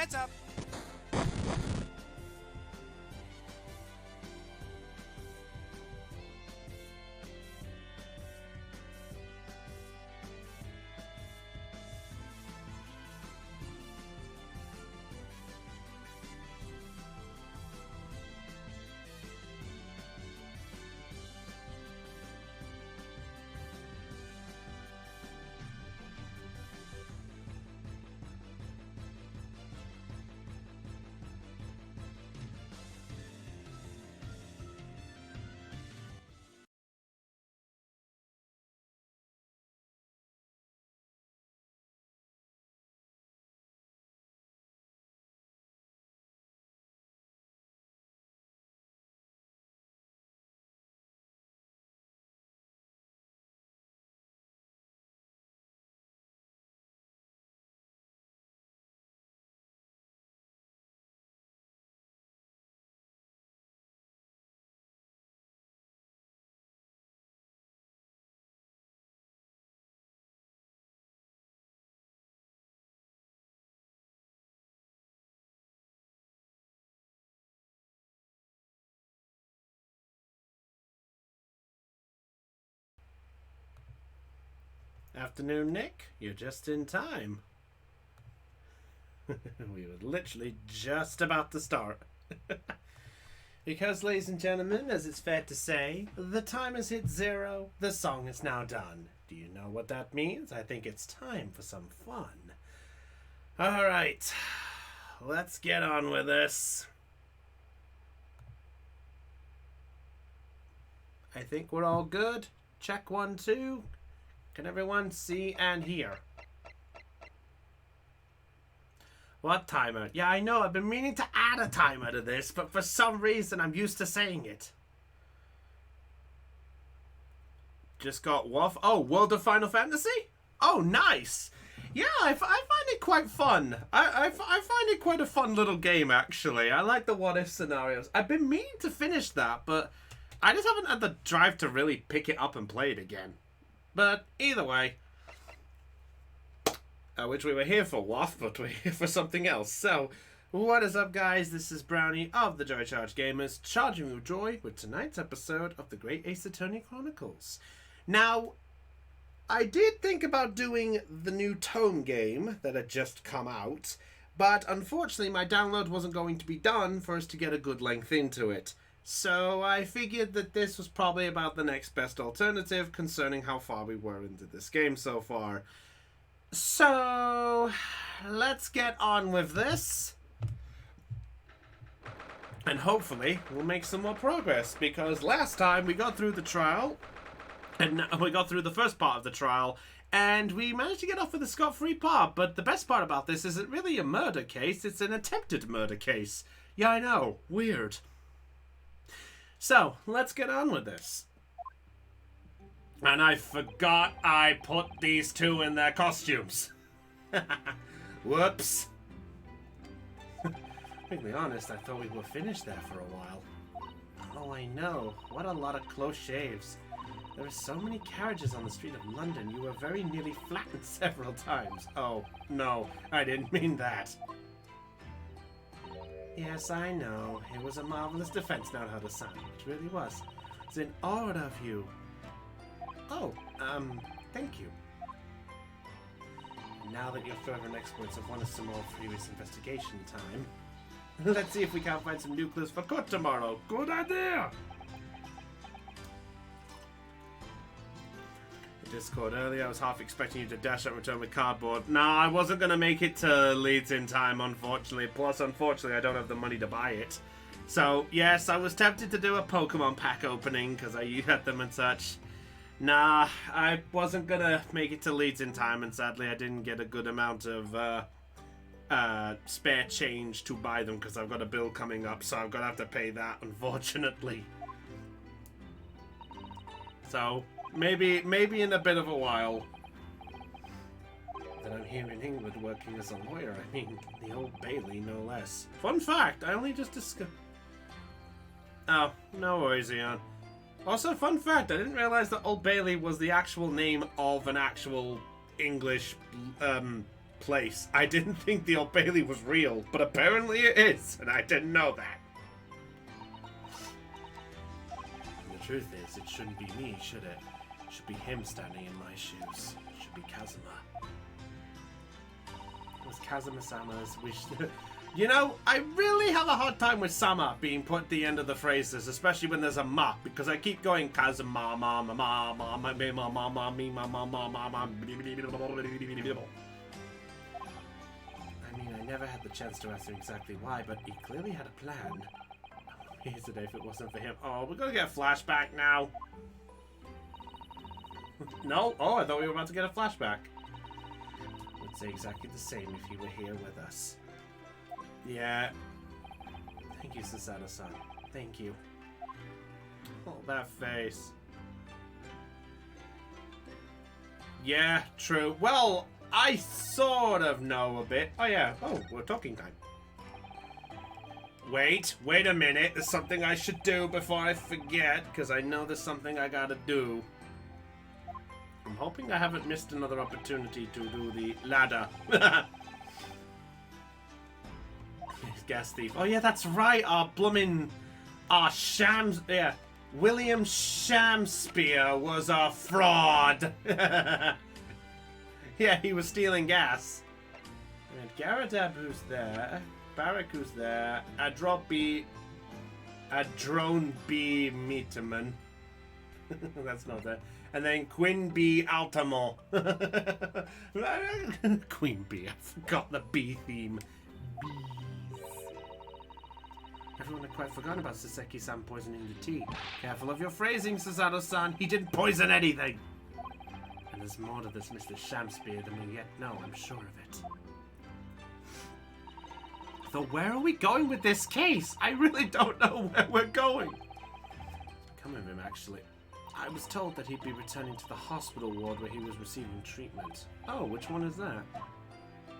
Heads up! Afternoon, Nick. You're just in time. We were literally just about to start. Because, ladies and gentlemen, as it's fair to say, the time has hit 0, the song is now done. Do you know what that means? I think it's time for some fun. Alright, let's get on with this. I think we're all good. Check 1, 2. Can everyone see and hear? What timer? Yeah, I know. I've been meaning to add a timer to this, but for some reason I'm used to saying it. Just got Waff. Oh, World of Final Fantasy? Oh, nice. Yeah, I find it quite fun. I find it quite a fun little game, actually. I like the what-if scenarios. I've been meaning to finish that, but I just haven't had the drive to really pick it up and play it again. But either way, which we were here for Waff, but we're here for something else. So, what is up, guys? This is Brownie of the Joy Charge Gamers, charging you with joy with tonight's episode of the Great Ace Attorney Chronicles. Now, I did think about doing the new Tome game that had just come out, but unfortunately my download wasn't going to be done for us to get a good length into it. So I figured that this was probably about the next best alternative concerning how far we were into this game so far. So let's get on with this. And hopefully we'll make some more progress, because last time we got through the trial, and we got through the first part of the trial, and we managed to get off with a scot-free part. But the best part about this isn't really a murder case, it's an attempted murder case. Yeah, I know. Weird. So, let's get on with this. And I forgot I put these two in their costumes. Whoops. To be honest, I thought we were finished there for a while. Oh, I know. What a lot of close shaves. There are so many carriages on the street of London, you were very nearly flattened several times. Oh, no, I didn't mean that. Yes, I know. It was a marvelous defense, not how to sound. It really was. It's in awe of you. Oh, thank you. Now that your fervent experts have wanted some more previous investigation time, let's see if we can't find some new clues for court tomorrow. Good idea! Discord earlier, I was half expecting you to dash up and return with cardboard. No, I wasn't going to make it to Leeds in time, unfortunately. Plus, unfortunately, I don't have the money to buy it. So, yes, I was tempted to do a Pokemon pack opening because I had them and such. Nah, I wasn't going to make it to Leeds in time, and sadly I didn't get a good amount of spare change to buy them because I've got a bill coming up, so I'm going to have to pay that, unfortunately. So, maybe in a bit of a while. That I'm here in England working as a lawyer. I mean, the Old Bailey, no less. Fun fact, I only just discovered... Oh, no worries, Ian. Also, fun fact, I didn't realize that Old Bailey was the actual name of an actual English place. I didn't think the Old Bailey was real, but apparently it is, and I didn't know that. And the truth is, it shouldn't be me, should it? It should be him standing in my shoes. It should be Kazuma. It was Kazuma-sama's wish. You know, I really have a hard time with sama being put at the end of the phrases, especially when there's a ma, because I keep going Kazuma, ma, ma, ma, ma, ma, me, ma, ma, ma, me, ma, ma, ma, ma, ma. I mean, I never had the chance to ask him exactly why, but he clearly had a plan. Amazing if it wasn't for him. Oh, we're gonna get a flashback now. No? Oh, I thought we were about to get a flashback. Would say exactly the same if he were here with us. Yeah. Thank you, Susanoo-san. Thank you. Oh, that face. Yeah, true. Well, I sort of know a bit. Oh, yeah. Oh, we're talking time. Wait a minute. There's something I should do before I forget, because I know there's something I gotta do. I'm hoping I haven't missed another opportunity to do the ladder. Gas thief. Oh yeah, that's right. Shams. Yeah, William Shamspeare was a fraud. Yeah, he was stealing gas. And Garadab, who's there? Barak, who's there? Adrone B. Meterman. That's not there. And then Queen B. Altamont. Queen B. I forgot the B theme. Everyone had quite forgotten about Saseki-san poisoning the tea. Careful of your phrasing, Susanoo-san. He didn't poison anything. And there's more to this Mr. Shamspeare than we yet know, I'm sure of it. So where are we going with this case? I really don't know where we're going. Come with him, actually. I was told that he'd be returning to the hospital ward where he was receiving treatment. Oh, which one is that?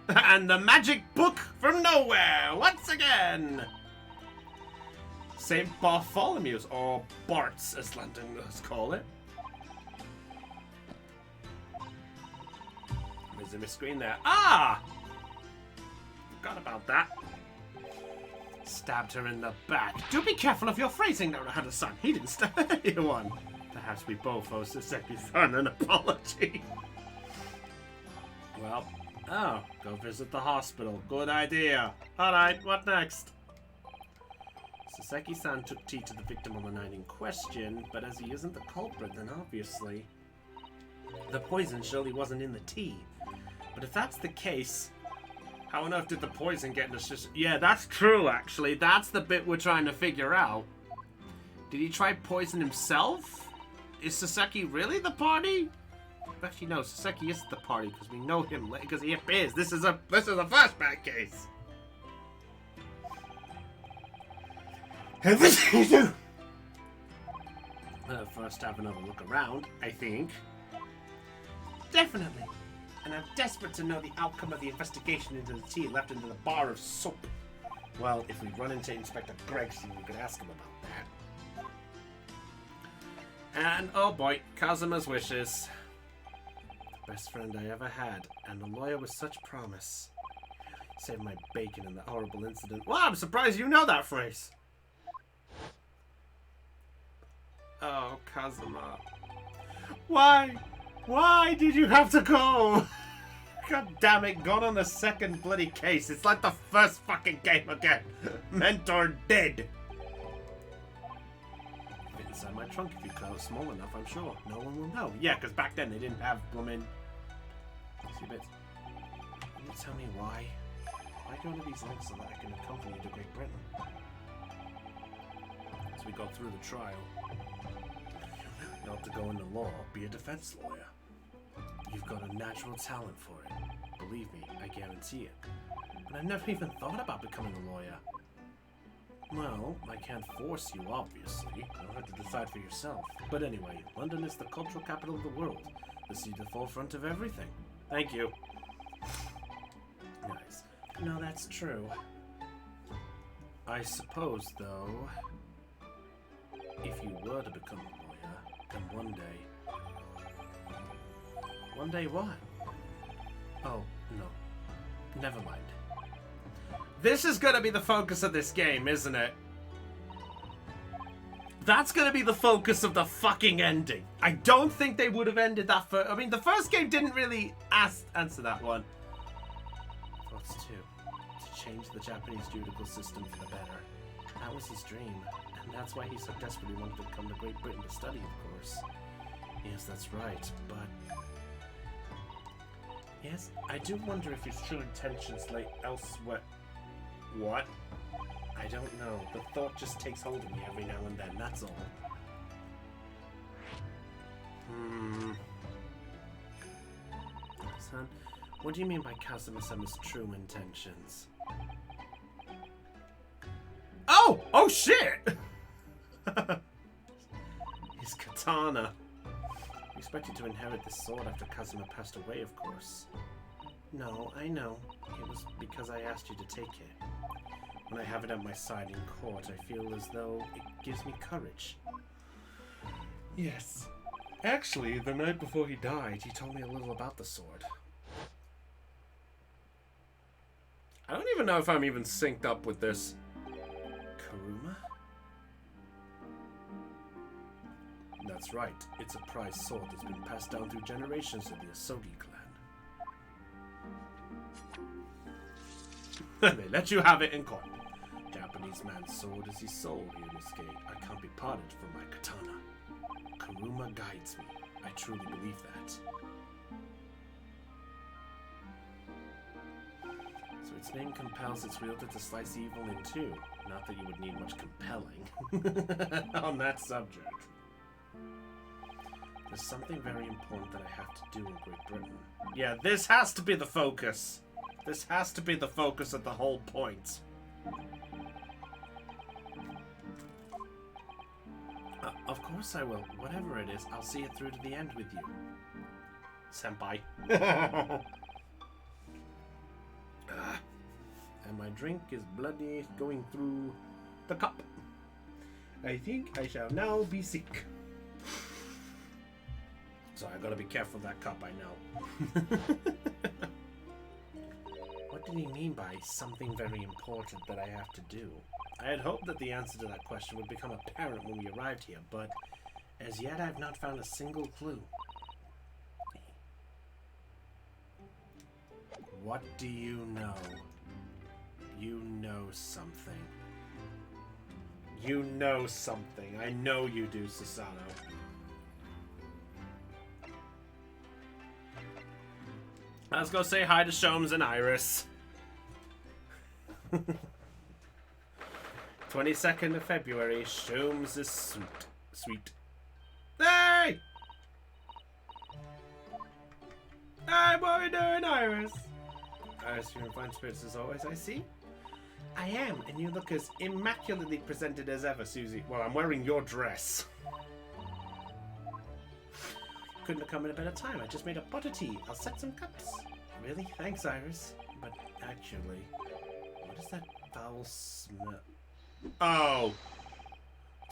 And the magic book from nowhere, once again! St. Bartholomew's, or Bart's, as Londoners call it. There's a miscreen there. Ah! Forgot about that. Stabbed her in the back. Do be careful of your phrasing, Naruhara-san. He didn't stab anyone. Perhaps we both owe Saseki-san an apology. Well, go visit the hospital. Good idea. Alright, what next? Saseki-san took tea to the victim on the night in question, but as he isn't the culprit, then obviously the poison surely wasn't in the tea. But if that's the case, how on earth did the poison get in the system? Yeah, that's true, actually. That's the bit we're trying to figure out. Did he try poison himself? Is Saseki really the party? Actually, no, Saseki isn't the party because we know him because he appears. This is a flashback case. Everything you do. First, have another look around. I think. Definitely. And I'm desperate to know the outcome of the investigation into the tea left into the bar of soap. Well, if we run into Inspector Gregson, we could ask him about that. And, oh boy, Kazuma's wishes. The best friend I ever had, and a lawyer with such promise. Saved my bacon in that horrible incident. Well, I'm surprised you know that phrase. Oh, Kazuma. Why? Why did you have to go? God damn it, gone on the second bloody case. It's like the first fucking game again. Mentor dead. Fit inside my trunk if you cut it small enough, I'm sure. No one will know. Yeah, because back then they didn't have blooming... See bits. Can you tell me why? Why go to these lengths so that I can accompany you to Great Britain? As we go through the trial. Not to go into law, be a defense lawyer. You've got a natural talent for it. Believe me, I guarantee it. But I've never even thought about becoming a lawyer. Well, I can't force you, obviously. You'll have to decide for yourself. But anyway, London is the cultural capital of the world. The seat at the forefront of everything. Thank you. Nice. No, that's true. I suppose, though, if you were to become a lawyer, then one day... One day what? Oh, no. Never mind. This is gonna be the focus of this game, isn't it? That's gonna be the focus of the fucking ending. I don't think they would have ended that first. I mean, the first game didn't really answer that one. Thoughts too. To change the Japanese judicial system for the better. That was his dream. And that's why he so desperately wanted to come to Great Britain to study, of course. Yes, that's right, but... Yes, I do wonder if his true intentions lay elsewhere. What? I don't know. The thought just takes hold of me every now and then, that's all. Son, what do you mean by Kazuma-sama's true intentions? Oh! Oh shit! His katana. You expected to inherit this sword after Kazuma passed away, of course. No, I know. It was because I asked you to take it. When I have it at my side in court, I feel as though it gives me courage. Yes. Actually, the night before he died, he told me a little about the sword. I don't even know if I'm even synced up with this. Kuruma? That's right. It's a prized sword that's been passed down through generations of the Asogi clan. They let you have it in court. Japanese man's sword is his soul here in this gate. I can't be parted from my katana. Kuruma guides me. I truly believe that. So its name compels its wielder to slice evil in two. Not that you would need much compelling on that subject. There's something very important that I have to do in Great Britain. Yeah, this has to be the focus. This has to be the focus of the whole point. Of course I will. Whatever it is, I'll see it through to the end with you. Senpai. And my drink is bloody going through the cup. I think I shall now be sick. So I gotta be careful of that cup, I know. What did he mean by something very important that I have to do? I had hoped that the answer to that question would become apparent when we arrived here, but as yet I've not found a single clue. What do you know? You know something. You know something. I know you do, Susanoo. Let's go say hi to Shomes and Iris. 22nd of February, Shomes is sweet. Hey! Hey, what are we doing, Iris? Iris, you're in fine spirits as always, I see. I am, and you look as immaculately presented as ever, Susie. Well, I'm wearing your dress. Couldn't have come at a better time. I just made a pot of tea. I'll set some cups. Really? Thanks, Iris. But actually, what is that foul smell? Oh.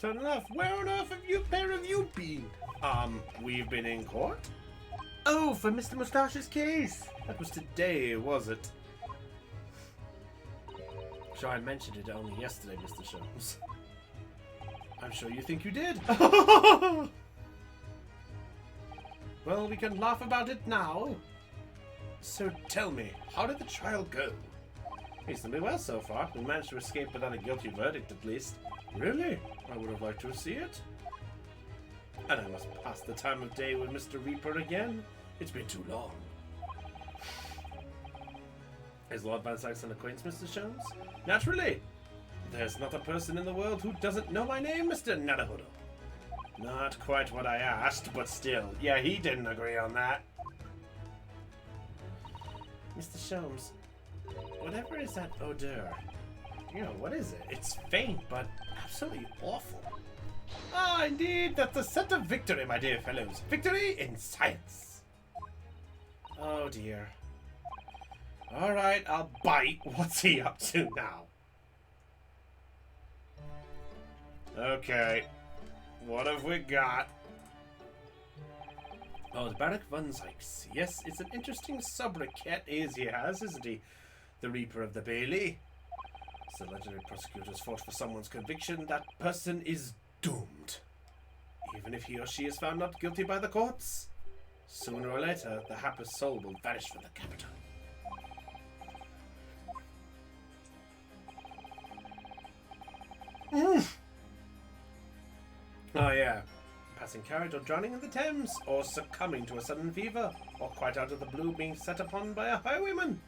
Turn it off. Where on earth have you been? We've been in court? Oh, for Mr. Mustache's case. That was today, was it? Sure, I mentioned it only yesterday, Mr. Shomes. I'm sure you think you did. Well, we can laugh about it now. So tell me, how did the trial go? Reasonably well so far. We managed to escape without a guilty verdict, at least. Really? I would have liked to see it. And I must pass the time of day with Mr. Reaper again. It's been too long. Is Lord Van Sykes an acquaintance, Mr. Shomes? Naturally. There's not a person in the world who doesn't know my name, Mr. Naruhodo. Not quite what I asked, but still. Yeah, he didn't agree on that. Mr. Shomes, whatever is that odor? You know, what is it? It's faint, but absolutely awful. Ah, indeed, that's the scent of victory, my dear fellows. Victory in science. Oh, dear. All right, I'll bite. What's he up to now? Okay. What have we got? Oh, the Barak Van Sykes. Yes, it's an interesting sobriquet he has, isn't he? the Reaper of the Bailey. As the legendary prosecutors fought for someone's conviction, that person is doomed. Even if he or she is found not guilty by the courts, sooner or later, the hapless soul will vanish from the capital. Oh yeah. Passing carriage or drowning in the Thames, or succumbing to a sudden fever, or quite out of the blue being set upon by a highwayman.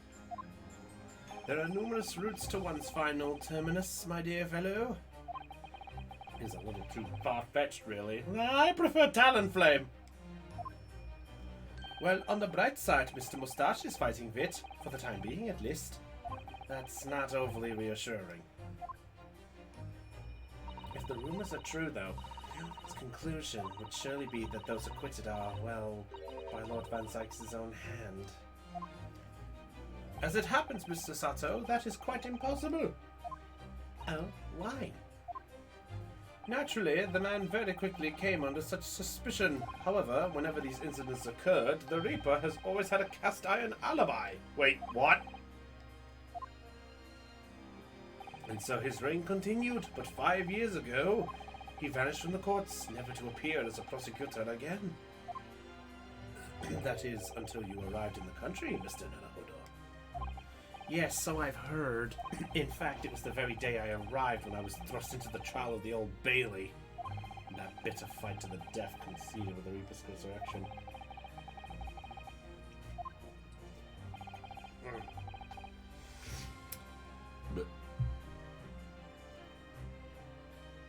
There are numerous routes to one's final terminus, my dear fellow. Is a little too far-fetched, really. I prefer Talonflame. Well, on the bright side, Mr. Moustache is fighting fit, for the time being at least. That's not overly reassuring. If the rumors are true, though, its conclusion would surely be that those acquitted are, well, by Lord Van Zykes' own hand. As it happens, Mr. Sato, that is quite impossible. Oh, why? Naturally, the man very quickly came under such suspicion. However, whenever these incidents occurred, the Reaper has always had a cast-iron alibi. Wait, what? And so his reign continued, but 5 years ago, he vanished from the courts, never to appear as a prosecutor again. That is, until you arrived in the country, Mr. Nanahodo. Yes, so I've heard. In fact, it was the very day I arrived when I was thrust into the trial of the Old Bailey. And that bitter fight to the death conceded with the Reaper's resurrection.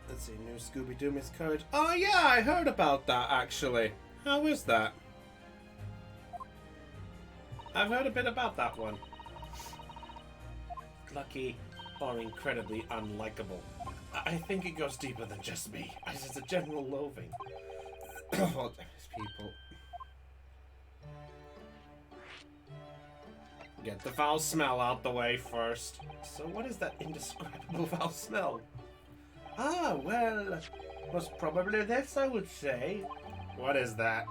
Let's see, new Scooby-Doo Miss Courage. Oh yeah, I heard about that actually. How is that? I've heard a bit about that one. Lucky or incredibly unlikable. I think it goes deeper than just me. It's just a general loathing. Oh, these people. Get the foul smell out the way first. So what is that indescribable foul smell? Ah, well, most probably this, I would say. What is that?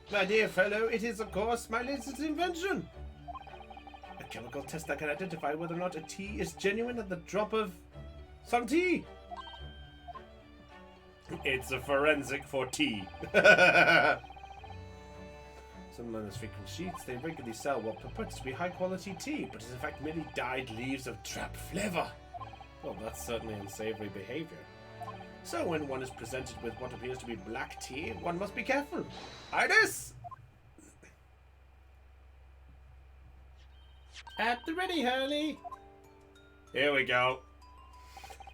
My dear fellow, it is, of course, my latest invention. A chemical test that can identify whether or not a tea is genuine at the drop of some tea. It's a forensic for tea. Some learners frequent sheets, they regularly sell what purports to be high-quality tea, but is in fact merely dyed leaves of trap flavor. Well, that's certainly unsavory behavior. So when one is presented with what appears to be black tea, one must be careful. Iris! At the ready, Hurley. Here we go.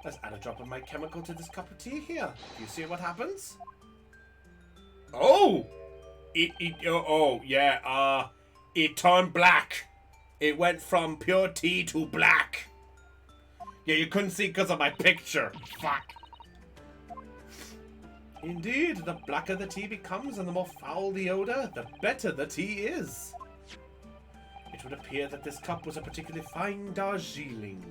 Let's add a drop of my chemical to this cup of tea here. Do you see what happens? Oh! It turned black. It went from pure tea to black. Yeah, you couldn't see because of my picture. Fuck. Indeed, the blacker the tea becomes and the more foul the odor, the better the tea is. It would appear that this cup was a particularly fine Darjeeling.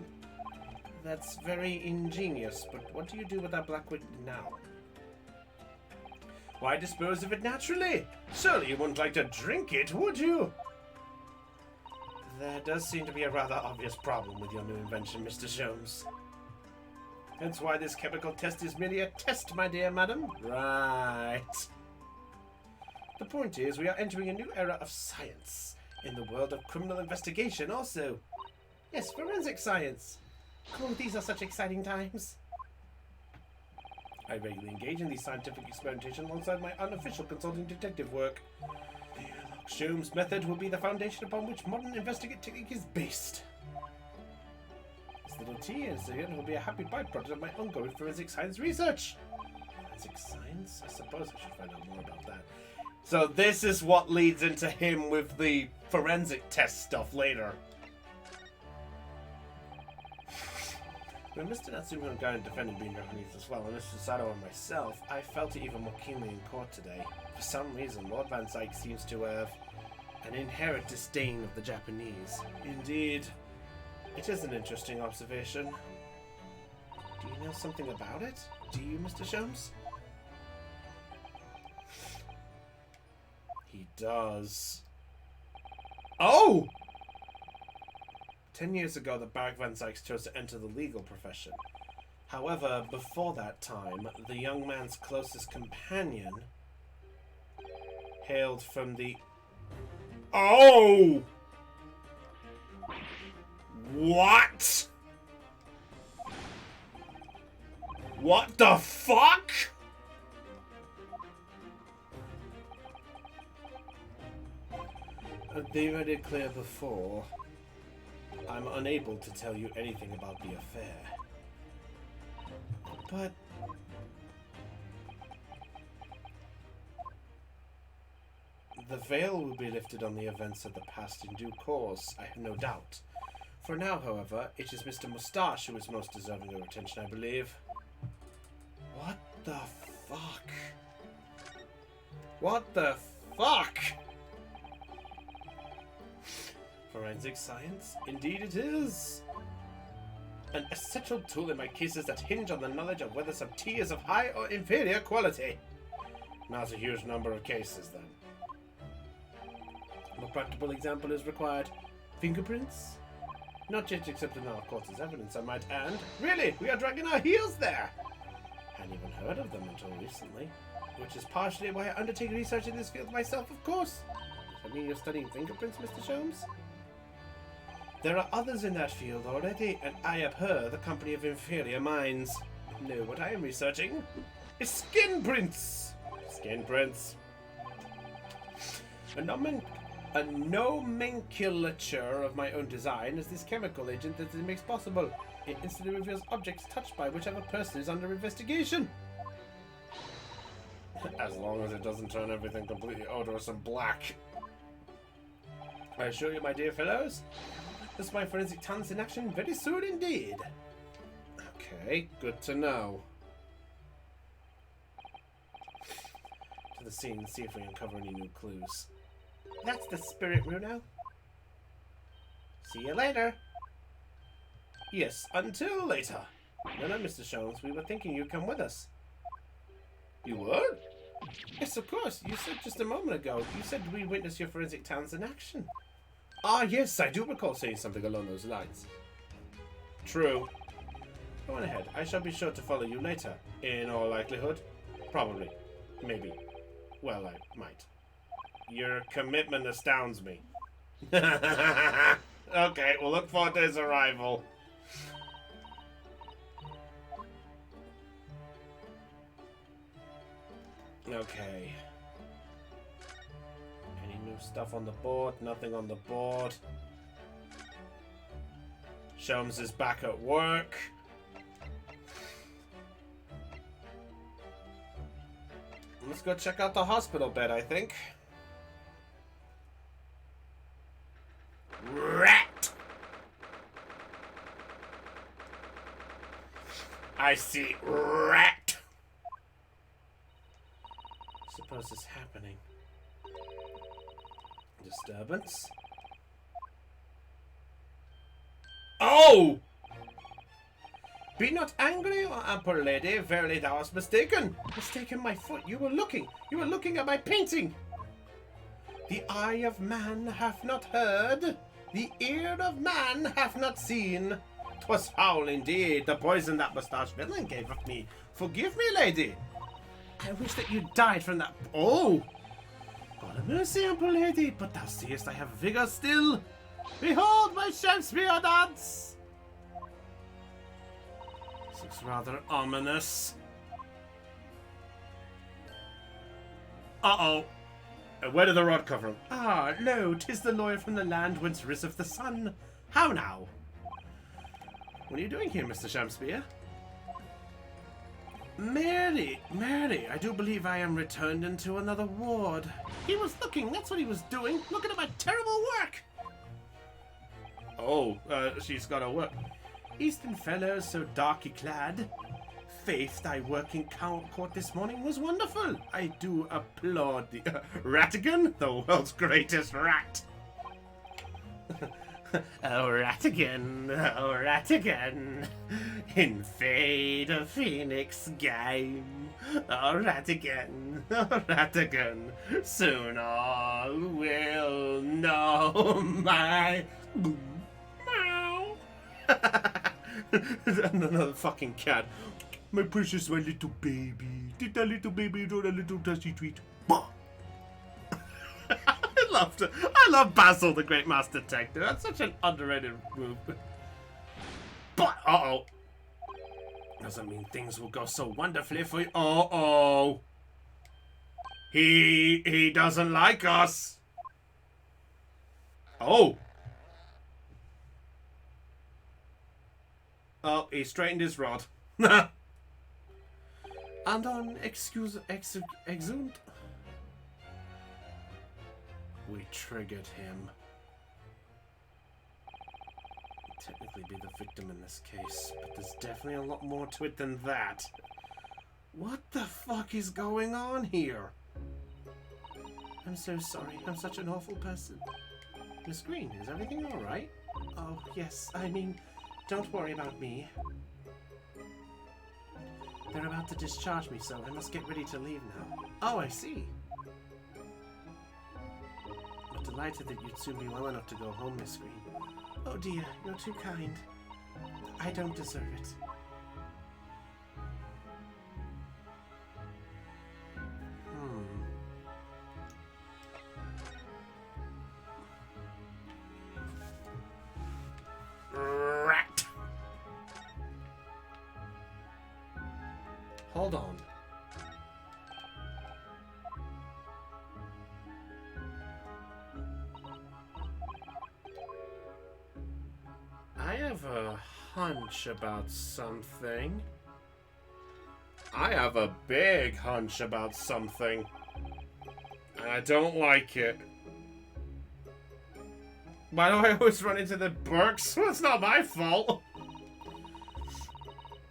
That's very ingenious, but what do you do with that black liquid now? Why dispose of it naturally? Surely you wouldn't like to drink it, would you? There does seem to be a rather obvious problem with your new invention, Mr. Sholmes. Hence why this chemical test is merely a test, my dear madam. Right. The point is, we are entering a new era of science. In the world of criminal investigation also. Yes, forensic science. Oh, these are such exciting times. I regularly engage in these scientific experimentation alongside my unofficial consulting detective work. The Sholmes method will be the foundation upon which modern investigative technique is based. This little tea incident will be a happy byproduct of my ongoing forensic science research. Forensic science? I suppose I should find out more about that. So this is what leads into him with the forensic test stuff later. When Mr. Natsume and Guy defended being Japanese as well, and Mr. Sato and myself, I felt it even more keenly in court today. For some reason, Lord Van Zykes seems to have an inherent disdain of the Japanese. Indeed. It is an interesting observation. Do you know something about it? Do you, Mr. Sholmes? He does. Oh! 10 years ago, the Barak Van Zykes chose to enter the legal profession. However, before that time, the young man's closest companion hailed from the... Oh! What? What the fuck? They made it clear before. I'm unable to tell you anything about the affair. But... the veil will be lifted on the events of the past in due course, I have no doubt. For now, however, it is Mr. Moustache who is most deserving of attention, I believe. What the fuck? What the fuck? Forensic science? Indeed it is. An essential tool in my cases that hinge on the knowledge of whether some tea is of high or inferior quality. Not a huge number of cases, then. A more practical example is required. Fingerprints? Not yet accepted in our courts as evidence, I might add. Really? We are dragging our heels there? Hadn't even heard of them until recently. Which is partially why I undertake research in this field myself, of course. Does that mean you're studying fingerprints, Mr. Sholmes? There are others in that field already, and I abhor the company of inferior minds. No, what I am researching is skin prints. Skin prints. A nomenclature of my own design is this chemical agent that it makes possible. It instantly reveals objects touched by whichever person is under investigation. As long as it doesn't turn everything completely odorous and black. I assure you, my dear fellows, this is my forensic talents in action very soon indeed. Okay, good to know. To the scene and see if we uncover any new clues. That's the spirit, Bruno. See you later. Yes, until later. No, Mr. Sholmes, we were thinking you'd come with us. You would? Yes, of course. You said just a moment ago. You said we'd witness your forensic talents in action. Ah, yes, I do recall saying something along those lines. True. Go on ahead. I shall be sure to follow you later. In all likelihood. Probably. Maybe. Well, I might. Your commitment astounds me. Okay, we'll look forward to his arrival. Okay. Any new stuff on the board? Nothing on the board. Sholmes is back at work. Let's go check out the hospital bed, I think. Rat! I see rat! Suppose it's happening. Disturbance? Oh! Be not angry, O ample lady. Verily thou hast mistaken. Mistaken my foot. You were looking at my painting. The eye of man hath not heard. The ear of man hath not seen. 'Twas foul indeed, the poison that moustache villain gave of me. Forgive me, lady. I wish that you died from that. Oh! God have mercy, ample lady, but thou seest I have vigor still. Behold my Shakespeare dance! This looks rather ominous. Uh-oh. Where did the rod come from? Ah, lo, 'tis the lawyer from the land whence riseth the sun. How now? What are you doing here, Mr. Shakespeare? Merely, I do believe I am returned into another ward. He was looking, that's what he was doing, looking at my terrible work. Oh, she's got her work. Eastern fellows so darkly clad. Faith, thy work in court this morning was wonderful. I do applaud the Ratigan, the world's greatest rat. Oh, Ratigan, in fade a phoenix game. Oh, Ratigan, soon all will know my... Meow. Another fucking cat. My precious, my little baby. Did that little baby enjoy that little tasty treat? I love Basil, the Great Master Detective. That's such an underrated move. But, uh-oh. Doesn't mean things will go so wonderfully for you. Uh-oh. He doesn't like us. Oh. Oh, he straightened his rod. And on exhumed. We triggered him. Technically be the victim in this case, but there's definitely a lot more to it than that. What the fuck is going on here? I'm so sorry. I'm such an awful person. Miss Green, is everything alright? Oh, yes. I mean, don't worry about me. They're about to discharge me, so I must get ready to leave now. Oh, I see. I'm delighted that you'd soon be well enough to go home, Miss Green. Oh dear, you're too kind. I don't deserve it. Rat! Hold on. I have a hunch about something. I have a big hunch about something. And I don't like it. Why do I always run into the Burks? Well, it's not my fault.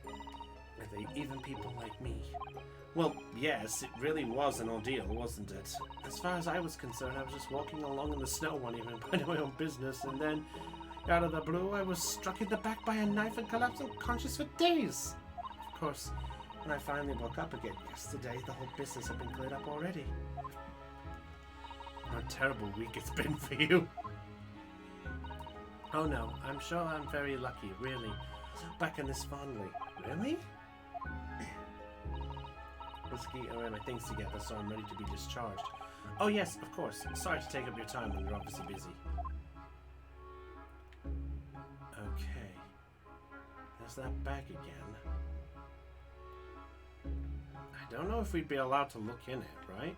Are they even people like me? Well, yes, it really was an ordeal, wasn't it? As far as I was concerned, I was just walking along in the snow one evening, minding my own business, and then, out of the blue, I was struck in the back by a knife and collapsed unconscious for days. Of course, when I finally woke up again yesterday, the whole business had been cleared up already. What a terrible week it's been for you. Oh no, I'm sure I'm very lucky, really. Back in this fondly. Really? Risky, I ran my things together, so I'm ready to be discharged. Oh yes, of course. Sorry to take up your time when you're obviously busy. Okay. There's that bag again. I don't know if we'd be allowed to look in it, right?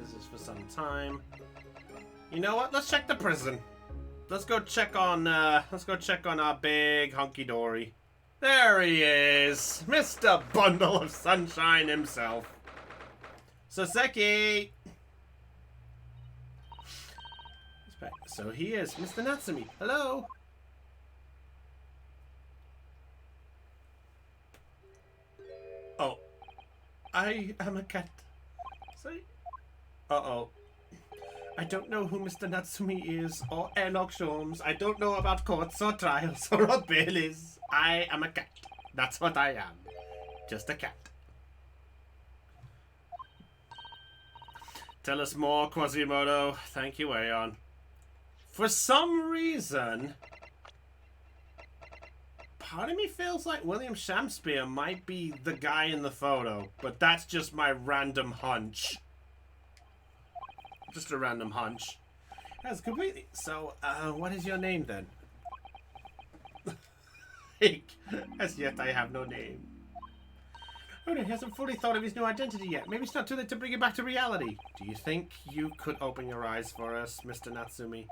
This is for some time. You know what? Let's check the prison. Let's go check on our big hunky dory. There he is, Mr. Bundle of Sunshine himself. Soseki. So he is Mr. Natsumi. Hello. Oh, I am a cat. Sorry. Uh-oh. I don't know who Mr. Natsumi is, or Enoch Sholmes. I don't know about courts or trials or bailies. I am a cat. That's what I am. Just a cat. Tell us more, Quasimodo. Thank you, Aeon. For some reason, part of me feels like William Shakespeare might be the guy in the photo, but that's just my random hunch. Just a random hunch. That's completely... So, what is your name then? As yet, I have no name. Oh no, he hasn't fully thought of his new identity yet. Maybe it's not too late to bring it back to reality. Do you think you could open your eyes for us, Mr. Natsumi?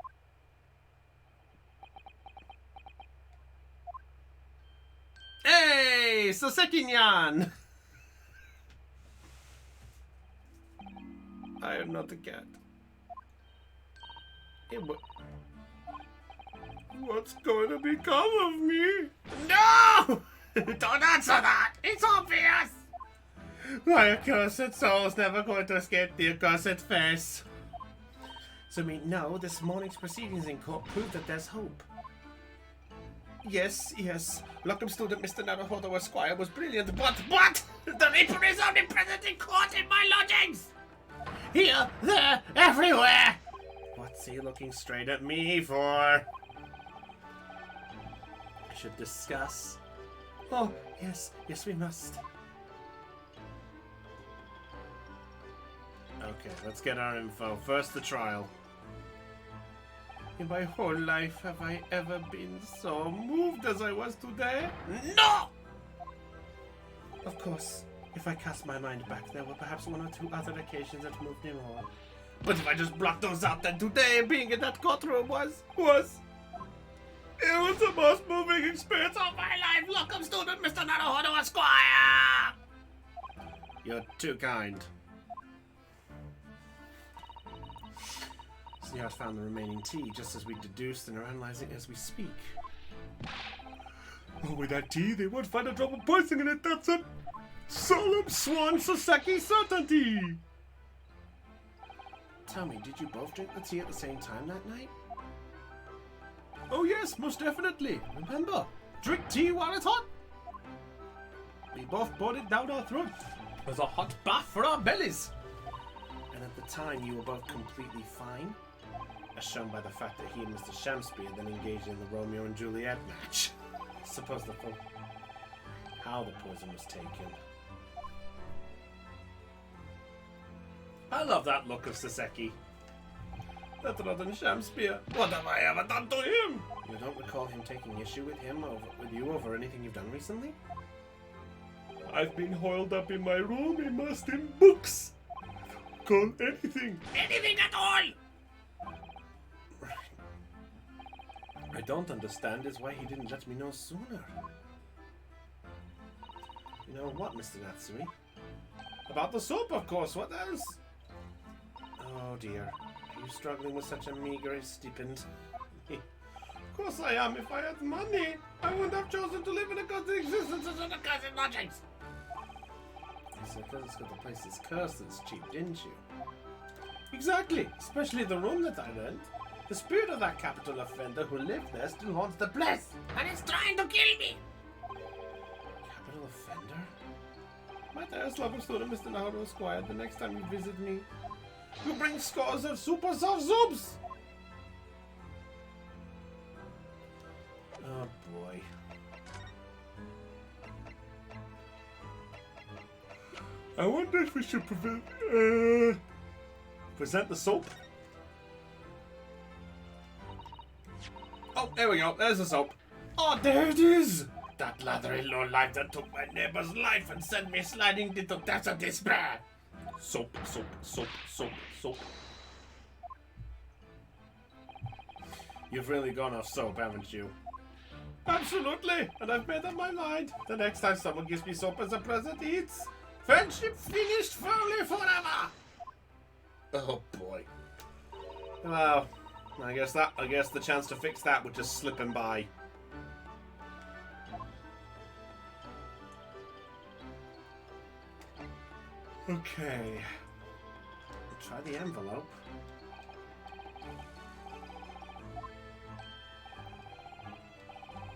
Hey! Soseki-nyan! I am not a cat. What's going to become of me? No! Don't answer that! It's obvious! My accursed soul is never going to escape the accursed face. So no, this morning's proceedings in court prove that there's hope. Yes. Lockham student Mr. Naruhodo Esquire was brilliant, but the Reaper is omnipresent in court in my lodgings! Here, there, everywhere! What's he looking straight at me for? I should discuss. Oh, yes, we must. Okay, let's get our info. First, the trial. In my whole life, have I ever been so moved as I was today? No! Of course, if I cast my mind back, there were perhaps one or two other occasions that moved me more. But if I just block those out, then today, being in that courtroom was... It was the most moving experience of my life, Lockham student Mr. Naruhodo Esquire! You're too kind. Sneart found the remaining tea, just as we deduced, and are analyzing as we speak. Oh, with that tea, they won't find a drop of poison in it. That's a solemn swan Sasaki certainty! Tell me, did you both drink the tea at the same time that night? Oh yes, most definitely. Remember, drink tea while it's hot. We both poured it down our throats. It was a hot bath for our bellies. And at the time, you were both completely fine? As shown by the fact that he and Mr. Shamspeare then engaged in the Romeo and Juliet match. I suppose how the poison was taken. I love that look of Saseki. That's other than Shamspeare. What have I ever done to him? You don't recall him taking issue with you over anything you've done recently? I've been holed up in my room immersed in books. Call anything. Anything at all! I don't understand is why he didn't let me know sooner. You know what, Mr. Natsui? About the soap, of course. What else? Oh dear. Are you struggling with such a meager stipend? Of course I am. If I had money, I wouldn't have chosen to live in a constant existence as an accursed lodgings. So because it's got the place is cursed that's cheap, didn't you? Exactly. Especially the room that I rent. The spirit of that capital offender who lived there still haunts the place, and it's trying to kill me! Capital offender? Might I ask Lockham student Mr. Naruhodo Esquire the next time you visit me? You bring scores of super soft soups! Oh boy. I wonder if we should present the soap? Oh, there we go. There's the soap. Oh, there it is! That lathery lowlife that took my neighbor's life and sent me sliding into depths of despair! Soap. You've really gone off soap, haven't you? Absolutely! And I've made up my mind. The next time someone gives me soap as a present, it's... friendship finished firmly forever! Oh, boy. Well... I guess the chance to fix that would just slip him by. Okay. Try the envelope.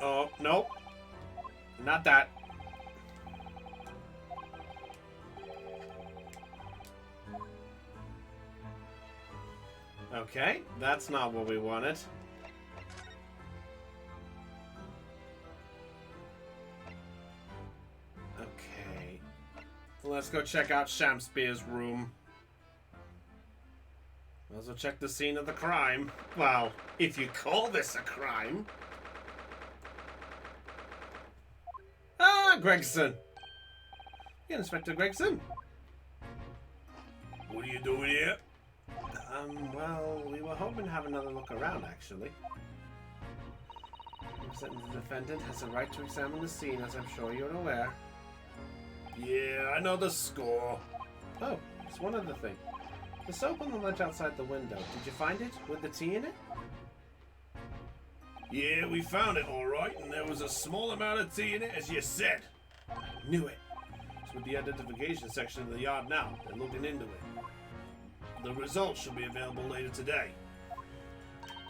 Oh, nope. Not that. Okay, that's not what we wanted. Okay. Let's go check out Shamspeare's room. Also check the scene of the crime. Well, if you call this a crime. Ah, Gregson! Yeah, Inspector Gregson. What are you doing here? Well, we were hoping to have another look around, actually. The defendant has a right to examine the scene, as I'm sure you're aware. Yeah, I know the score. Oh, it's one other thing. The soap on the ledge outside the window. Did you find it? With the tea in it? Yeah, we found it all right, and there was a small amount of tea in it, as you said. I knew it. It's with the identification section of the yard now. They're looking into it. The results should be available later today.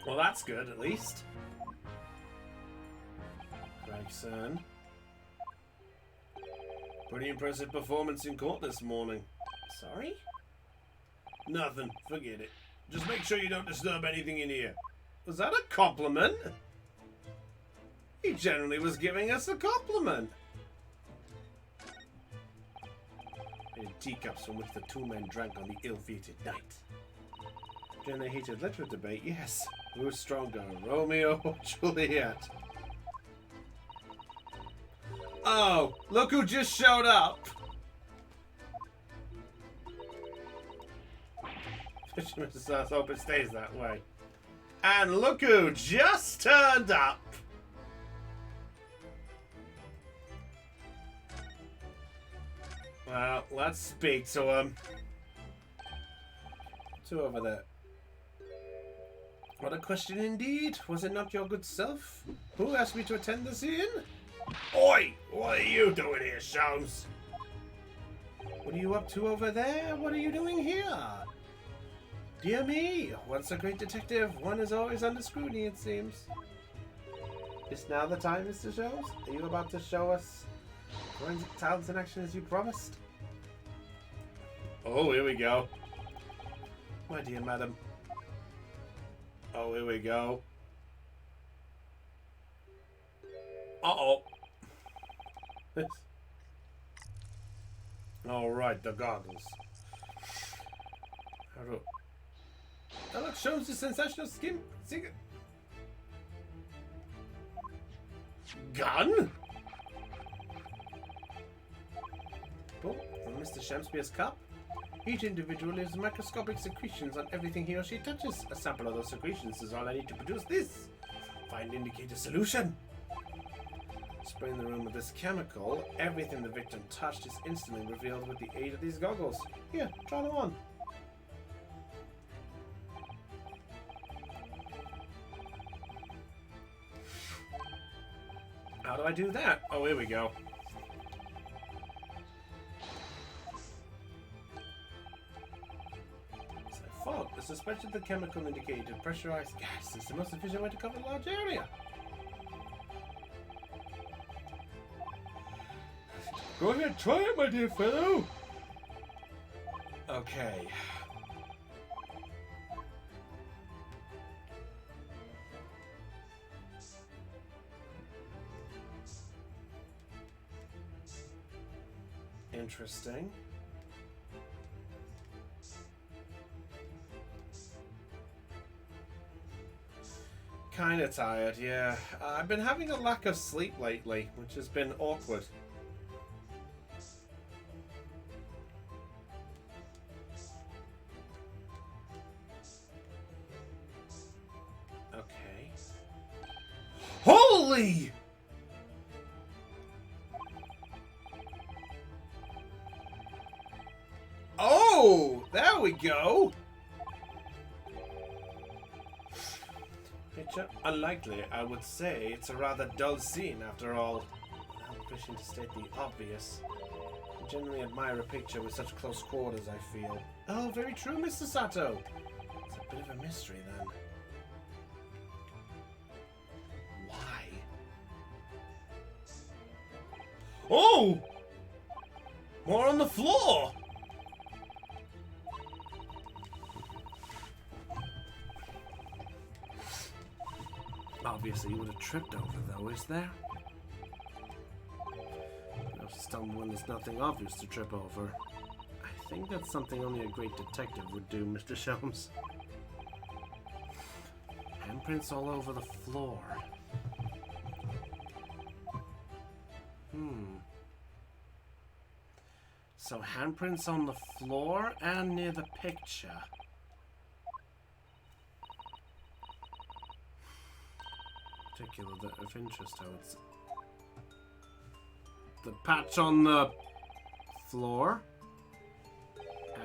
Well, that's good, at least. Gregson. Pretty impressive performance in court this morning. Sorry? Nothing. Forget it. Just make sure you don't disturb anything in here. Was that a compliment? He generally was giving us a compliment. Teacups from which the two men drank on the ill-fated night. During the heated literary debate, yes. Who's stronger, Romeo or Juliet? Oh, look who just showed up! Let's hope it stays that way. And look who just turned up! Well, let's speak to him. Two over there. What a question indeed. Was it not your good self who asked me to attend this inn? Oi! What are you doing here, Sholmes? What are you up to over there? What are you doing here? Dear me, once a great detective, one is always under scrutiny, it seems. Is now the time, Mr. Sholmes? Are you about to show us forensic talents in action as you promised? Oh, here we go. My dear madam. Oh, here we go. Uh-oh. Alright, the goggles. That look shows the sensational skin. Gun? Oh, from Mr. Shamspeare's cup. Each individual leaves microscopic secretions on everything he or she touches. A sample of those secretions is all I need to produce this. Find indicator solution. Spray in the room with this chemical. Everything the victim touched is instantly revealed with the aid of these goggles. Here, try them on. How do I do that? Oh, here we go. As I thought, the suspension of the chemical indicated pressurized gas is the most efficient way to cover a large area. Go ahead, try it, my dear fellow. Okay. Interesting. Kinda tired, yeah. I've been having a lack of sleep lately, which has been awkward. Okay. Holy! Oh, there we go. Picture unlikely, I would say. It's a rather dull scene after all. Without wishing to state the obvious, I generally admire a picture with such close quarters, I feel. Oh, very true, Mr. Sato. It's a bit of a mystery then. Why? Oh! More on the floor! Obviously, you would have tripped over, though, is there? No stumble when there's nothing obvious to trip over. I think that's something only a great detective would do, Mr. Sholmes. Handprints all over the floor. So, handprints on the floor and near the picture. Particular that of interest, I would say. The patch on the floor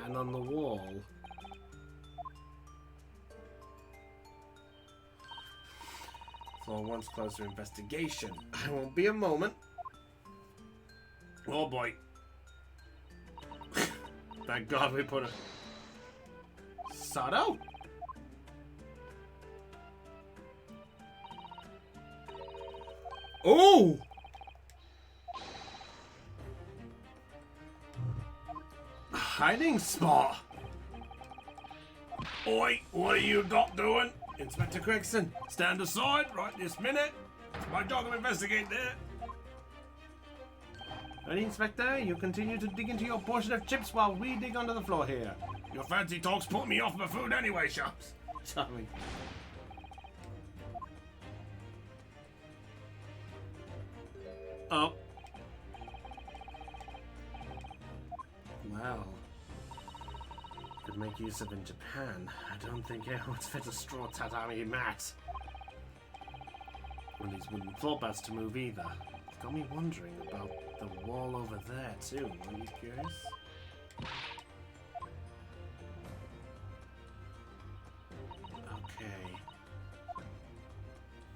and on the wall. For once closer investigation. I won't be a moment. Oh boy. Thank God we put it. Sato? Oh! A hiding spot. Oi, what are you not doing? Inspector Gregson, stand aside right this minute. It's my job to investigate there. Ready, Inspector? You continue to dig into your portion of chips while we dig under the floor here. Your fancy talk's put me off my food anyway, Shops. Sorry. Oh. Well. Could make use of in Japan. I don't think it would fit a straw tatami mat. One of these wooden floor pads to move either. It's got me wondering about the wall over there too. Are you curious? Okay.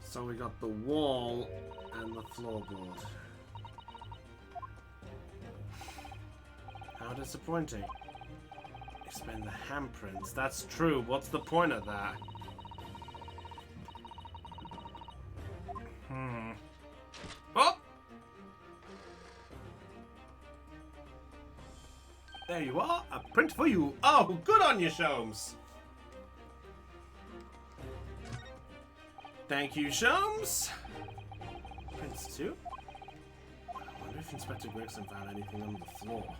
So we got the wall and the floorboard. How disappointing. Expand the handprints. That's true. What's the point of that? Oh! There you are. A print for you. Oh, good on you, Sholmes. Thank you, Sholmes. Prints too? I wonder if Inspector Gregson found anything on the floor.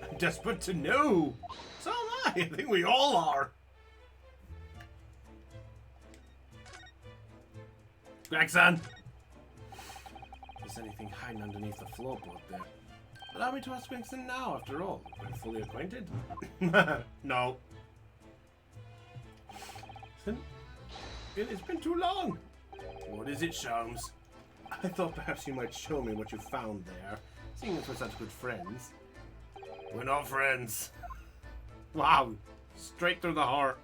I'm desperate to know. So am I. I think we all are. Gregson! Is anything hiding underneath the floorboard there? Allow me to ask Gregson now, after all. We're fully acquainted. No. It's been too long. What is it, Sholmes? I thought perhaps you might show me what you found there, seeing as we're such good friends. We're not friends. Wow. Straight through the heart.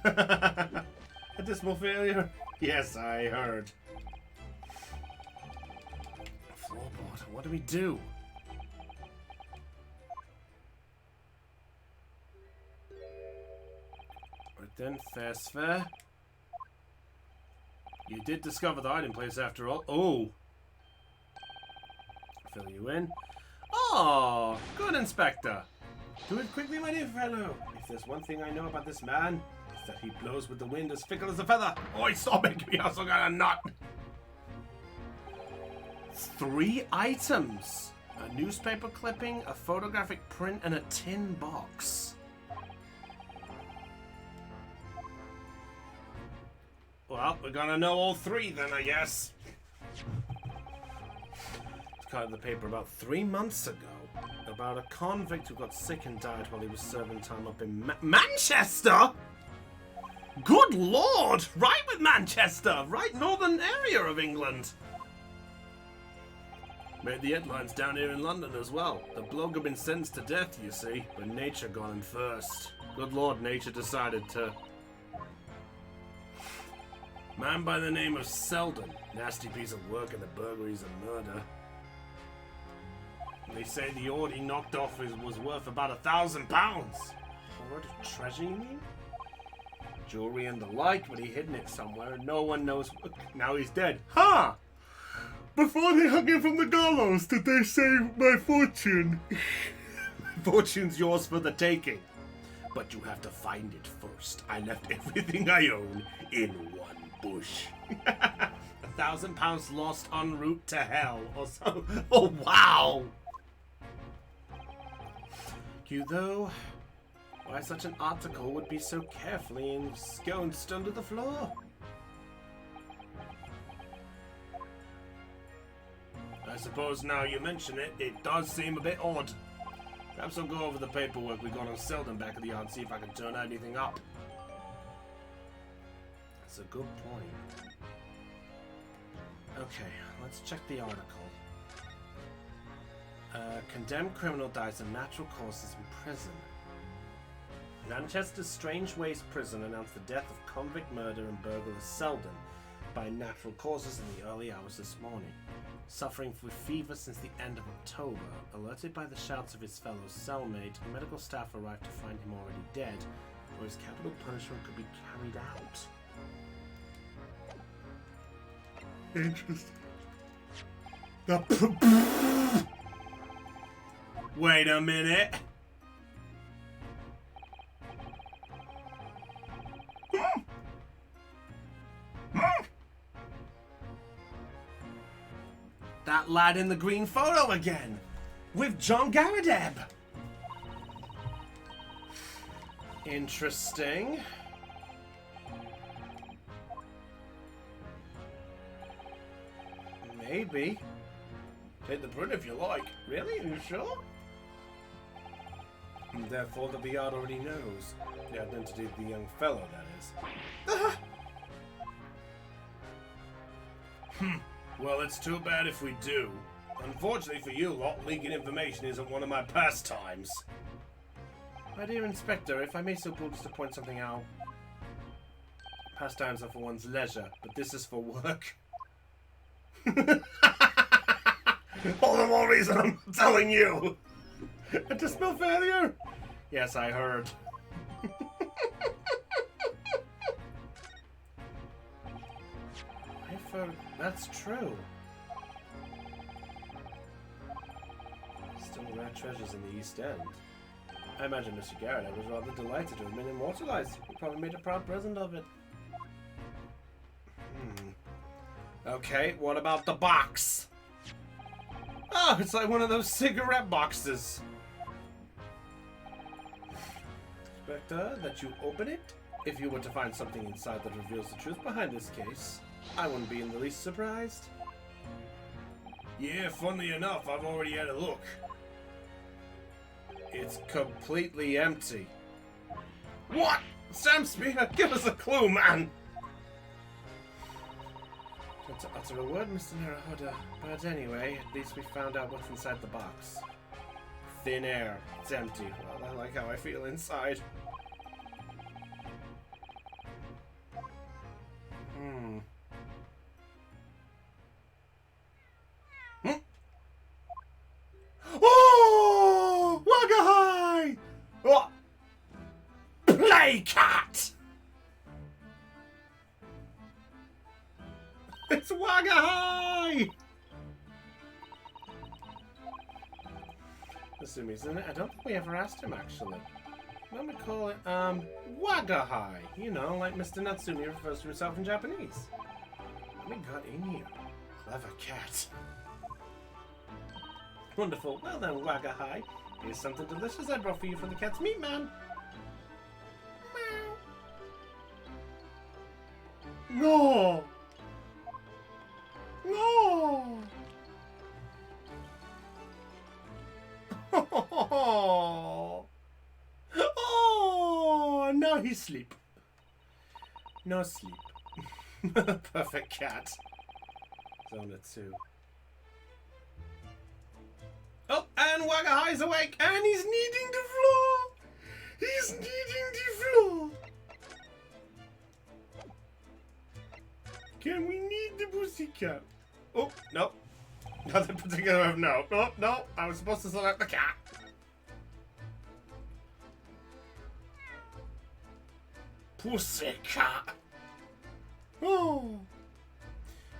A dismal failure? Yes, I heard. Floorboard, what do we do? Right then, fair's fair. You did discover the hiding place after all. Oh! Fill you in. Oh, good, Inspector. Do it quickly, my dear fellow. If there's one thing I know about this man, it's that he blows with the wind as fickle as a feather. Oh, stop making me out some kind of nut. 3 items. A newspaper clipping, a photographic print, and a tin box. Well, we're gonna know all 3 then, I guess. Cut in the paper about 3 months ago about a convict who got sick and died while he was serving time up in Manchester? Good lord! Right with Manchester! Right northern area of England! Made the headlines down here in London as well. The bloke had been sentenced to death, you see, but nature got him first. Good lord, nature decided to... Man by the name of Selden. Nasty piece of work and the burglaries and murder. They say the ord he knocked off was worth about £1,000. Hoard of treasure, you mean? Jewelry and the like, but he hidden it somewhere and no one knows. Now he's dead. Ha! Before they hung him from the gallows, did they say my fortune? Fortune's yours for the taking. But you have to find it first. I left everything I own in one bush. £1,000 lost en route to hell or so. Oh, wow! You though, why such an article would be so carefully ensconced under the floor? I suppose now you mention it, it does seem a bit odd. Perhaps I'll go over the paperwork we got on Selden back at the yard and see if I can turn anything up. That's a good point. Okay, let's check the article. Condemned criminal dies of natural causes in prison. Manchester's Strange Ways Prison announced the death of convict murder and burglar Selden by natural causes in the early hours this morning. Suffering with fever since the end of October, alerted by the shouts of his fellow cellmate, medical staff arrived to find him already dead, whose capital punishment could be carried out. Interesting. Wait a minute. That lad in the green photo again, with John Garadeb. Interesting. Maybe. Take the print if you like. Really? Are you sure? And therefore the VR already knows the identity of the young fellow, that is. Well, it's too bad if we do. Unfortunately for you lot, leaking information isn't one of my pastimes. My dear Inspector, if I may so bold as to point something out. Pastimes are for one's leisure, but this is for work. All the more reason I'm telling you. And to spell failure? Yes, I heard. That's true. Still rare treasures in the East End. I imagine Mr. Garrett was rather delighted to have been immortalized. He probably made a proud present of it. Okay, what about the box? Oh, it's like one of those cigarette boxes. Inspector, that you open it? If you were to find something inside that reveals the truth behind this case, I wouldn't be in the least surprised. Yeah, funnily enough, I've already had a look. It's completely empty. What? Sam Spear, give us a clue, man! Not to utter a word, Mr. Naruhoda, but anyway, at least we found out what's inside the box. Thin air. It's empty. Well, I like how I feel inside. Oh! Wagahai! Oh! Playcat! It's Wagahai! Assuming, isn't it? I don't think we ever asked him, actually. Let me call it, Wagahai. You know, like Mr. Natsumi refers to himself in Japanese. What we got in here? Clever cat. Wonderful. Well then, Wagahai. Here's something delicious I brought for you from the cat's meat man. Meow. No! No! Oh! Oh! Now he's asleep. No sleep. Perfect cat. Zona 2. Oh, and Wagahai's awake, and he's kneading the floor. He's kneading the floor. Can we knead the pussycat? Oh, no. Nothing particular. No, no, no. I was supposed to select the cat. Pussycat. Oh.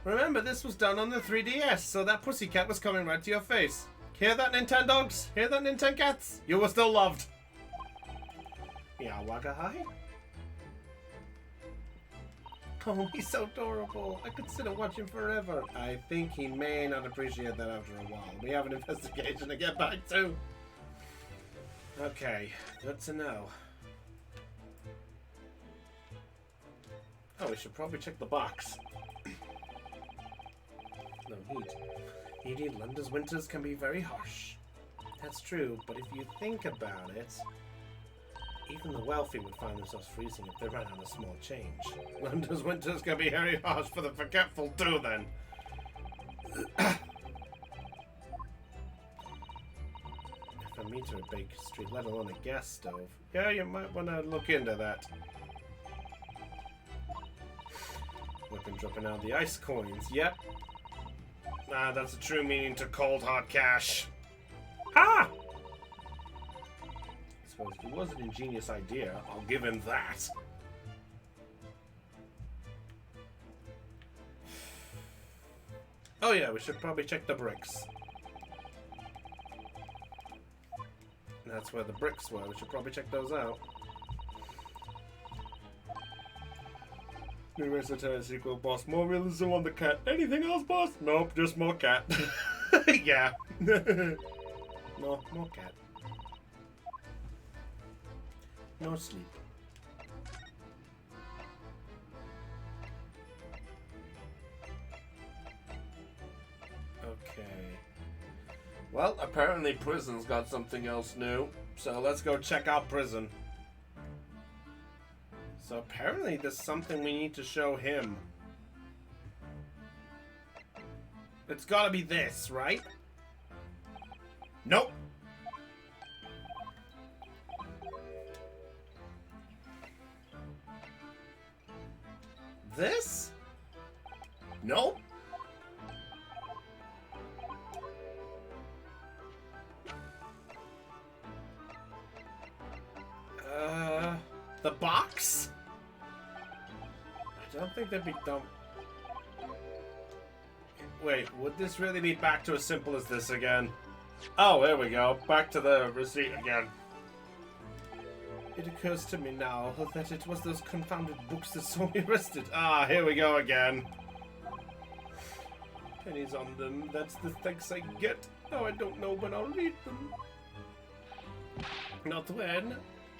Remember, this was done on the 3DS, so that pussycat was coming right to your face. Hear that, Nintendogs? Hear that, Nintendcats? You were still loved. Yeah, Wagahai? Oh, he's so adorable. I could sit and watch him forever. I think he may not appreciate that after a while. We have an investigation to get back to. Okay, good to know. Oh, we should probably check the box. No heat. Indeed, London's winters can be very harsh. That's true, but if you think about it, even the wealthy would find themselves freezing if they ran out of small change. London's winters can be very harsh for the forgetful too, then. If a meter at Baker Street, let alone a gas stove. Yeah, you might want to look into that. Looking dropping out the ice coins. Yep. Ah, that's a true meaning to cold hard cash. Ha! suppose it was an ingenious idea. I'll give him that. Oh yeah, we should probably check the bricks. That's where the bricks were. We should probably check those out. New Esoteric sequel, boss. More realism on the cat. Anything else, boss? Nope, just more cat. Yeah. No, more cat. No sleep. Okay. Well, apparently prison's got something else new. So let's go check out prison. So apparently there's something we need to show him. It's gotta be this, right? Nope. This? Nope. The box? I don't think that'd be dumb. Wait, would this really be back to as simple as this again? Oh, there we go. Back to the receipt again. It occurs to me now that it was those confounded books that saw me arrested. Ah, here we go again. Pennies on them. That's the thanks I get. Now I don't know when I'll read them. Not when.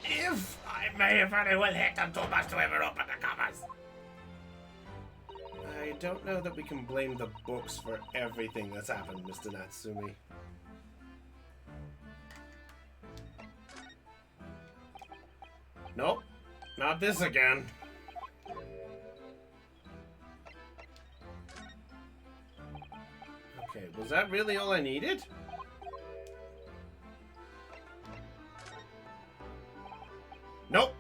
If I may very well hate them too much to ever open the covers. I don't know that we can blame the books for everything that's happened, Mr. Natsumi. Nope, not this again. Okay, was that really all I needed? Nope.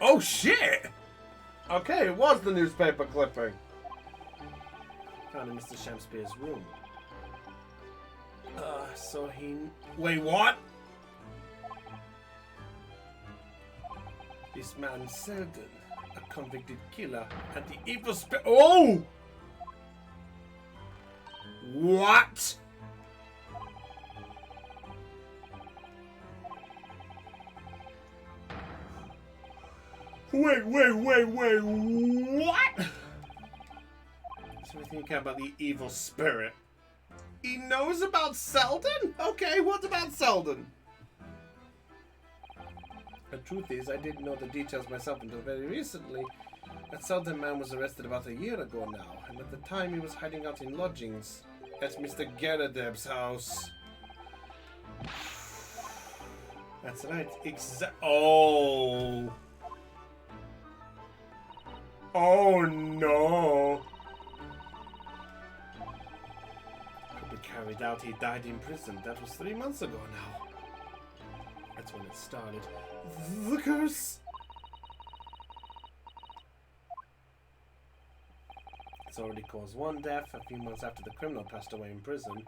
Oh shit! Okay, it was the newspaper clipping. Found in Mr. Shamspeare's room. So he... Wait, what? This man Selden, a convicted killer, and the evil spirit... Oh! What? Wait, what? So we think about the evil spirit. He knows about Selden? Okay, what about Selden? The truth is, I didn't know the details myself until very recently. That Selden man was arrested about a year ago now, and at the time he was hiding out in lodgings at Mr. Garadeb's house. That's right, Oh! Oh no! Could be carried out, he died in prison. That was 3 months ago now. That's when it started. The curse! It's already caused one death. A few months after the criminal passed away in prison,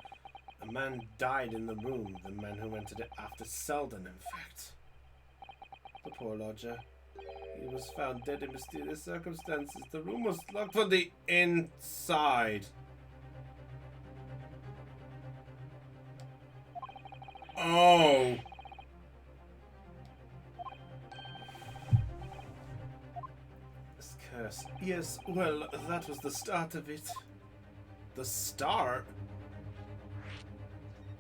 a man died in the room. The man who entered it after Selden, in fact. The poor lodger. He was found dead in mysterious circumstances. The room was locked from the inside. Oh! This curse. Yes, well, that was the start of it. The start?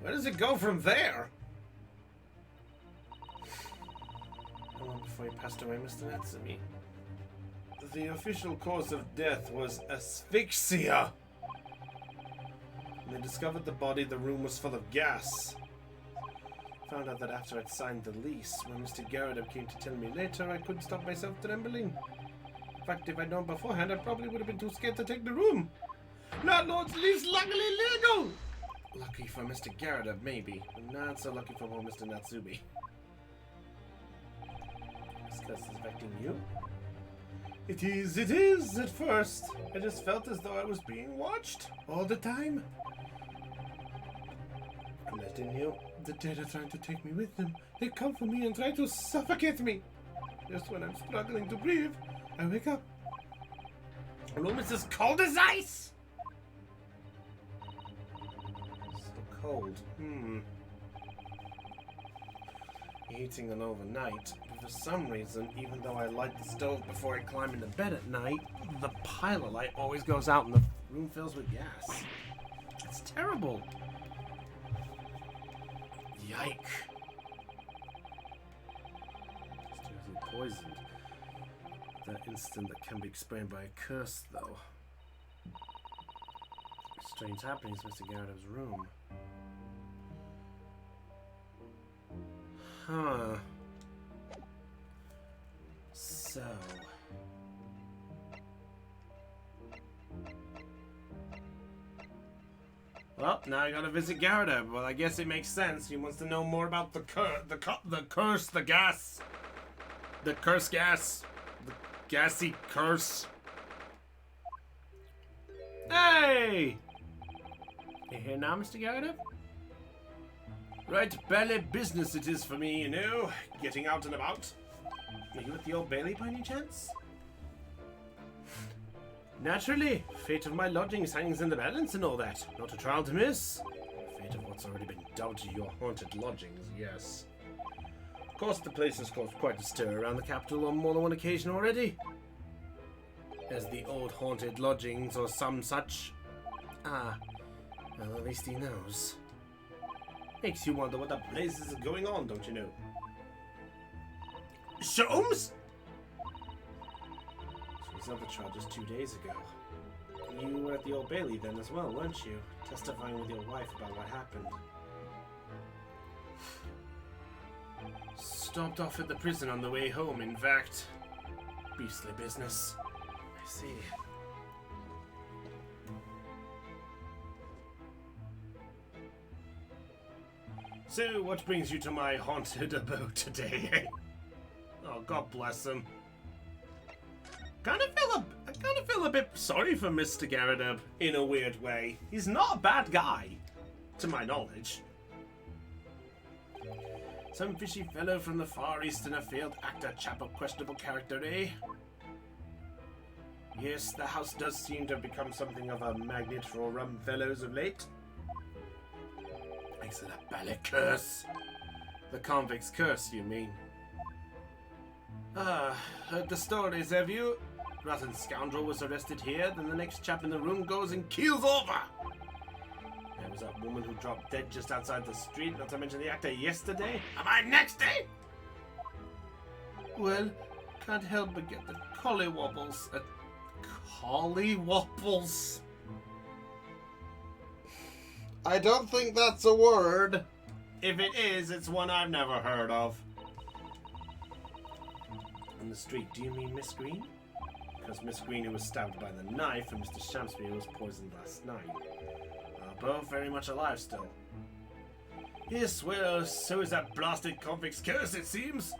Where does it go from there? How long before he passed away, Mr. Natsumi? The official cause of death was asphyxia. When they discovered the body, the room was full of gas. Found out that after I'd signed the lease, when Mr. Garadeb came to tell me later, I couldn't stop myself trembling. In fact, if I'd known beforehand, I probably would have been too scared to take the room. Landlord's lease luckily legal! Lucky for Mr. Garadeb, maybe, but not so lucky for poor Mr. Natsumi. This curse is affecting you? It is, at first. I just felt as though I was being watched all the time. And I didn't know the dead are trying to take me with them. They come for me and try to suffocate me. Just when I'm struggling to breathe, I wake up. The room is as cold as ice. So cold. Heating an overnight. But for some reason, even though I light the stove before I climb into bed at night, the pile of light always goes out and the room fills with gas. It's terrible. Yike. Seriously poisoned. That instant that can be explained by a curse, though. Strange happenings must get out of his room. Huh. So. Well, now I gotta visit Garda. Well, I guess it makes sense. He wants to know more about the curse, the gas. The curse gas. The gassy curse. Hey! You here now, Mr. Garda? Right, ballet business it is for me, you know. Getting out and about. Are you at the Old Bailey by any chance? Naturally, fate of my lodgings hangs in the balance and all that. Not a trial to miss. Fate of what's already been dubbed to your haunted lodgings, yes. Of course, the place has caused quite a stir around the capital on more than one occasion already. As the old haunted lodgings or some such. Ah, well, at least he knows. Makes you wonder what the blazes is going on, don't you know? Sholmes? So his other trial just 2 days ago. You were at the Old Bailey then as well, weren't you? Testifying with your wife about what happened. Stopped off at the prison on the way home, in fact. Beastly business. I see. So, what brings you to my haunted abode today, eh? Oh, God bless him. I kind of feel a bit sorry for Mr. Garrideb, in a weird way. He's not a bad guy, to my knowledge. Some fishy fellow from the Far East and a failed actor, chap of questionable character, eh? Yes, the house does seem to have become something of a magnet for rum fellows of late. Thanks to that ballet curse. The convict's curse, you mean? Heard the stories, have you? Rotten scoundrel was arrested here, then the next chap in the room goes and keels over. There was that woman who dropped dead just outside the street, not to mention the actor yesterday. Am I next, eh? Well, can't help but get the collywobbles. Collywobbles? I don't think that's a word. If it is, it's one I've never heard of. On the street, do you mean Miss Green? Because Miss Green, who was stabbed by the knife, and Mr. Shamspeare was poisoned last night. Both very much alive still. Yes, well, so is that blasted convict's curse, it seems.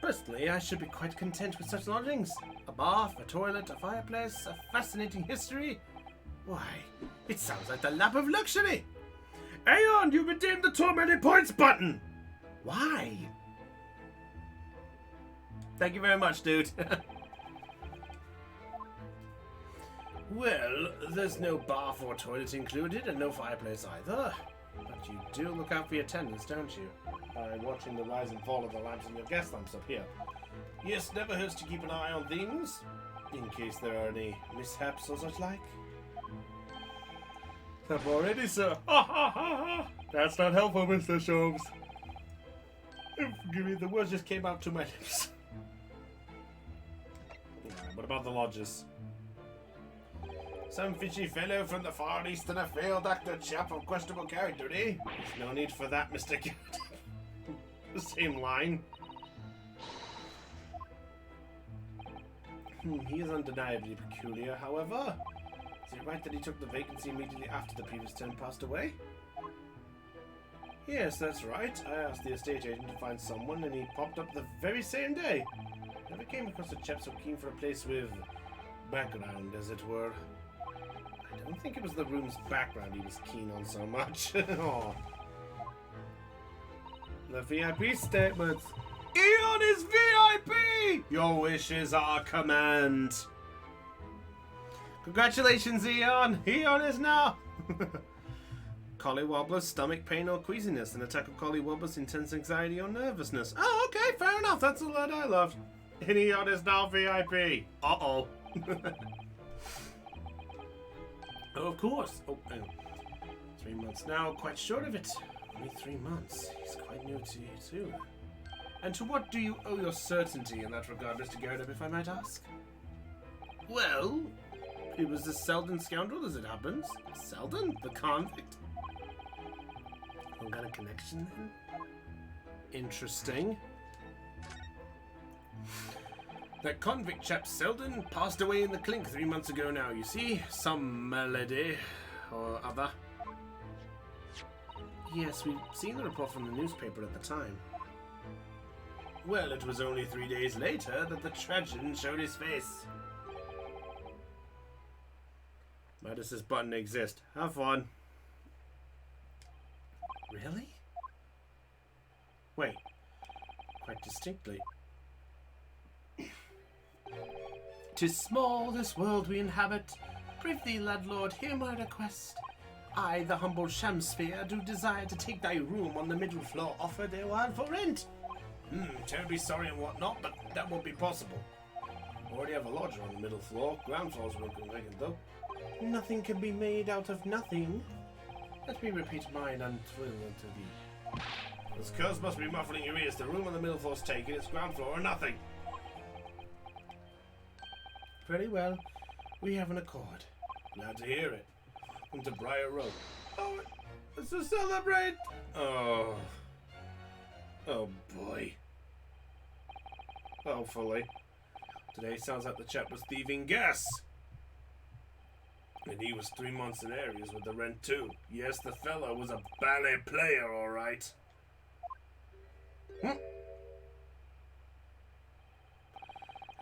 Personally, I should be quite content with such lodgings. A bath, a toilet, a fireplace, a fascinating history. Why, it sounds like the lap of luxury. Hang on, you redeemed the tormented points button. Why? Thank you very much, dude. Well, there's no bath or toilet included and no fireplace either. But you do look out for your attendants, don't you? By watching the rise and fall of the lamps in your guest lamps up here. Yes, never hurts to keep an eye on things, in case there are any mishaps or such like. Up already, sir. Ha ha ha ha! That's not helpful, Mr. Sholmes. Forgive me, the words just came out to my lips. What about the lodgers? Some fishy fellow from the Far East and a failed actor, chap of questionable character, eh? There's no need for that, Mr. Garrett. The same line. He is undeniably peculiar, however. Is it right that he took the vacancy immediately after the previous tenant passed away? Yes, that's right. I asked the estate agent to find someone and he popped up the very same day. Never came across a chap so keen for a place with background, as it were. I don't think it was the room's background he was keen on so much. Oh. The VIP statements. Eon is VIP! Your wishes are command. Congratulations, Eon! Eon is now! Collie-wobbler's stomach pain or queasiness. An attack of collie-wobbler's intense anxiety or nervousness. Oh, okay, fair enough. That's the word I loved. And Eon is now VIP. Uh-oh. Oh, of course. Oh, 3 months now. Quite short of it. Only 3 months. He's quite new to you, too. And to what do you owe your certainty in that regard, Mr. Garrett, if I might ask? Well, he was a Selden scoundrel, as it happens. Selden? The convict? Some kind of connection, then? Interesting. That convict chap Selden passed away in the clink 3 months ago now, you see? Some malady or other. Yes, we've seen the report from the newspaper at the time. Well, it was only 3 days later that the tragedy showed his face. Why does this button exist? Have fun. Really? Wait. Quite distinctly. 'Tis small, this world we inhabit. Prithee, landlord, hear my request. I, the humble Shamsphere, do desire to take thy room on the middle floor offered a while for rent. Terribly sorry and whatnot, but that won't be possible. Already have a lodger on the middle floor. Ground floor's working vacant, though. Nothing can be made out of nothing. Let me repeat mine unthrill unto thee. This curse must be muffling your ears. The room on the middle floor's taken. It's ground floor or nothing. Very well. We have an accord. Glad to hear it. Welcome to Briar Road. Oh, it's to celebrate! Oh. Oh boy. Hopefully. Today sounds like the chap was thieving gas. And he was 3 months in areas with the rent too. Yes, the fellow was a ballet player, alright.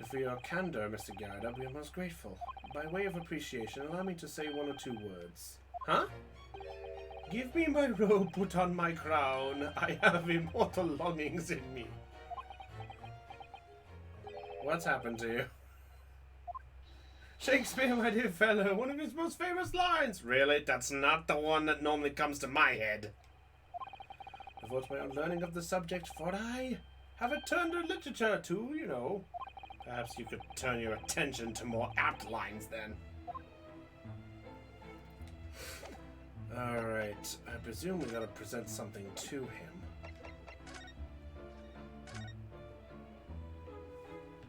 For your candor, Mr. Garda, we are most grateful. By way of appreciation, allow me to say 1 or 2 words. Huh? Give me my robe, put on my crown. I have immortal longings in me. What's happened to you? Shakespeare, my dear fellow, one of his most famous lines. Really? That's not the one that normally comes to my head. Devote my own learning of the subject, for I have a turn to literature too, you know. Perhaps you could turn your attention to more apt lines then. Alright, I presume we gotta present something to him.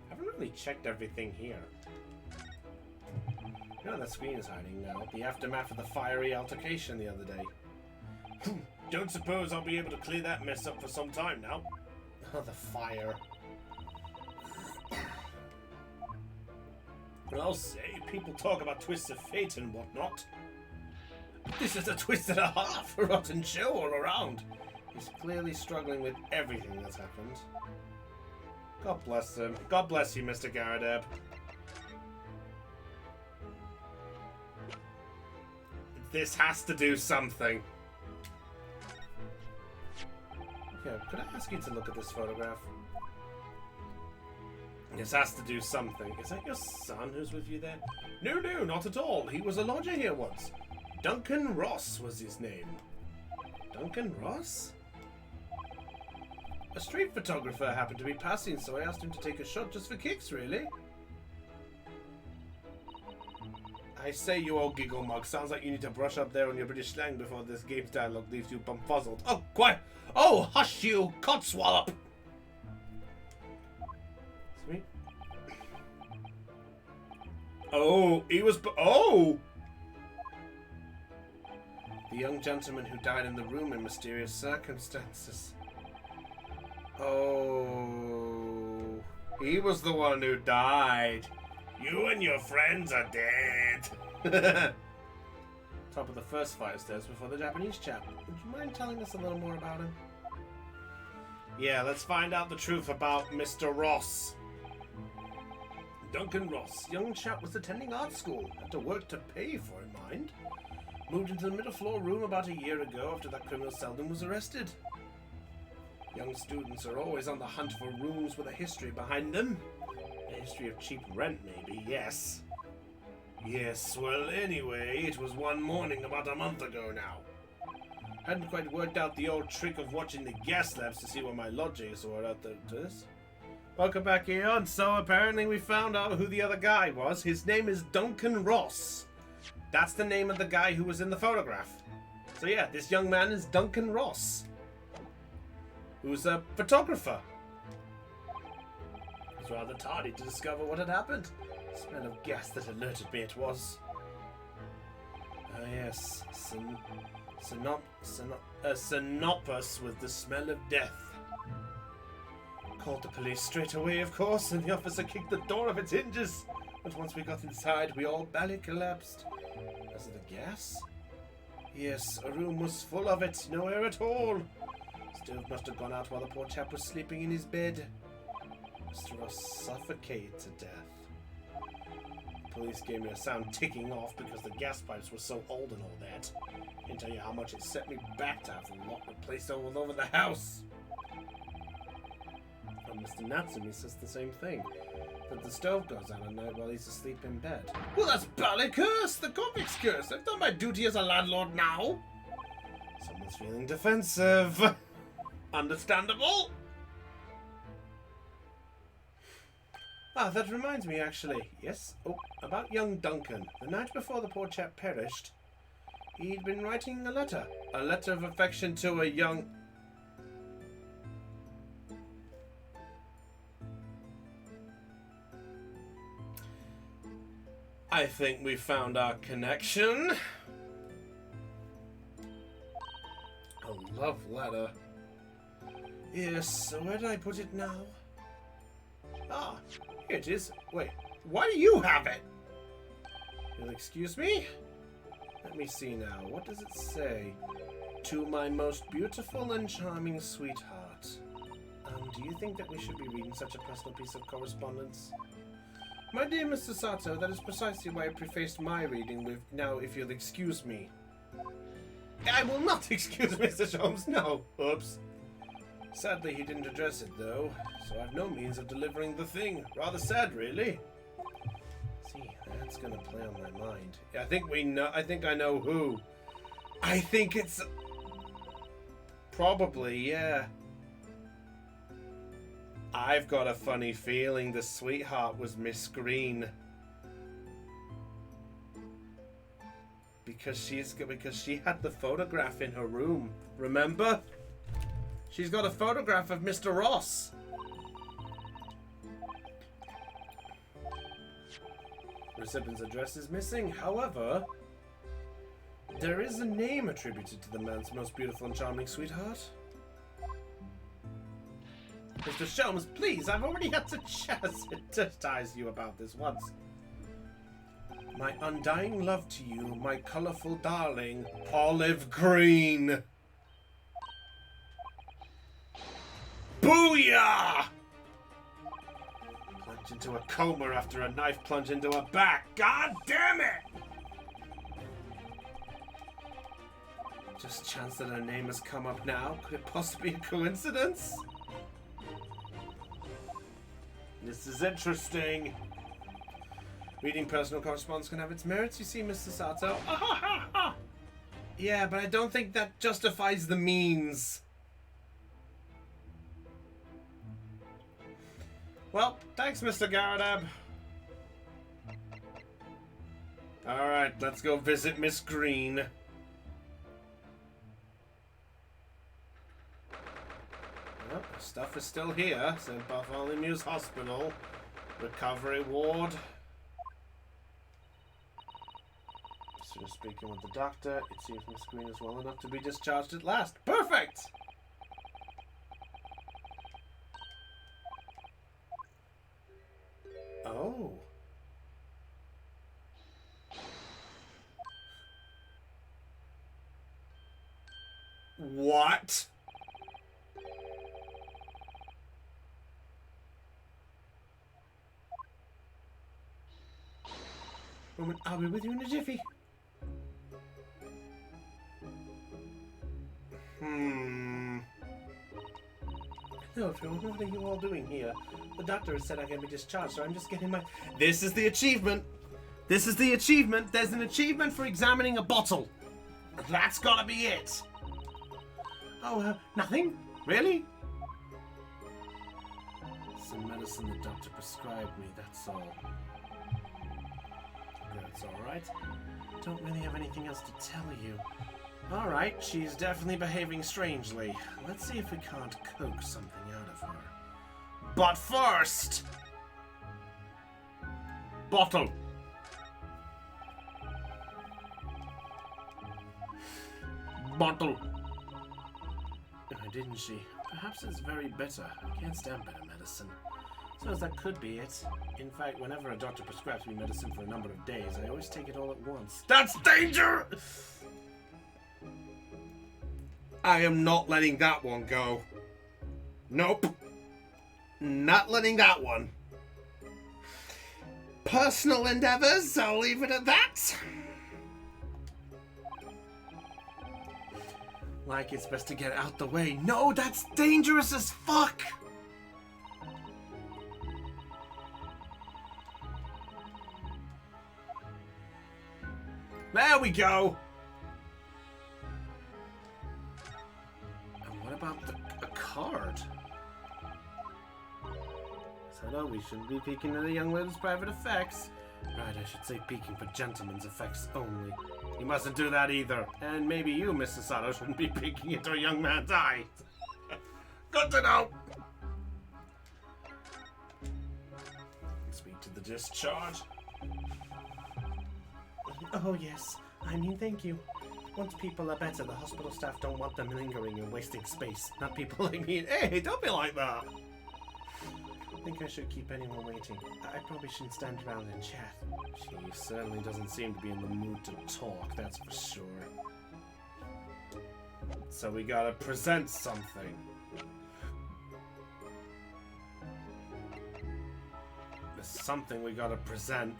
I haven't really checked everything here. You know, the screen is hiding now. The aftermath of the fiery altercation the other day. Don't suppose I'll be able to clear that mess up for some time now. Oh, the fire. Well, I'll say, people talk about twists of fate and whatnot. This is a twist and a half, a rotten show all around. He's clearly struggling with everything that's happened. God bless him. God bless you, Mr. Garadeb. This has to do something. Okay, could I ask you to look at this photograph? This has to do something. Is that your son who's with you there? No, no, not at all. He was a lodger here once. Duncan Ross was his name. Duncan Ross? A street photographer happened to be passing, so I asked him to take a shot just for kicks, really. I say, you old giggle mug. Sounds like you need to brush up there on your British slang before this game's dialogue leaves you bumfuzzled. Oh, quiet! Oh, hush you, codswallop! Sweet. Oh, he was... Oh! The young gentleman who died in the room in mysterious circumstances. Oh... He was the one who died. You and your friends are dead. Top of the first flight of stairs before the Japanese chap. Would you mind telling us a little more about him? Yeah, let's find out the truth about Mr. Ross. Duncan Ross, young chap was attending art school. Had to work to pay for it, mind. Moved into the middle floor room about a year ago after that criminal Selden was arrested. Young students are always on the hunt for rooms with a history behind them. A history of cheap rent, maybe, yes. Yes, well, anyway, it was one morning about a month ago now. Hadn't quite worked out the old trick of watching the gas labs to see what my lodgings were at this. Welcome back, Eon. So apparently we found out who the other guy was. His name is Duncan Ross. That's the name of the guy who was in the photograph. So yeah, this young man is Duncan Ross, who's a photographer. It was rather tardy to discover what had happened. The smell of gas that alerted me it was. Ah yes, Synopus with the smell of death. Called the police straight away, of course, and the officer kicked the door off its hinges. But once we got inside, we all barely collapsed. Was it the gas? Yes, a room was full of it, no air at all. Stove must have gone out while the poor chap was sleeping in his bed. Mr. Ross suffocated to death. The police gave me a sound ticking off because the gas pipes were so old and all that. I can't tell you how much it set me back to have the lot replaced all over the house. And Mr. Natsumi says the same thing. That the stove goes out at night while he's asleep in bed. Well, that's bally curse! The convict's curse! I've done my duty as a landlord now! Someone's feeling defensive. Understandable? Ah, that reminds me, actually. Yes? Oh, about young Duncan. The night before the poor chap perished, he'd been writing a letter. A letter of affection to a young... I think we found our connection. A love letter. Yes, so where did I put it now? Ah, here it is. Wait, why do you have it? You'll excuse me? Let me see now. What does it say? To my most beautiful and charming sweetheart. Do you think that we should be reading such a personal piece of correspondence? My dear Mr. Sato, that is precisely why I prefaced my reading with, now if you'll excuse me. I will not excuse Mr. Holmes, no. Oops. Sadly, he didn't address it, though, so I've no means of delivering the thing. Rather sad, really. See, that's gonna play on my mind. I think I know who. I think it's... Probably, yeah. I've got a funny feeling the sweetheart was Miss Green. Because she had the photograph in her room. Remember? She's got a photograph of Mr. Ross. Recipient's address is missing. However, there is a name attributed to the man's most beautiful and charming sweetheart. Mr. Shelms, please, I've already had to chastise you about this once. My undying love to you, my colourful darling, Olive Green. Booyah! Plunge into a coma after a knife plunge into her back. God damn it! Just chance that her name has come up now. Could it possibly be a coincidence? This is interesting. Reading personal correspondence can have its merits, you see, Mr. Sato. Yeah, but I don't think that justifies the means. Well, thanks, Mr. Garadab. Alright, let's go visit Miss Green. Well, stuff is still here. St. Bartholomew's Hospital. Recovery ward. So speaking with the doctor, it seems Miss Green is well enough to be discharged at last. Perfect! Oh. What? Moment, I'll be with you in a jiffy. Hello, everyone. What are you all doing here? The doctor has said I can be discharged, so I'm just getting my... This is the achievement. This is the achievement. There's an achievement for examining a bottle. That's gotta be it. Oh, nothing? Really? Some medicine the doctor prescribed me, that's all. That's alright. Don't really have anything else to tell you. Alright, she's definitely behaving strangely. Let's see if we can't coax something out of her. But first... Bottle. Bottle. Oh, didn't she? Perhaps it's very bitter. I can't stand bitter medicine. So that could be it. In fact, whenever a doctor prescribes me medicine for a number of days, I always take it all at once. That's danger! I am not letting that one go. Nope. Not letting that one. Personal endeavors, I'll leave it at that. Like it's best to get out the way. No, that's dangerous as fuck! There we go! And what about a card? So no, we shouldn't be peeking at a young lady's private effects. Right, I should say peeking for gentlemen's effects only. You mustn't do that either. And maybe you, Mr. Sato, shouldn't be peeking into a young man's eye. Good to know! Speak to the discharge. Oh, yes. I mean, thank you. Once people are better, the hospital staff don't want them lingering and wasting space. Not people like me. Hey, don't be like that! I think I should keep anyone waiting. I probably shouldn't stand around and chat. She certainly doesn't seem to be in the mood to talk, that's for sure. So we gotta present something. There's something we gotta present.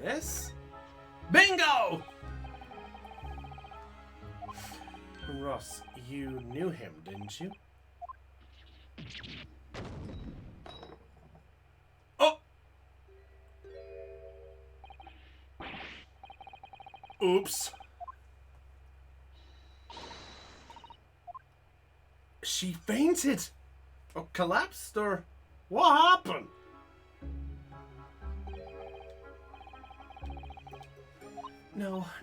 This? Bingo! Ross, you knew him, didn't you? Oh! Oops. She fainted! Or collapsed, or what happened?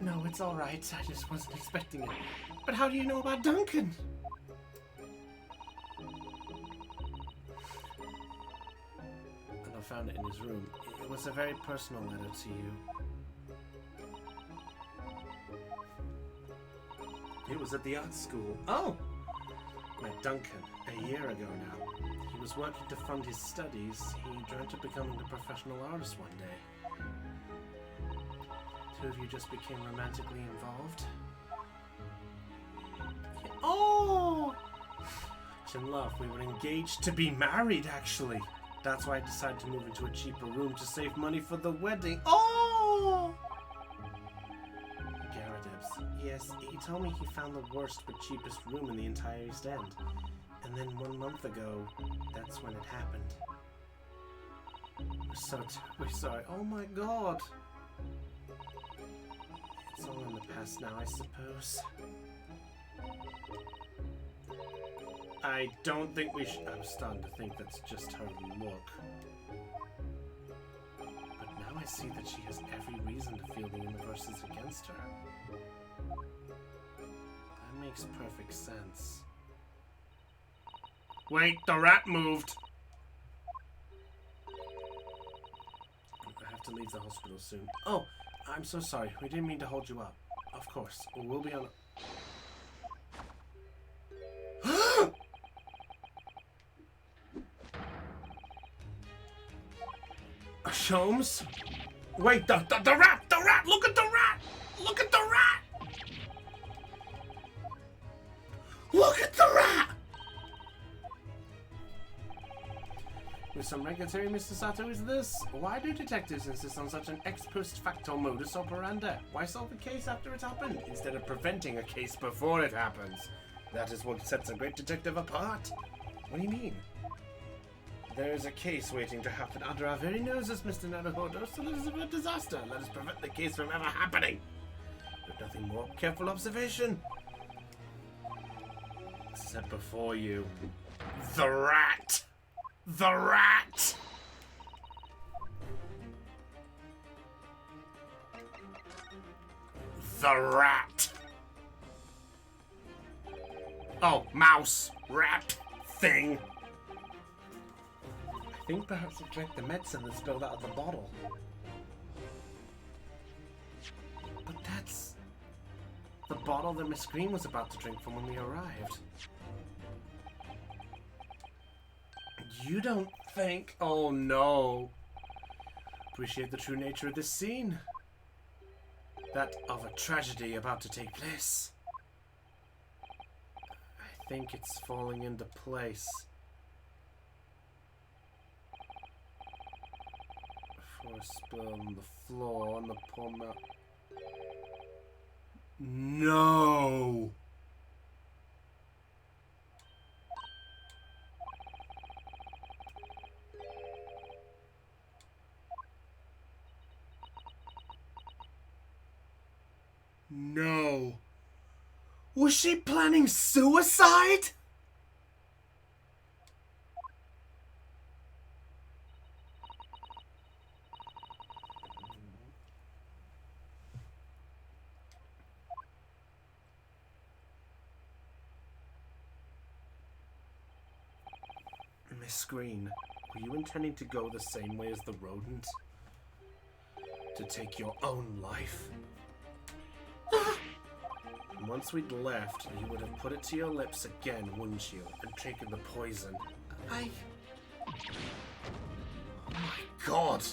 No, it's all right. I just wasn't expecting it. But how do you know about Duncan? And I found it in his room. It was a very personal letter to you. It was at the art school. Oh! Met Duncan a year ago now. He was working to fund his studies. He dreamt of becoming a professional artist one day. Two of you just became romantically involved. Oh! In love, we were engaged to be married, actually. That's why I decided to move into a cheaper room to save money for the wedding. Oh! Garadebs. Yes, he told me he found the worst but cheapest room in the entire East End. And then 1 month ago, that's when it happened. We're so terribly sorry. Oh my god. It's all in the past now, I suppose. I don't think we should... I was starting to think that's just her look. But now I see that she has every reason to feel the universe is against her. That makes perfect sense. Wait, the rat moved! I have to leave the hospital soon. Oh, I'm so sorry. We didn't mean to hold you up. Of course. We'll be on... Sholmes? Wait, the rat! The rat! Look at the rat! Look at the rat! Look at the rat! With some regulatory, Mr. Sato, is this? Why do detectives insist on such an ex post facto modus operandi? Why solve a case after it's happened, instead of preventing a case before it happens? That is what sets a great detective apart. What do you mean? There is a case waiting to happen under our very noses, Mr. Naruhodo, so let us avert disaster. Let us prevent the case from ever happening. With nothing more careful observation. Set before you. The rat! The rat! The rat! Oh, mouse, rat, thing. I think perhaps it drank the medicine that spilled out of the bottle. But that's the bottle that Miss Green was about to drink from when we arrived. You don't think... Oh no. Appreciate the true nature of this scene. That of a tragedy about to take place. I think it's falling into place. Before a spill on the floor, on the poor mouth. No! No. Was she planning suicide? Miss Green, were you intending to go the same way as the rodent? To take your own life? Once we'd left, you would have put it to your lips again, wouldn't you? And taken the poison. Oh my god!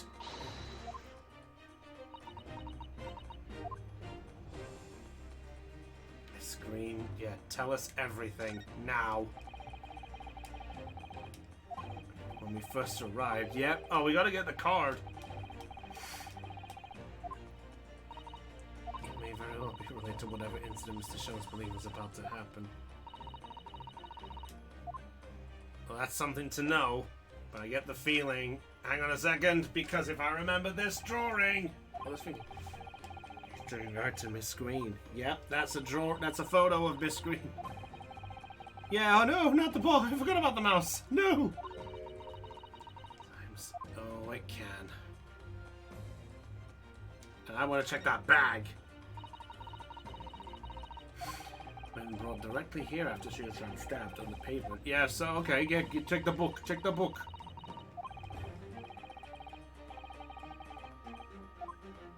Miss Green, yeah, tell us everything, now. When we first arrived, yep. Oh, we gotta get the card. Very well be related to whatever incident Mr. Shones believed was about to happen. Well, that's something to know, but I get the feeling... Hang on a second, because if I remember this drawing... Oh, this thing... Drawing right to Miss Green. Yep, that's a photo of Miss Green. Yeah, oh no, not the ball. I forgot about the mouse. No! Oh, it can. And I want to check that bag. Been brought directly here after she was found stabbed on the pavement. Yeah, so, okay, yeah, check the book, check the book.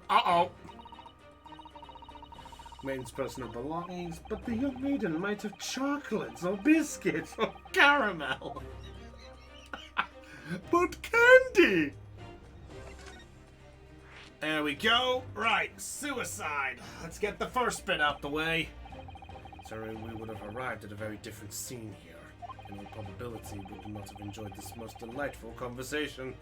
Uh-oh. Maiden's personal belongings, but the young maiden might have chocolates or biscuits or caramel. But candy! There we go. Right, suicide. Let's get the first bit out the way. Sorry, we would have arrived at a very different scene here. In all probability, we would not have enjoyed this most delightful conversation.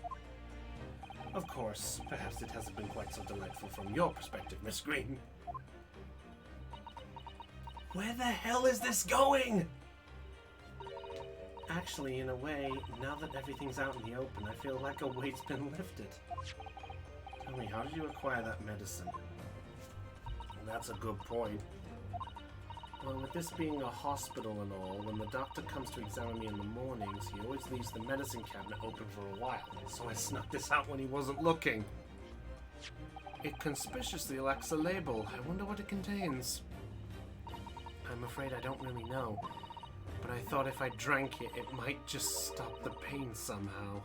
Of course, perhaps it hasn't been quite so delightful from your perspective, Miss Green. Where the hell is this going? Actually, in a way, now that everything's out in the open, I feel like a weight's been lifted. Tell me, how did you acquire that medicine? That's a good point. Well, with this being a hospital and all, when the doctor comes to examine me in the mornings, he always leaves the medicine cabinet open for a while, so I snuck this out when he wasn't looking. It conspicuously lacks a label. I wonder what it contains. I'm afraid I don't really know, but I thought if I drank it, it might just stop the pain somehow.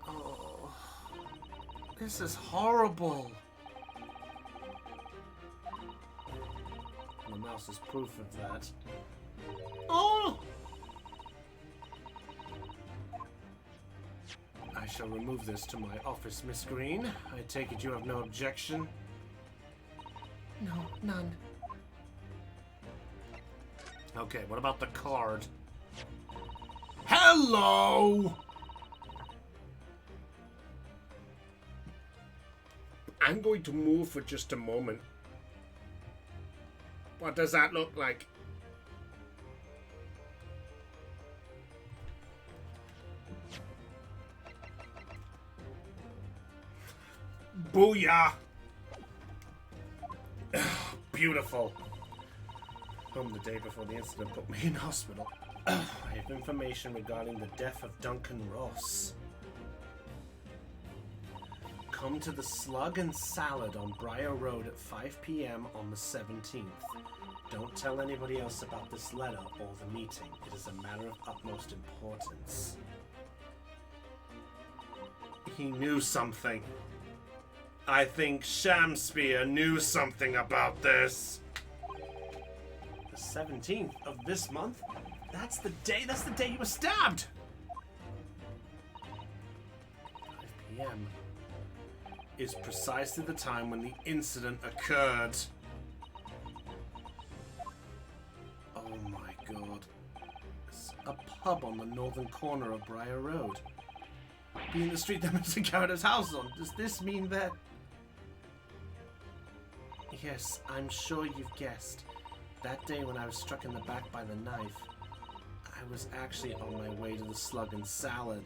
Oh, this is horrible. The mouse is proof of that. Oh! I shall remove this to my office, Miss Green. I take it you have no objection? No, none. Okay, what about the card? Hello! I'm going to move for just a moment. What does that look like? Booyah! Beautiful. Home the day before the incident put me in hospital. I have information regarding the death of Duncan Ross. Come to the Slug and Salad on Briar Road at 5 p.m. on the 17th. Don't tell anybody else about this letter or the meeting. It is a matter of utmost importance. He knew something. I think Shamspear knew something about this. The 17th of this month? That's the day you were stabbed! 5 p.m. is precisely the time when the incident occurred. Oh my god. It's a pub on the northern corner of Briar Road. Being the street that Mr. Garrett's house is on, does this mean that... Yes, I'm sure you've guessed. That day when I was struck in the back by the knife, I was actually on my way to the Slug and Salad.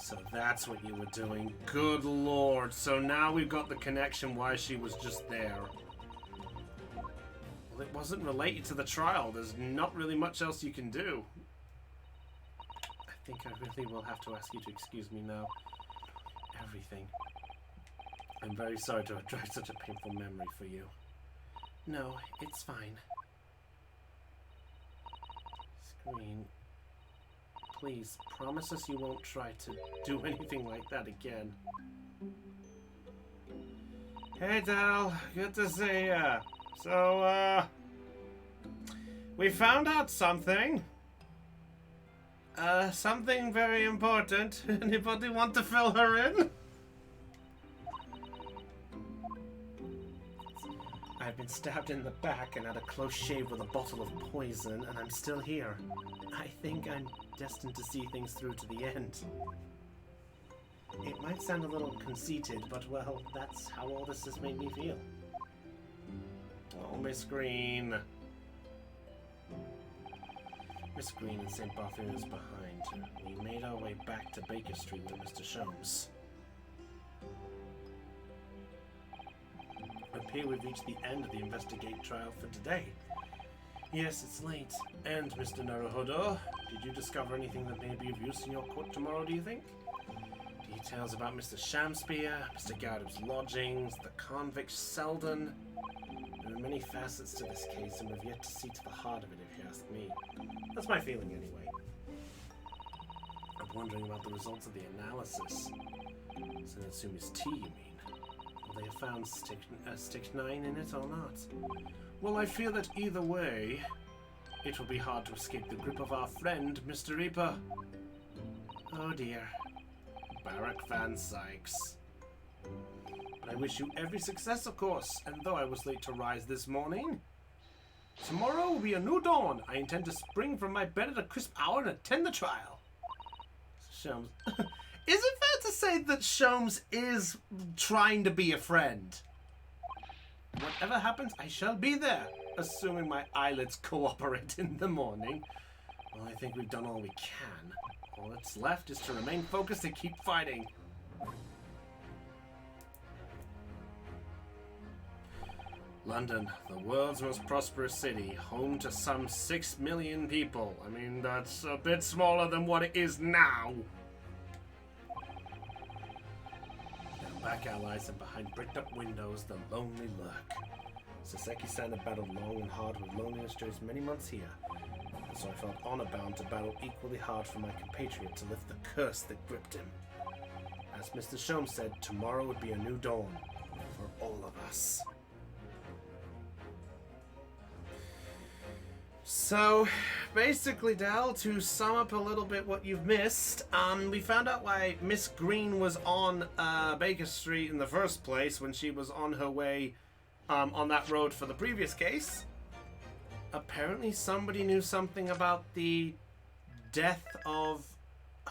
So that's what you were doing. Good lord. So now we've got the connection why she was just there. Well, it wasn't related to the trial. There's not really much else you can do. I think I really will have to ask you to excuse me now. Everything. I'm very sorry to have dragged such a painful memory for you. No, it's fine. Screen. Please, promise us you won't try to do anything like that again. Hey, Dal. Good to see ya. So, we found out something. Something very important. Anybody want to fill her in? I've been stabbed in the back and had a close shave with a bottle of poison, and I'm still here. I think I'm destined to see things through to the end. It might sound a little conceited, but well, that's how all this has made me feel. Oh, Miss Green. Miss Green and St. Bartholomew is behind. We made our way back to Baker Street with Mr. Sholmes. It appears we've reached the end of the investigate trial for today. Yes, it's late. And, Mr. Naruhodo, did you discover anything that may be of use in your court tomorrow, do you think? Details about Mr. Shamspear, Mr. Garrett's lodgings, the convict Selden. There are many facets to this case, and we've yet to see to the heart of it, if you ask me. That's my feeling, anyway. I'm wondering about the results of the analysis. Senatsumi's tea, you mean? Will they have found strychnine in it or not? Well, I fear that either way, it will be hard to escape the grip of our friend, Mr. Reaper. Oh dear. Barack Van Sykes. But I wish you every success, of course, and though I was late to rise this morning, tomorrow will be a new dawn. I intend to spring from my bed at a crisp hour and attend the trial. Sholmes. Is it fair to say that Sholmes is trying to be a friend? Whatever happens, I shall be there, assuming my eyelids cooperate in the morning. Well, I think we've done all we can. All that's left is to remain focused and keep fighting. London, the world's most prosperous city, home to some 6 million people. I mean, that's a bit smaller than what it is now. Back allies, and behind bricked-up windows, the lonely lurk. Saseki-san had battled long and hard with loneliness during his many months here, and so I felt honor-bound to battle equally hard for my compatriot to lift the curse that gripped him. As Mr. Sholmes said, tomorrow would be a new dawn for all of us. So, basically, Dal, to sum up a little bit what you've missed, we found out why Miss Green was on Baker Street in the first place when she was on her way on that road for the previous case. apparently somebody knew something about the death of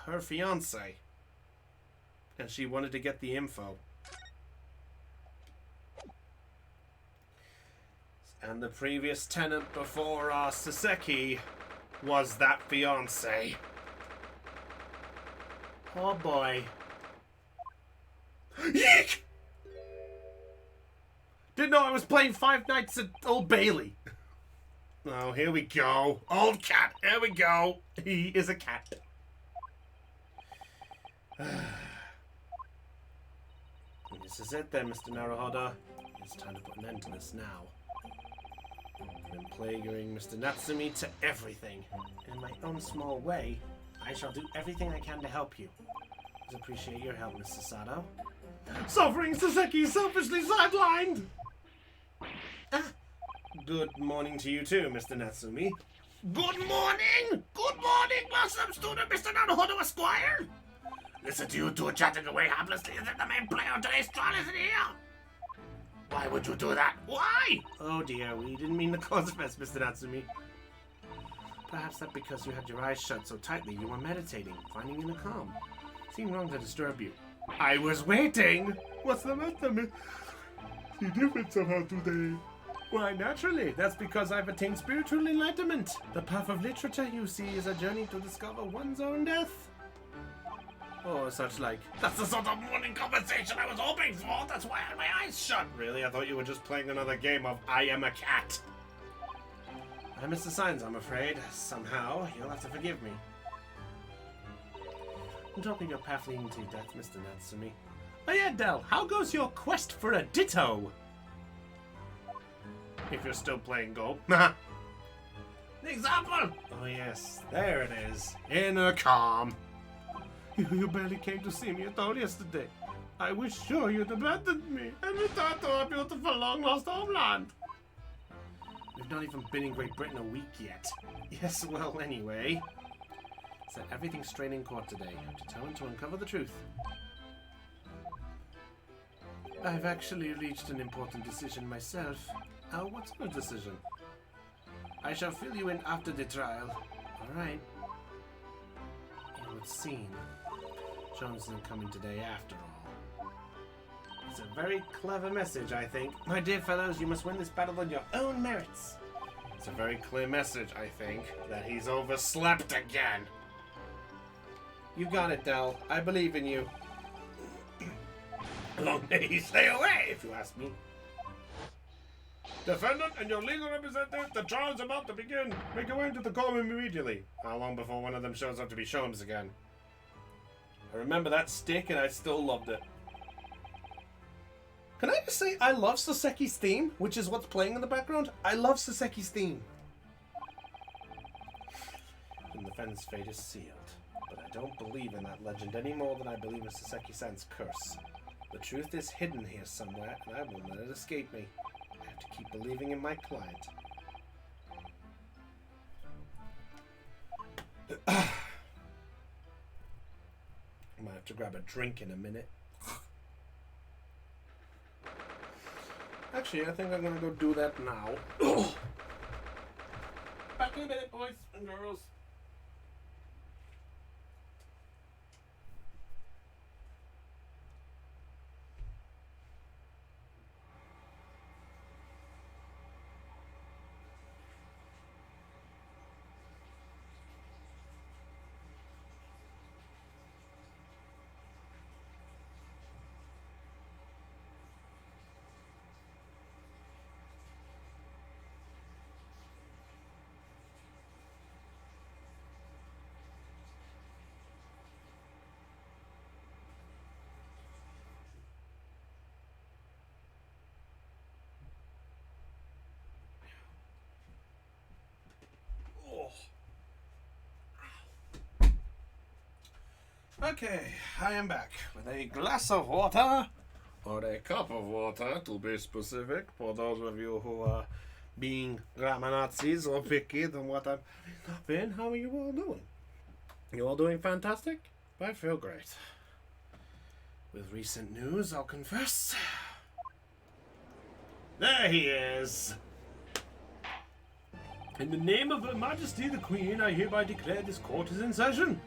her fiancé. And she wanted to get the info. And the previous tenant before Saseki was that fiancé. Oh boy. Yeek! Didn't know I was playing Five Nights at Old Bailey. Oh, here we go. Old cat, here we go. He is a cat. This is it then, Mr. Naruhodo. It's time to put an end to this now. I've been plaguing Mr. Natsumi to everything. In my own small way, I shall do everything I can to help you. I appreciate your help, Mr. Sato. Suffering Saseki selfishly sidelined! Good morning to you too, Mr. Natsumi. Good morning! Good morning, blossom student Mr. Naruhodo Esquire! Listen to you two chatting away harmlessly as if the main player of today's trial isn't here! Why would you do that? Why? Oh dear, we didn't mean to cause offense, Mr. Natsumi. Perhaps that because you had your eyes shut so tightly you were meditating, finding inner calm. Seemed wrong to disturb you. I was waiting! What's the matter, Miss? You're different somehow today. Why, naturally. That's because I've attained spiritual enlightenment. The path of literature, you see, is a journey to discover one's own death. Or such like. That's the sort of morning conversation I was hoping for. That's why I had my eyes shut. Really? I thought you were just playing another game of I Am a Cat. I missed the signs, I'm afraid. Somehow, you'll have to forgive me. I'm talking your path leading to death, Mr. Natsumi. Oh yeah, Del, how goes your quest for a ditto? If you're still playing Go. The example! Oh yes, there it is. Inner calm. You barely came to see me at all yesterday. I was sure you'd abandoned me and returned to our beautiful long-lost homeland. We've not even been in Great Britain a week yet. Yes, well, anyway. Set everything straight in court today. I'm determined to uncover the truth. I've actually reached an important decision myself. What's your decision? I shall fill you in after the trial. Alright. It would seem Jones isn't coming today after all. It's a very clever message, I think. My dear fellows, you must win this battle on your own merits. It's a very clear message, I think, that he's overslept again. You got it, Del. I believe in you. Long may he stay away, if you ask me. Defendant and your legal representative, the trial is about to begin. Make your way into the courtroom immediately. How long before one of them shows up to be shown again? I remember that stick and I still loved it. Can I just say, I love Saseki's theme, which is what's playing in the background. I love Saseki's theme. And the defendant's fate is sealed. But I don't believe in that legend any more than I believe in Saseki-san's curse. The truth is hidden here somewhere, and I won't let it escape me. I have to keep believing in my client. I might have to grab a drink in a minute. Actually, I think I'm gonna go do that now. Back in a minute, boys and girls. Okay, I am back with a glass of water, or a cup of water to be specific, for those of you who are being grammar Nazis or picky than what I've been. How are you all doing? You all doing fantastic? I feel great. With recent news, I'll confess. There he is! In the name of Her Majesty the Queen, I hereby declare this court is in session.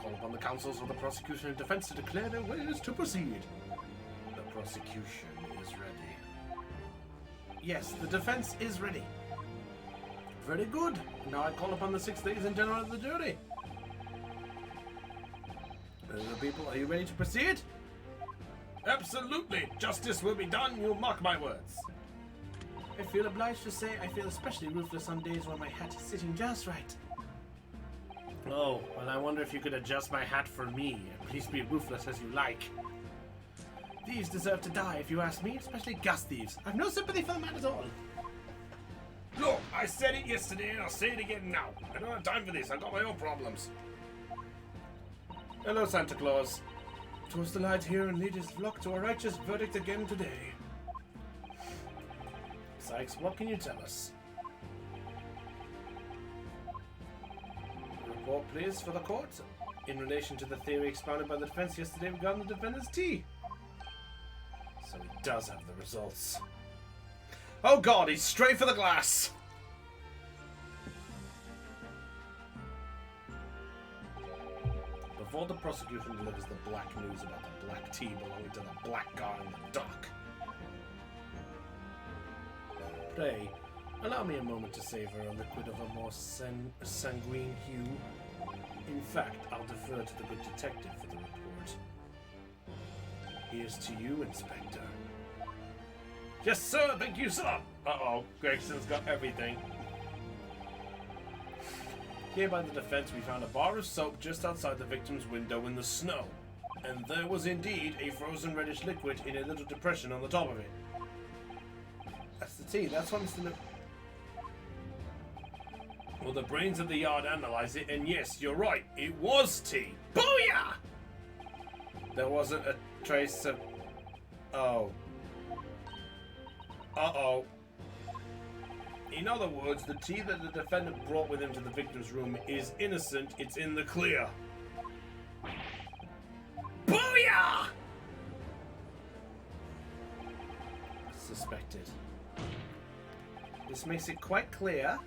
Call upon the counsels of the prosecution and defense to declare their willingness to proceed. The prosecution is ready. Yes, the defense is ready. Very good. Now I call upon the 6 ladies and gentlemen of the jury. People, are you ready to proceed? Absolutely. Justice will be done. You'll mark my words. I feel obliged to say I feel especially ruthless on days when my hat is sitting just right. Oh, well, I wonder if you could adjust my hat for me, and please be ruthless as you like. Thieves deserve to die, if you ask me, especially gas thieves. I've no sympathy for the man at all. Look, I said it yesterday, and I'll say it again now. I don't have time for this. I've got my own problems. Hello, Santa Claus. Towards the light here and lead his flock to a righteous verdict again today. Sykes, what can you tell us? Report, please, for the court. In relation to the theory expounded by the defense yesterday regarding the defendant's tea. So he does have the results. Oh God, he's straight for the glass! Before the prosecution delivers the black news about the black tea belonging to the black guy in the dock. Pray, allow me a moment to savor a liquid of a more sanguine hue. In fact, I'll defer to the good detective for the report. Here's to you, Inspector. Yes, sir! Thank you, sir! Uh-oh, Gregson's got everything. Here by the defense, we found a bar of soap just outside the victim's window in the snow. And there was indeed a frozen reddish liquid in a little depression on the top of it. That's the tea. That's what Mr. Well, the brains of the yard analyze it, and yes, you're right. It was tea. Booyah! There wasn't a trace of... Oh. Uh-oh. In other words, the tea that the defendant brought with him to the victim's room is innocent. It's in the clear. Booyah! Suspected. This makes it quite clear.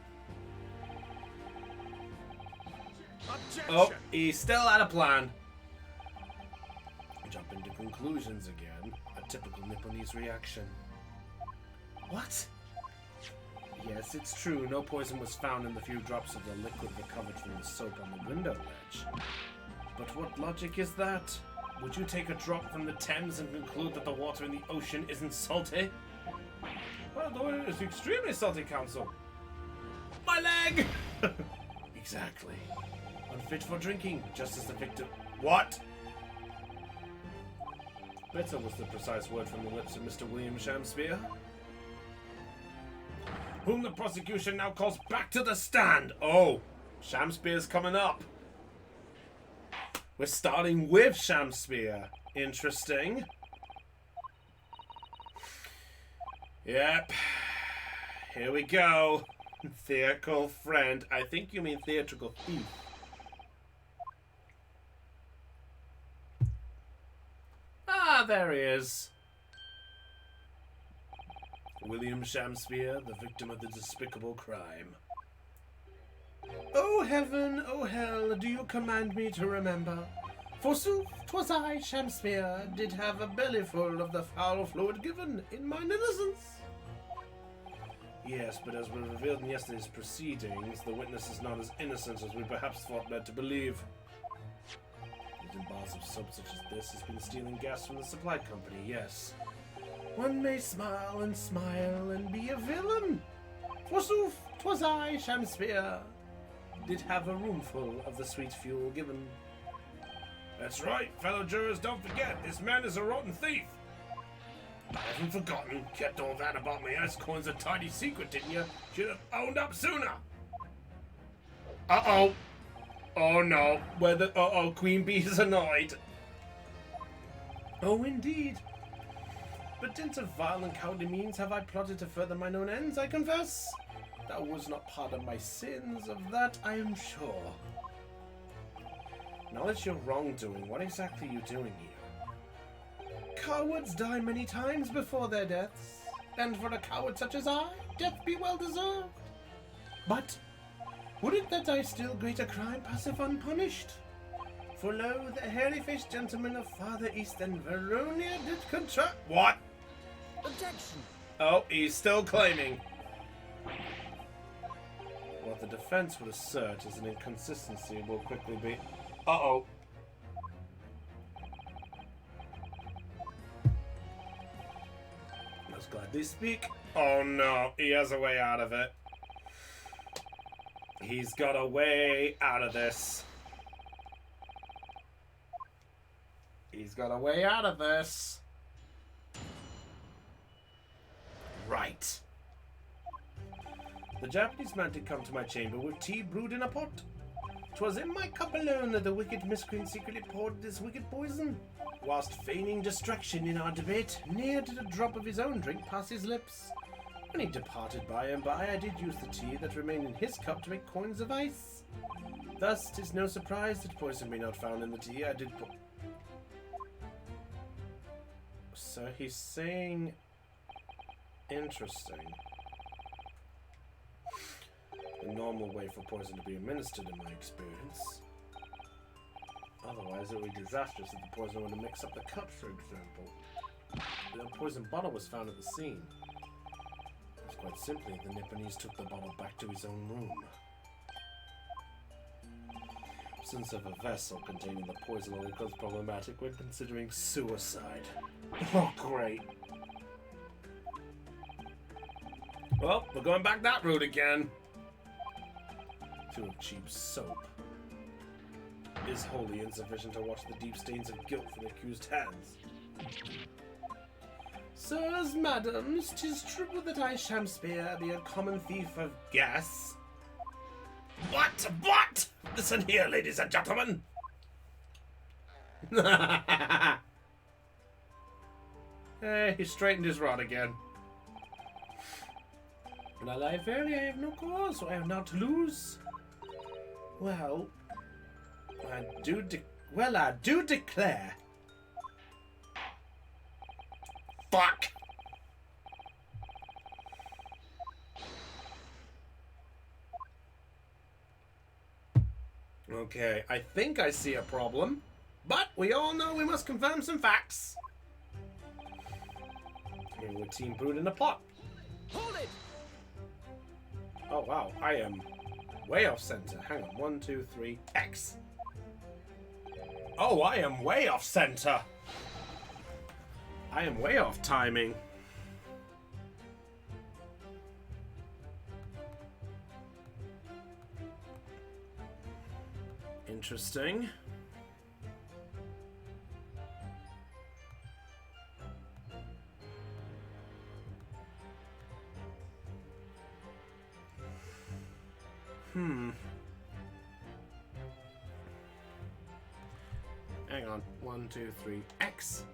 Objection. Oh, he's still out of plan. Jump into conclusions again. A typical Nipponese reaction. What? Yes, it's true. No poison was found in the few drops of the liquid recovered from the soap on the window ledge. But what logic is that? Would you take a drop from the Thames and conclude that the water in the ocean isn't salty? Well, though it is extremely salty, Counsel. My leg! Exactly. Unfit for drinking, just as the victim... What? Better was the precise word from the lips of Mr. William Shamspeare. Whom the prosecution now calls back to the stand. Oh, Shamspeare's coming up. We're starting with Shamspeare. Interesting. Yep. Here we go. Theatrical friend. I think you mean theatrical thief. Ah, there he is. William Shamspeare, the victim of the despicable crime. Oh heaven, oh hell, do you command me to remember? Forsooth, 'twas I, Shamspeare, did have a bellyful of the foul fluid given in mine innocence. Yes, but as was revealed in yesterday's proceedings, the witness is not as innocent as we perhaps thought led to believe. In bars of soap such as this has been stealing gas from the supply company, yes. One may smile and be a villain. Forsooth, 'twas I, Shamspeare, did have a roomful of the sweet fuel given. That's right, fellow jurors, don't forget, this man is a rotten thief. I haven't forgotten. Kept all that about my ice coins a tidy secret, didn't you? Should have owned up sooner. Uh-oh. Oh no, Queen Bee's annoyed. Oh indeed. But dint of vile and cowardly means have I plotted to further mine own ends, I confess. That was not part of my sins, of that I am sure. Acknowledge your wrongdoing. What exactly are you doing here? Cowards die many times before their deaths, and for a coward such as I, death be well deserved. But would it that I still greater crime passive unpunished? For lo, the hairy-faced gentleman of farther east than Veronia did contract. What? Objection. Oh, he's still claiming. What the defense would assert is an inconsistency will quickly be. Uh-oh. Must gladly speak. Oh no, he has a way out of it. He's got a way out of this. He's got a way out of this. Right. The Japanese man did come to my chamber with tea brewed in a pot. 'Twas in my cup alone that the wicked miscreant secretly poured this wicked poison. Whilst feigning distraction in our debate, ne'er did a drop of his own drink pass his lips. When he departed by and by, I did use the tea that remained in his cup to make coins of ice. Thus, 'tis no surprise that poison be not found in the tea I did put. So he's saying... Interesting. The normal way for poison to be administered in my experience. Otherwise, it would be disastrous if the poison were to mix up the cup, for example. The poison bottle was found at the scene. Quite simply, the Nipponese took the bottle back to his own room. Absence of a vessel containing the poison only becomes problematic when considering suicide. Oh, great. Well, we're going back that route again. Too of cheap soap is wholly insufficient to wash the deep stains of guilt from the accused hands. Sirs, madams, 'tis true that I, Shamspeare, be a common thief of gas. What? What? Listen here, ladies and gentlemen. Hey, he straightened his rod again. And I lie verily, I have no cause, so I have naught to lose. Well, I do declare. Fuck! Okay, I think I see a problem, but we all know we must confirm some facts. Here we're team brewed in a pot. Hold it! Oh wow, I am way off center. Hang on, 1, 2, 3, X. Oh, I am way off center. I am way off timing. Interesting. Hang on. 1, 2, 3, X.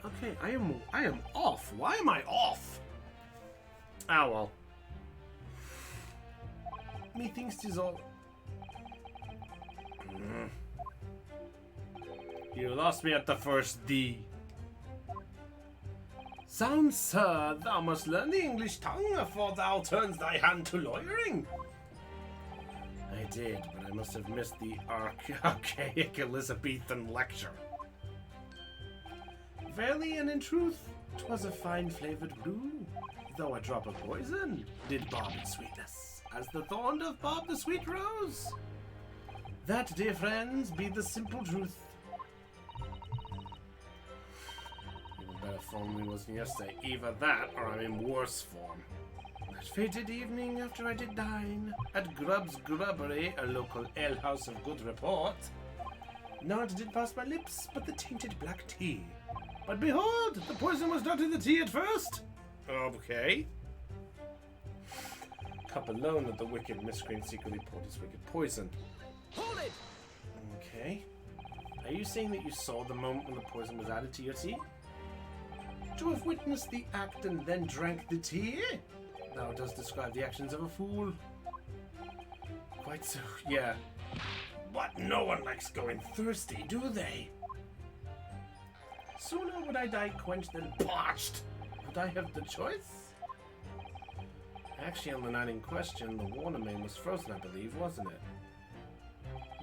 Okay, I am off. Why am I off? Oh well. Methinks 'tis all. You lost me at the first D. Sound, sir, thou must learn the English tongue, afore thou turns thy hand to lawyering. I did, but I must have missed the archaic Elizabethan lecture. Verily and in truth, 'twas a fine-flavoured brew, though a drop of poison did Bob its sweetness, as the thorn doth Bob the sweet rose. That, dear friends, be the simple truth. Even better form than was yesterday. Either that, or I'm in worse form. That fated evening, after I did dine at Grubb's Grubbery, a local alehouse of good report, naught did pass my lips but the tainted black tea. But behold, the poison was not in the tea at first. Okay. Cup alone that the wicked miscreant secretly poured his wicked poison. Hold it! Okay. Are you saying that you saw the moment when the poison was added to your tea? To have witnessed the act and then drank the tea? Thou dost describe the actions of a fool. Quite so, yeah. But no one likes going thirsty, do they? Sooner would I die quenched than parched. Would I have the choice? Actually, on the night in question, the water main was frozen, I believe, wasn't it?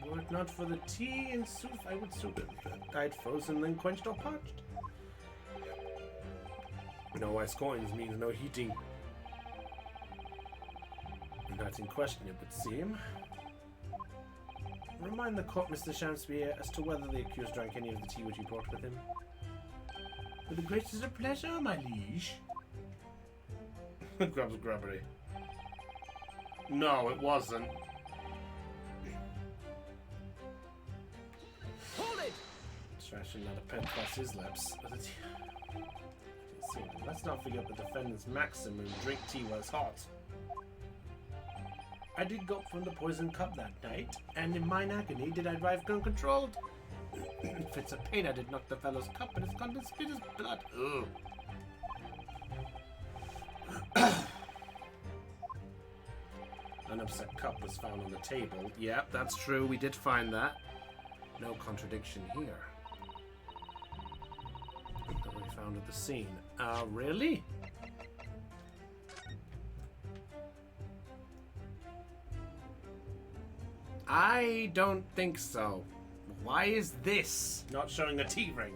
Were it not for the tea and soup, I would soon have died frozen, then quenched or parched. No ice coins means no heating. Not in question, it would seem. Remind the court, Mr. Shamspeare, as to whether the accused drank any of the tea which he brought with him. With the greatest of pleasure, my liege. Grubs grubbery. No, it wasn't. Hold it! Trashing not a pen across his lips. Let's not forget the defendant's maxim and drink tea while it's hot. I did gulp from the poison cup that night, and in mine agony did I drive uncontrolled. Fits of pain I did knock the fellow's cup, and its contents spit his blood. Ugh. An upset cup was found on the table. Yep, that's true. We did find that. No contradiction here. That we found at the scene. Really? I don't think so. Why is this not showing a tea ring?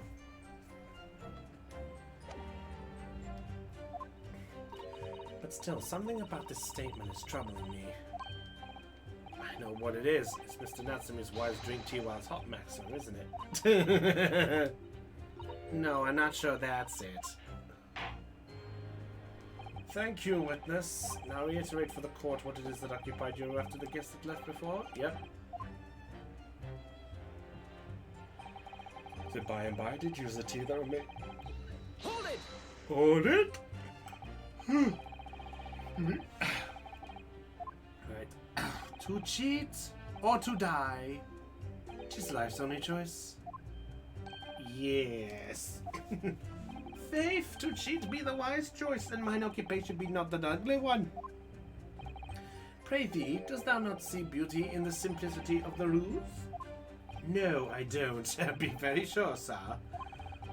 But still, something about this statement is troubling me. I know what it is. It's Mr. Natsumi's wise drink tea while it's hot maxim, isn't it? No, I'm not sure that's it. Thank you, witness. Now reiterate for the court what it is that occupied you after the guest had left before. Yep. So by and by, did you use the tea that made... Hold it! Hold it? Right. To cheat or to die? Tis life's only choice. Yes. Faith, to cheat be the wise choice, and mine occupation be not the ugly one. Pray thee, dost thou not see beauty in the simplicity of the rules? No, I don't. Be very sure, sir.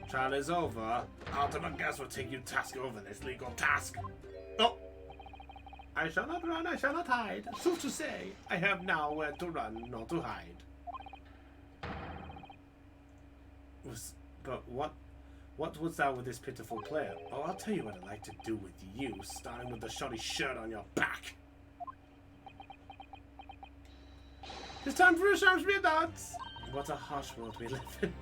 Trial is over. Ultimate Gas will take you task over this legal task. Oh! I shall not run, I shall not hide. Sooth to say, I have now where to run, nor to hide. But what wouldst thou with this pitiful player? Oh, I'll tell you what I'd like to do with you, starting with the shoddy shirt on your back. It's time for a Shamspeare dance! What a harsh world we live in.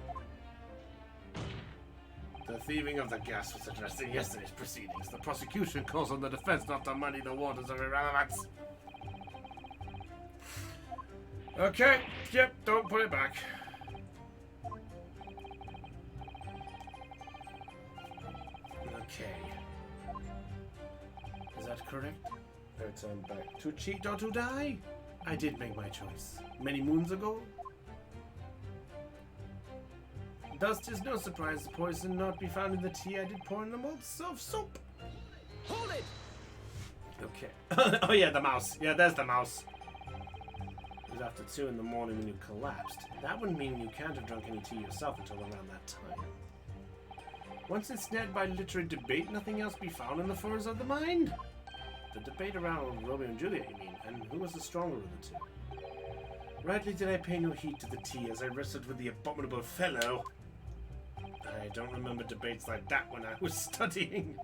The thieving of the gas was addressed in yesterday's proceedings. The prosecution calls on the defense not to muddy the waters of irrelevance. Okay, yep, don't put it back. Okay. Is that correct? Return back. To cheat or to die? I did make my choice. Many moons ago. Thus, 'tis no surprise the poison not be found in the tea I did pour in the molds of soap. Hold it! Okay. Oh yeah, the mouse. Yeah, there's the mouse. It was after 2 in the morning when you collapsed. That would mean you can't have drunk any tea yourself until around that time. Once ensnared by literary debate, nothing else be found in the furrows of the mind? The debate around Romeo and Juliet, you mean, and who was the stronger of the two? Rightly did I pay no heed to the tea as I wrestled with the abominable fellow. I don't remember debates like that when I was studying.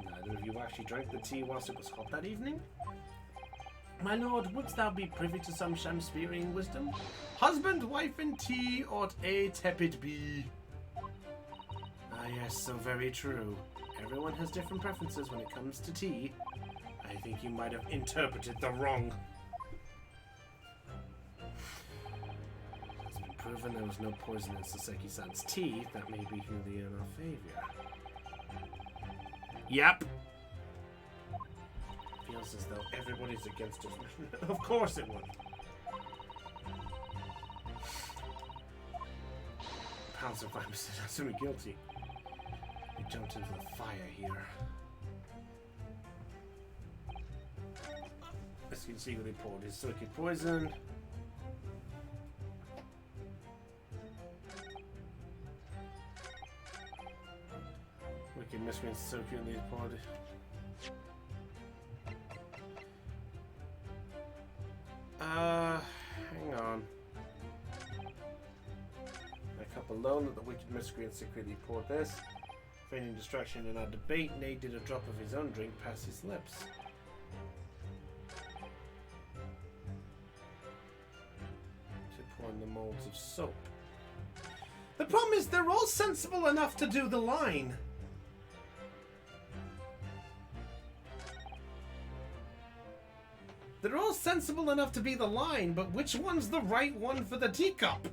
Neither of you actually drank the tea whilst it was hot that evening? My lord, wouldst thou be privy to some Shamspearean wisdom? Husband, wife, and tea ought a tepid be. Ah yes, so very true. Everyone has different preferences when it comes to tea. I think you might have interpreted the wrong. It's been proven there was no poison in Saseki-san's tea. That may be really in our favor. Yep. Feels as though everybody's against us. Of course it would. Pounds of virus is assuming guilty. We jumped into the fire here. As you can see, they poured his silky poison. Wicked miscreants Silky and these poured. Hang on. A cup alone that the wicked miscreant secretly poured this. Feigning distraction in our debate, Nate did a drop of his own drink past his lips. To pour in the molds of soap. The problem is they're all sensible enough to do the line. They're all sensible enough to be the line, but which one's the right one for the teacup?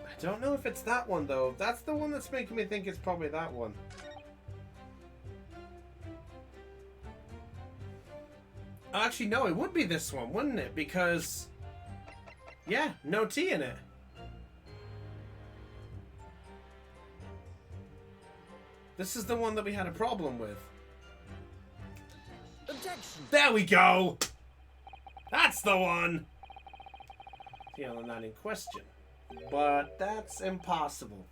I don't know if it's that one, though. That's the one that's making me think it's probably that one. Actually, no, it would be this one, wouldn't it? Because, yeah, no tea in it. This is the one that we had a problem with. Objection. There we go! That's the one! The other nine in question. But that's impossible.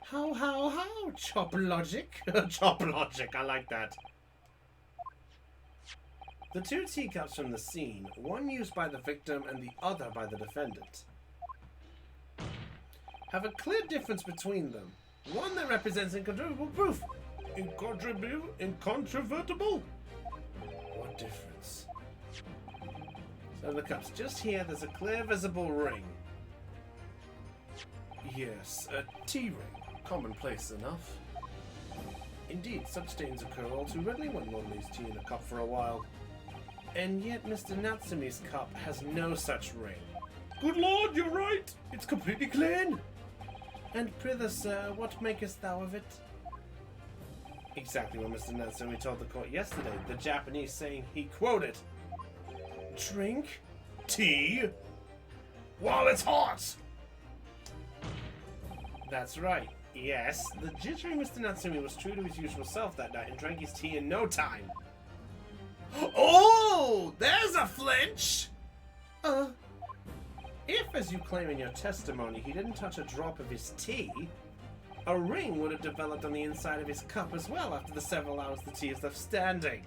How? Chop logic? Chop logic, I like that. The two teacups from the scene, one used by the victim and the other by the defendant, have a clear difference between them. One that represents incontrovertible proof. Incontrovertible? What difference? So the cups. Just here, there's a clear visible ring. Yes, a tea ring. Commonplace enough. Indeed, such stains occur all too readily when one leaves tea in a cup for a while. And yet Mr. Natsume's cup has no such ring. Good lord, you're right! It's completely clean! And prithee, sir, what makest thou of it? Exactly what Mr. Natsume told the court yesterday, the Japanese saying he quoted, "Drink tea while it's hot!" That's right. Yes, the jittery Mr. Natsume was true to his usual self that night and drank his tea in no time. Oh! There's a flinch! If, as you claim in your testimony, he didn't touch a drop of his tea, a ring would have developed on the inside of his cup as well after the several hours the tea is left standing.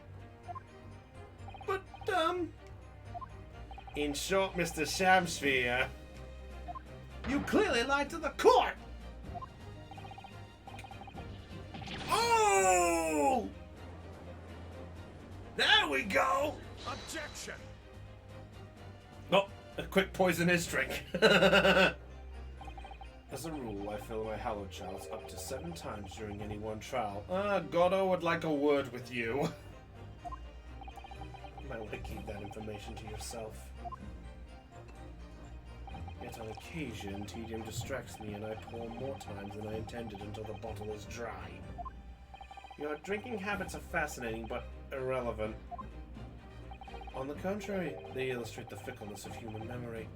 But, in short, Mr. Shamsphere, you clearly lied to the court! Oh! There we go! Objection. Oh, a quick poison his drink. As a rule, I fill my hallowed chalice up to 7 times during any one trial. Goddo would like a word with you. You might want to keep that information to yourself. Yet on occasion, tedium distracts me and I pour more times than I intended until the bottle is dry. Your drinking habits are fascinating, but irrelevant. On the contrary, they illustrate the fickleness of human memory.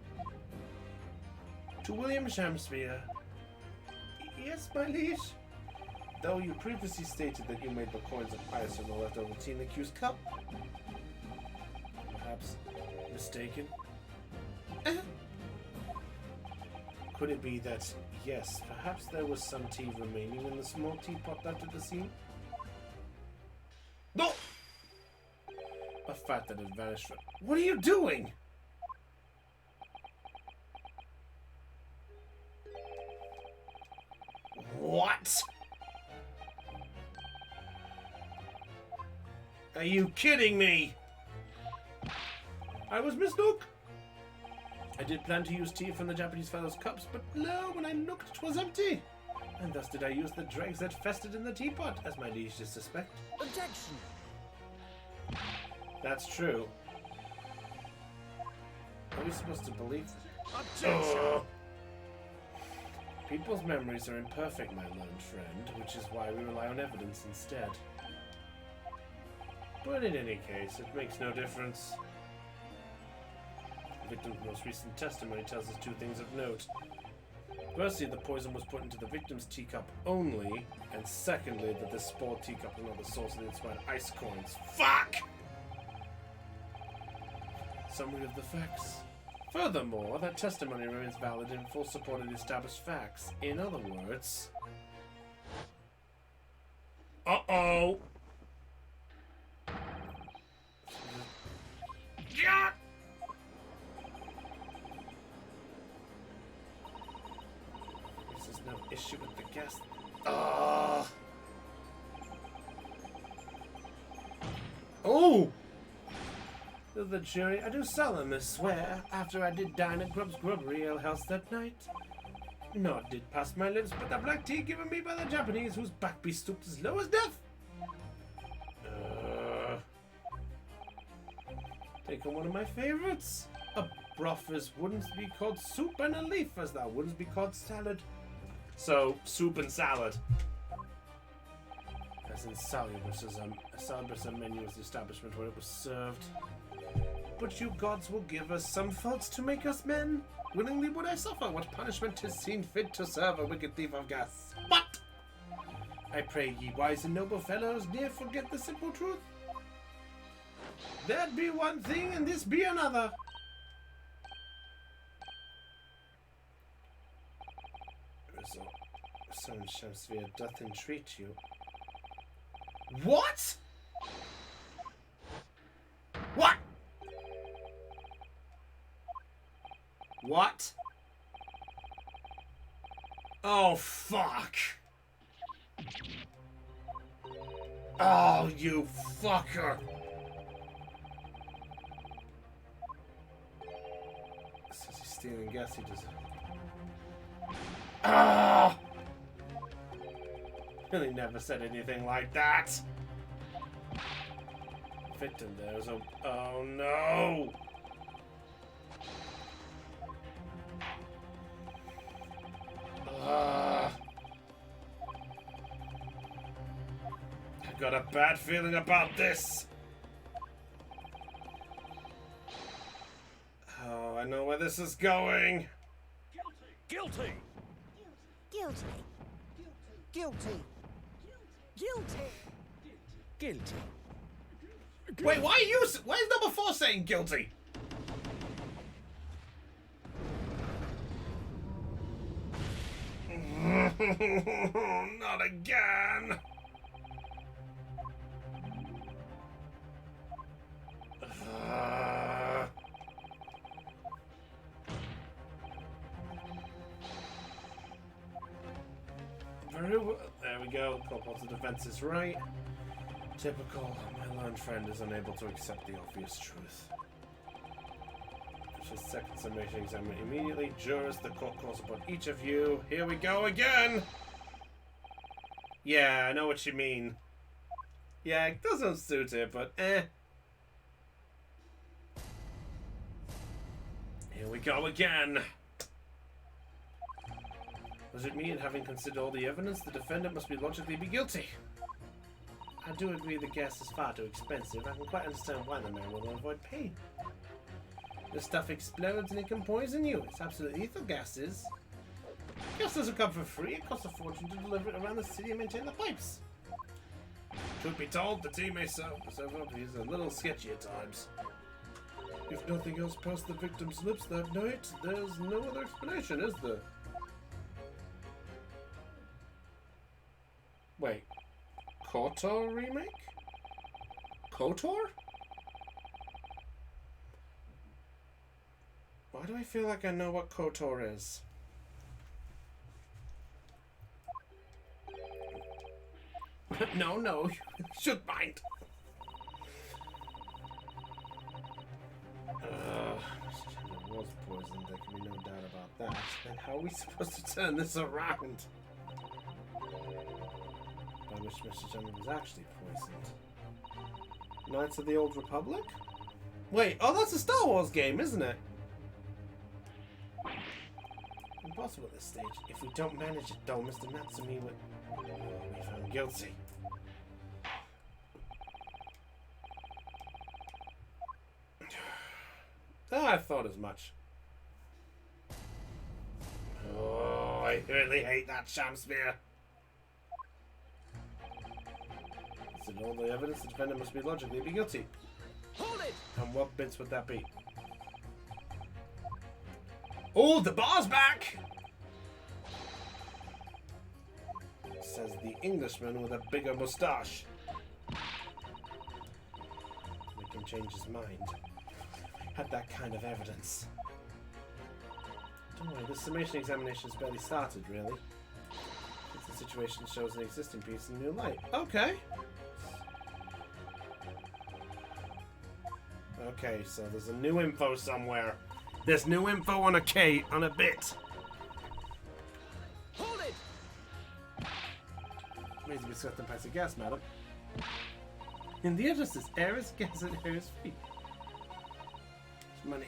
To William Shamsphere. Yes, my liege? Though you previously stated that you made the coins of ice from the leftover tea in the accused cup. Perhaps mistaken? Could it be that, yes, perhaps there was some tea remaining in the small teapot left at the scene? No! A fact that had vanished from... What are you doing? What? Are you kidding me? I was mistook. I did plan to use tea from the Japanese fellow's cups, but lo, when I looked, 'twas empty. And thus did I use the dregs that festered in the teapot, as my liege did suspect. Objection. That's true. Are we supposed to believe this? Objection. People's memories are imperfect, my learned friend, which is why we rely on evidence instead. But in any case, it makes no difference. The victim's most recent testimony tells us 2 things of note. Firstly, the poison was put into the victim's teacup only, and secondly, that this spoiled teacup was not the source of the inspired ice coins. Fuck! Summary of the facts. Furthermore, that testimony remains valid in full support of the established facts. In other words... Uh-oh! Yeah! There's no issue with the guest. Oh! Oh! The jury, I do solemnly swear, after I did dine at Grub's Grubbery Ale House that night, naught did pass my lips but the black tea given me by the Japanese, whose back be stooped as low as death. Taking one of my favorites. A broth as wouldn't be called soup, and a leaf as that wouldn't be called salad. So, soup and salad. As insalubrious as a menu was the establishment where it was served. But you gods will give us some faults to make us men. Willingly would I suffer what punishment 'tis seen fit to serve a wicked thief of gas. But I pray ye wise and noble fellows ne'er forget the simple truth. That be one thing and this be another. Result, son Shamsvir doth entreat you. What? What? What? Oh, fuck. Oh, you fucker. Says he's stealing gas, he does. Ah! Really never said anything like that. Victim there's a... Oh, no. I got a bad feeling about this. Oh, I know where this is going. Guilty! Guilty. Guilty. Guilty. Guilty. Wait, why is number 4 saying guilty? Not again. Very well. There we go. Cobalt the defense is right. Typical. My learned friend is unable to accept the obvious truth. Just second summation examine immediately. Jurors, the court calls upon each of you. Here we go again. Yeah, I know what you mean. Yeah, it doesn't suit it, but eh. Here we go again. Does it mean, having considered all the evidence, the defendant must logically be guilty? I do agree the gas is far too expensive. I can quite understand why the man will avoid pain. The stuff explodes and it can poison you. It's absolute lethal gases. Gas doesn't come for free. It costs a fortune to deliver it around the city and maintain the pipes. Truth be told, the team may serve up. He's a little sketchy at times. If nothing else passed the victim's lips that night, there's no other explanation, is there? Wait. KOTOR remake? KOTOR? Why do I feel like I know what KOTOR is? No, you should mind. It was poisoned, there can be no doubt about that. Then how are we supposed to turn this around? By which Mr. General was actually poisoned. Knights of the Old Republic? Wait, oh, that's a Star Wars game, isn't it? Impossible at this stage. If we don't manage it, though, Mr. Natsumi will be found guilty. Oh, I thought as much. Oh, I really hate that Shamspear. In all the evidence, the defendant must be logically guilty. Hold it! And what bits would that be? Oh, the bar's back! Says the Englishman with a bigger moustache. Make him change his mind. Had that kind of evidence. Don't worry, the summation examination's barely started, really. The situation shows an existing piece in new light. Okay. Okay, so there's a new info somewhere. There's new info on a K, on a bit. Hold it! Maybe we got the price of gas, madam. In the address is air is gas and air is free. There's money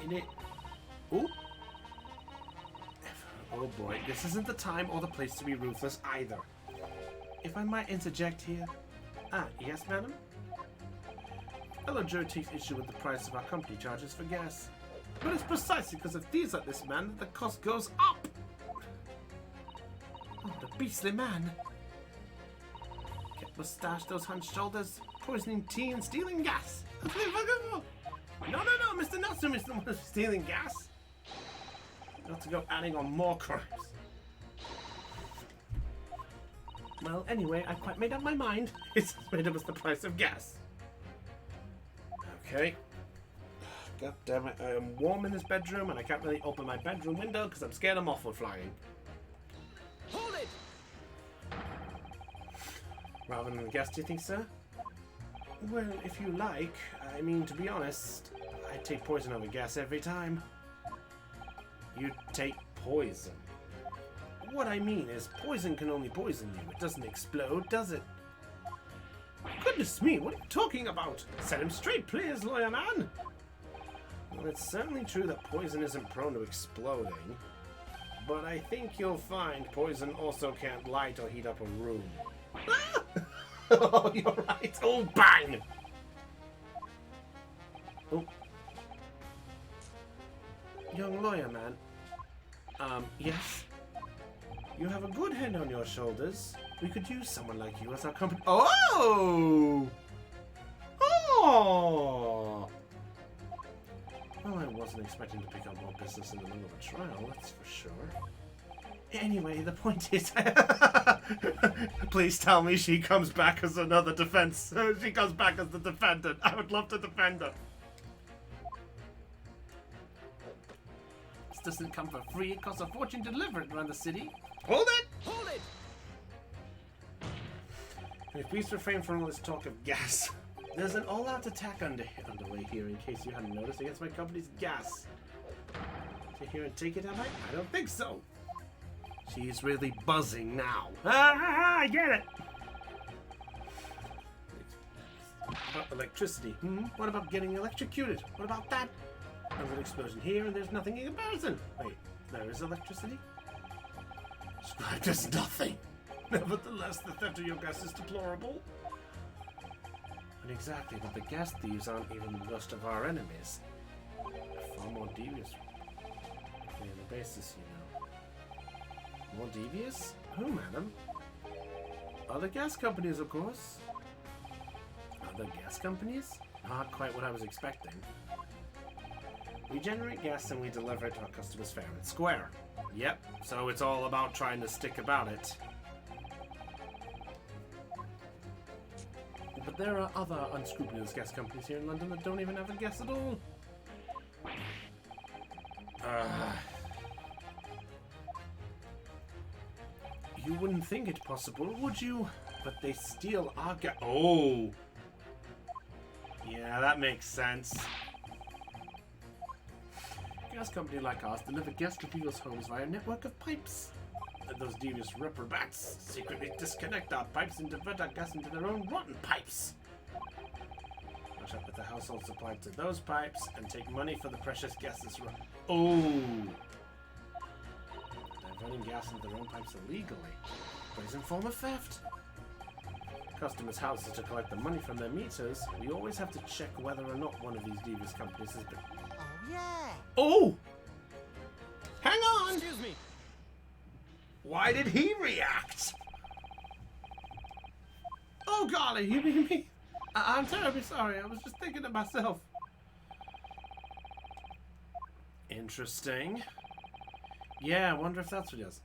in it. Ooh. Oh boy, this isn't the time or the place to be ruthless either. If I might interject here. Ah, yes, madam? Hello, Joe takes issue with the price of our company charges for gas. But it's precisely because of thieves like this man that the cost goes up! Oh, the beastly man! Kept moustache, those hunched shoulders, poisoning tea and stealing gas! No, Mr. Nelson is the one who's stealing gas! Not to go adding on more crimes. Well, anyway, I quite made up my mind. It's as made up as the price of gas. Okay. God damn it, I am warm in this bedroom and I can't really open my bedroom window because I'm scared a moth will fly in. Hold it! Rather than gas, do you think, sir? Well, if you like. I mean, to be honest, I'd take poison over gas every time. You'd take poison. What I mean is, poison can only poison you. It doesn't explode, does it? Goodness me, what are you talking about? Set him straight, please, lawyer man. Well, it's certainly true that poison isn't prone to exploding. But I think you'll find poison also can't light or heat up a room. Oh, you're right. Oh, bang! Oh. Young lawyer man. Yes? You have a good head on your shoulders. We could use someone like you as our company. Oh! Oh! Well, I wasn't expecting to pick up more business in the middle of a trial, that's for sure. Anyway, the point is... Please tell me she comes back as another defense. She comes back as the defendant. I would love to defend her. This doesn't come for free. It costs a fortune to deliver it around the city. Hold it! Hold it! Hey, please refrain from all this talk of gas. There's an all-out attack underway here, in case you hadn't noticed, against my company's gas. Sit here and take it, am I? I don't think so. She's really buzzing now. I get it! About electricity. What about getting electrocuted? What about that? There's an explosion here and there's nothing in comparison. Wait, there is electricity? Described as nothing. Nevertheless, the theft of your gas is deplorable. And exactly, but the gas thieves aren't even the worst of our enemies. They're far more devious. On the basis, you know. More devious? Who, madam? Other gas companies, of course. Other gas companies? Not quite what I was expecting. We generate gas and we deliver it to our customers fair and square. Yep, so it's all about trying to stick about it. But there are other unscrupulous gas companies here in London that don't even have a gas at all. You wouldn't think it possible, would you? But they steal our gas. Oh! Yeah, that makes sense. A gas company like ours deliver gas to people's homes via a network of pipes. And those devious reprobates secretly disconnect our pipes and divert our gas into their own rotten pipes. Match up with the household supplied to those pipes and take money for the precious gases. Oh! Diverting gas into their own pipes illegally. Brazen form of theft. Customers' houses to collect the money from their meters. We always have to check whether or not one of these devious companies has been. Oh, yeah. Oh! Hang on! Excuse me. Why did he react? Oh, golly, you mean me? I'm terribly sorry. I was just thinking of myself. Interesting. Yeah, I wonder if that's what he does.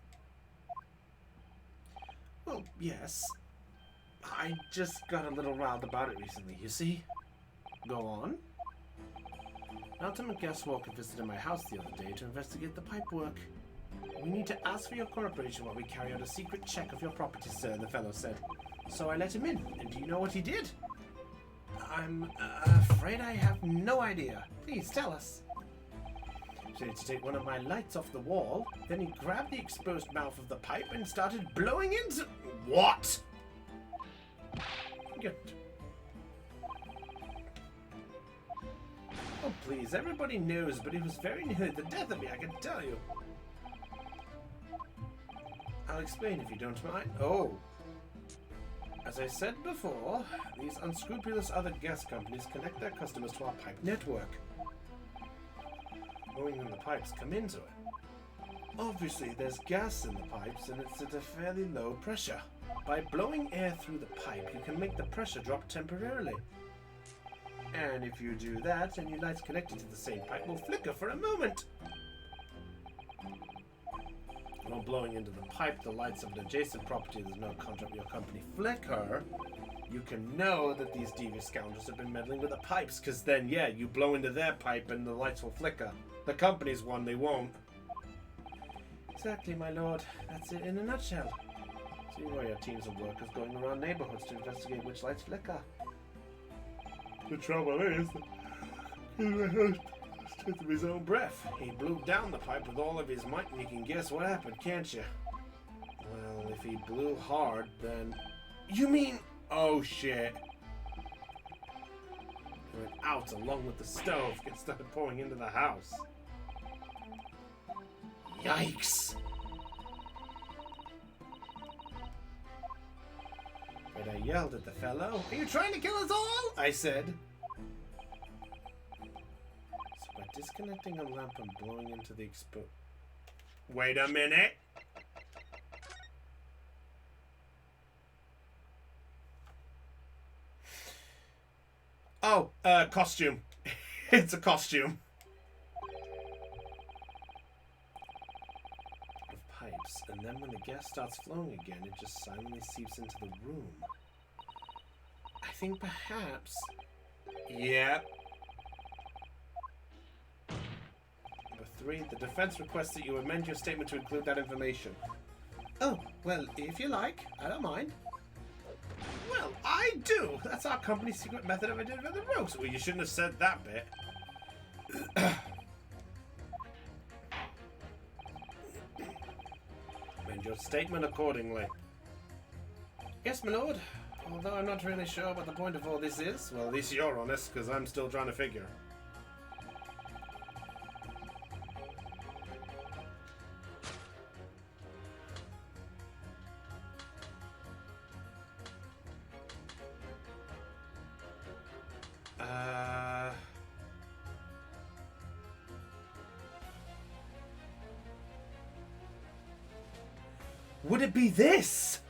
Well, yes. I just got a little riled about it recently, you see? Go on. An ultimate guest walker visited my house the other day to investigate the pipe work. We need to ask for your cooperation while we carry out a secret check of your property, sir, the fellow said. So I let him in, and do you know what he did? I'm afraid I have no idea. Please tell us. He said to take one of my lights off the wall, then he grabbed the exposed mouth of the pipe and started blowing into... What? Good. Oh, please, everybody knows, but he was very near the death of me, I can tell you. I'll explain if you don't mind. Oh. As I said before, these unscrupulous other gas companies connect their customers to our pipe network. Blowing in the pipes come into it. Obviously, there's gas in the pipes and it's at a fairly low pressure. By blowing air through the pipe, you can make the pressure drop temporarily. And if you do that, any lights connected to the same pipe will flicker for a moment. While blowing into the pipe, the lights of an adjacent property that does not contract with your company flicker, you can know that these devious scoundrels have been meddling with the pipes, because then, yeah, you blow into their pipe and the lights will flicker. The company's one, they won't. Exactly, my lord. That's it in a nutshell. See why your teams of workers going around neighborhoods to investigate which lights flicker. The trouble is, took his own breath. He blew down the pipe with all of his might, and you can guess what happened, can't you? Well, if he blew hard, then... You mean... Oh, shit. He went out along with the stove and started pouring into the house. Yikes! But I yelled at the fellow. Are you trying to kill us all? I said. So by disconnecting a lamp and blowing into the Wait a minute. Oh, costume. It's a costume. Of pipes, and then when the gas starts flowing again, it just silently seeps into the room. I think perhaps... Yep. Number 3, the defense requests that you amend your statement to include that information. Oh, well, if you like, I don't mind. Well, I do! That's our company's secret method of identifying the rogues. Well, you shouldn't have said that bit. Amend your statement accordingly. Yes, my lord. Although I'm not really sure what the point of all this is. Well, at least you're honest, because I'm still trying to figure. Would it be this?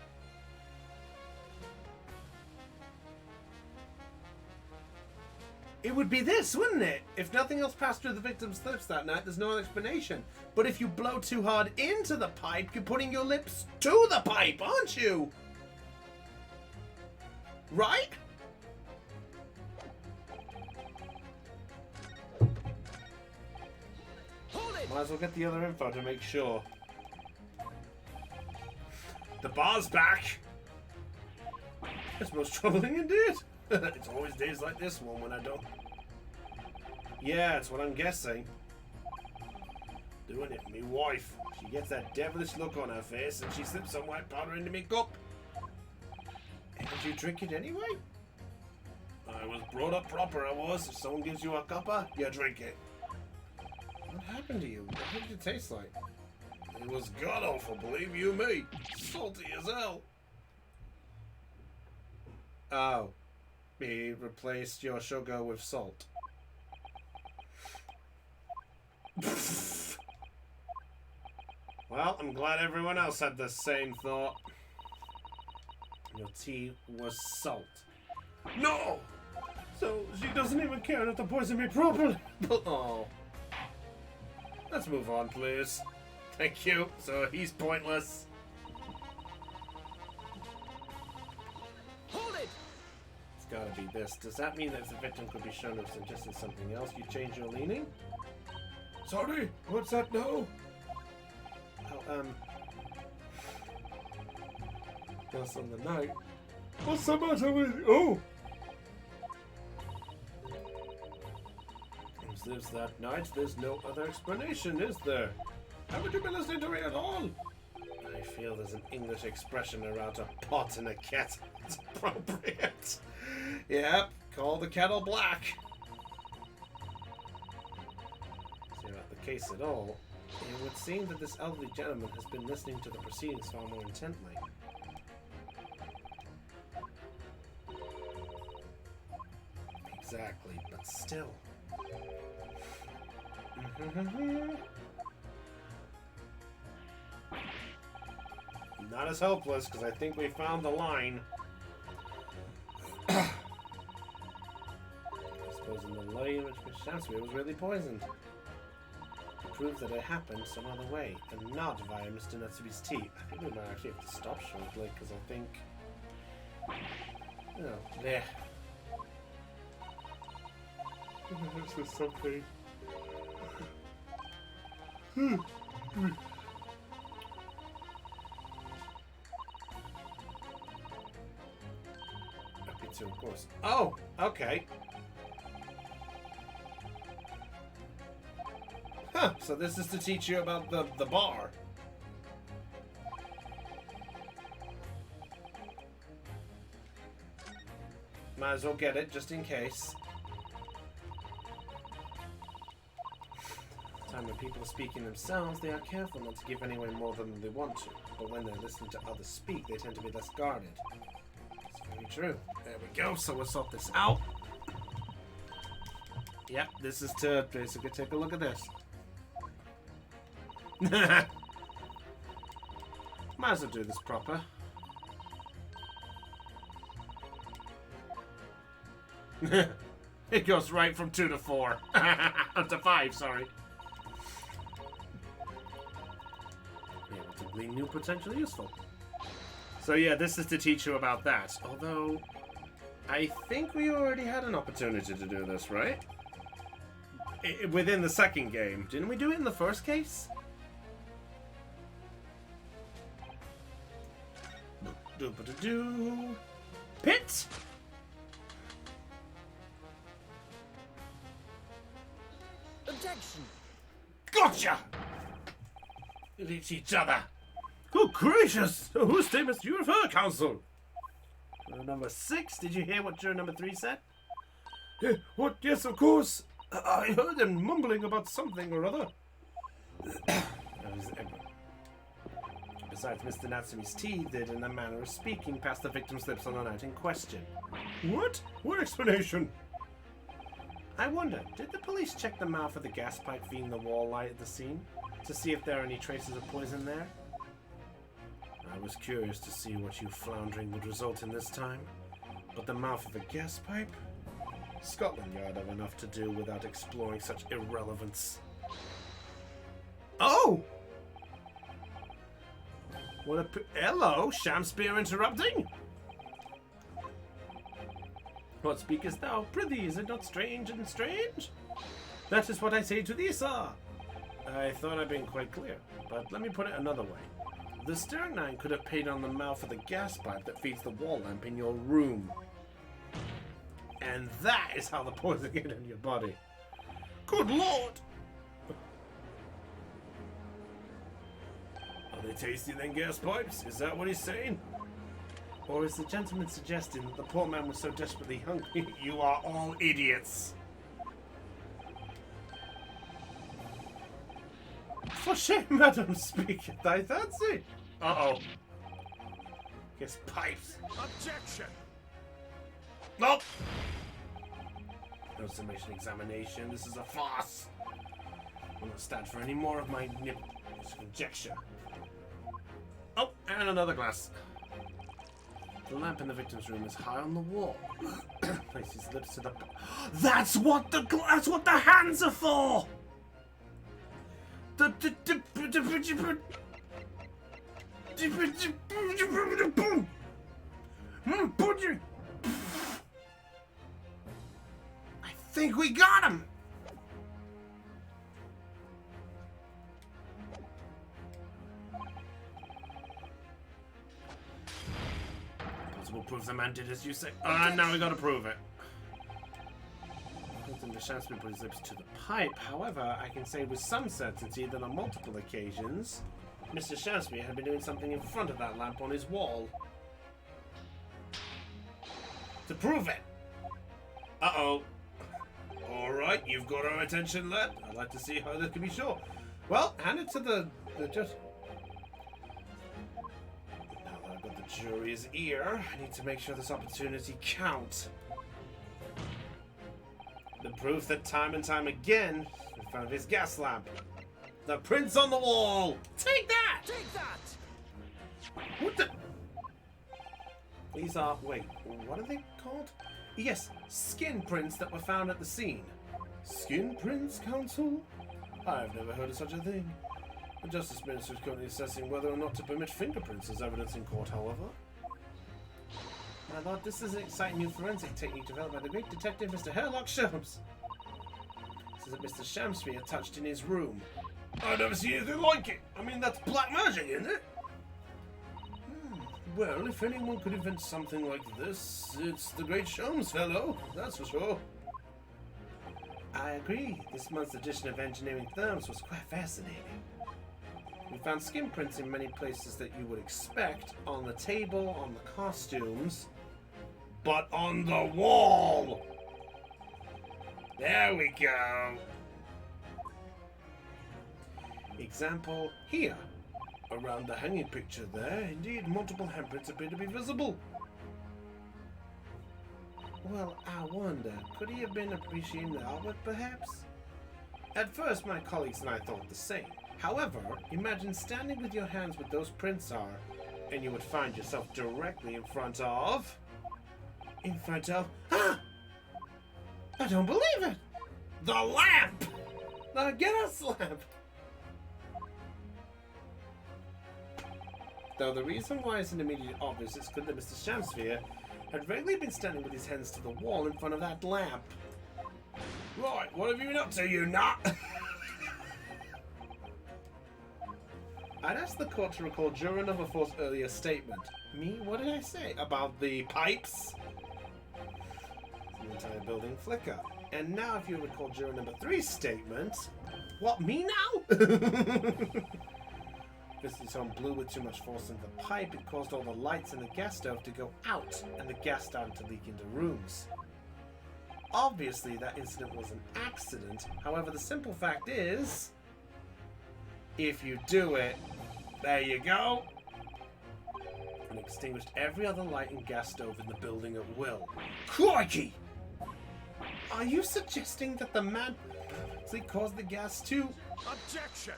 It would be this, wouldn't it? If nothing else passed through the victim's lips that night, there's no other explanation. But if you blow too hard into the pipe, you're putting your lips to the pipe, aren't you? Right? Hold it! Might as well get the other info to make sure. The bar's back! It's most troubling indeed. It's always days like this one when I don't... Yeah, that's what I'm guessing. Doing it, me wife. She gets that devilish look on her face and she slips some white powder into me cup. And you drink it anyway? I was brought up proper, I was. If someone gives you a cuppa, you drink it. What happened to you? What did it taste like? It was god-awful, believe you me. Salty as hell. Oh. He replaced your sugar with salt. Well, I'm glad everyone else had the same thought. Your tea was salt. No! So, she doesn't even care enough to poison me properly. Oh. Let's move on, please. Thank you. So he's pointless. Hold it! It's gotta be this. Does that mean that if the victim could be shown or suggested something else, you change your leaning? Sorry, what's that now? Oh, That's on the night. What's the matter with you? Oh! Is this that night? There's no other explanation, is there? Haven't you been listening to me at all? I feel there's an English expression around a pot and a kettle. It's appropriate. Yep, call the kettle black. See about the case at all. It would seem that this elderly gentleman has been listening to the proceedings far more intently. Exactly, but still. Not as hopeless, because I think we found the line. I suppose in the way in which Miss Shamsbury was really poisoned. To prove that it happened some other way, and not via Mr. Natsumi's tea. I think we might actually have to stop shortly, because I think... Oh, there. This is something... Of course. Oh, okay. Huh, so this is to teach you about the bar. Might as well get it, just in case. Time when people are speaking themselves, they are careful not to give anyone more than they want to. But when they're listening to others speak, they tend to be less guarded. Very true. There we go. So we'll sort this out. Yep, this is to basically take a look at this. Might as well do this proper. It goes right from 2 to 4. To 5, sorry. Relatively new, potentially useful. So yeah, this is to teach you about that. Although, I think we already had an opportunity to do this, right? Within the second game. Didn't we do it in the first case? Pit! Objection! Gotcha! We'll eat each other. Oh, gracious! Whose statements do you refer, Counsel? Juror number 6, did you hear what juror number 3 said? What? Yes, of course. I heard him mumbling about something or other. Besides, Mr. Natsumi's tea did, in a manner of speaking, pass the victim's lips on the night in question. What? What explanation? I wonder, did the police check the mouth of the gas pipe feeding the wall light at the scene? To see if there are any traces of poison there? I was curious to see what you floundering would result in this time. But the mouth of the gas pipe? Scotland Yard have enough to do without exploring such irrelevance. Oh! What a... Hello, Shamspeare interrupting? What speakest thou? Prithee, is it not strange and strange? That is what I say to thee, sir. I thought I'd been quite clear, but let me put it another way. The strychnine could have paid on the mouth of the gas pipe that feeds the wall lamp in your room. And that is how the poison get in your body. Good Lord! Are they tastier than gas pipes? Is that what he's saying? Or is the gentleman suggesting that the poor man was so desperately hungry? You are all idiots. For shame, madam, speaketh thy fancy. Uh-oh. Guess pipes. Objection! Nope. No summation examination. This is a farce. Will not stand for any more of my conjecture. Oh, and another glass. The lamp in the victim's room is high on the wall. Place his lips to the... That's what the hands are for! I think we got him. Possible proof the man did as you say. Now we gotta prove it. The Shamsby put his lips to the pipe. However, I can say with some certainty that on multiple occasions, Mr. Shamsby had been doing something in front of that lamp on his wall. To prove it. Uh-oh. Alright, you've got our attention, lad. I'd like to see how this can be sure. Well, hand it to the judge. Now that I've got the jury's ear, I need to make sure this opportunity counts. The proof that time and time again, in front of his gas lamp. The prints on the wall! Take that! Take that! What the? These are, wait, what are they called? Yes, skin prints that were found at the scene. Skin prints, counsel? I've never heard of such a thing. The Justice Minister is currently assessing whether or not to permit fingerprints as evidence in court, however. My lord, this is an exciting new forensic technique developed by the great detective Mr. Herlock Sholmes. This is that Mr. Shamsby had touched in his room. I've never seen anything like it. I mean, that's black magic, isn't it? Well, if anyone could invent something like this, it's the great Sholmes fellow, that's for sure. I agree. This month's edition of Engineering Therms was quite fascinating. We found skin prints in many places that you would expect, on the table, on the costumes, but on the wall! There we go! Example here. Around the hanging picture there, indeed, multiple handprints appear to be visible. Well, I wonder, could he have been appreciating the artwork, perhaps? At first, my colleagues and I thought the same. However, imagine standing with your hands where those prints are, and you would find yourself directly in front of... Ah! I don't believe it! The lamp! The gas lamp! Though the reason why it's an immediate obvious is because Mr. Shamsby had regularly been standing with his hands to the wall in front of that lamp. Right, what have you been up to, you nut? I'd ask the court to recall juror number 4's earlier statement. Me? What did I say? About the pipes? The entire building flicker. And now if you recall juror number 3's statement... What, me now? This tone blew with too much force into the pipe. It caused all the lights in the gas stove to go out, and the gas started to leak into rooms. Obviously, that incident was an accident. However, the simple fact is... If you do it, there you go. And extinguished every other light and gas stove in the building at will. Crikey! Are you suggesting that the man purposely caused the gas to... Objection!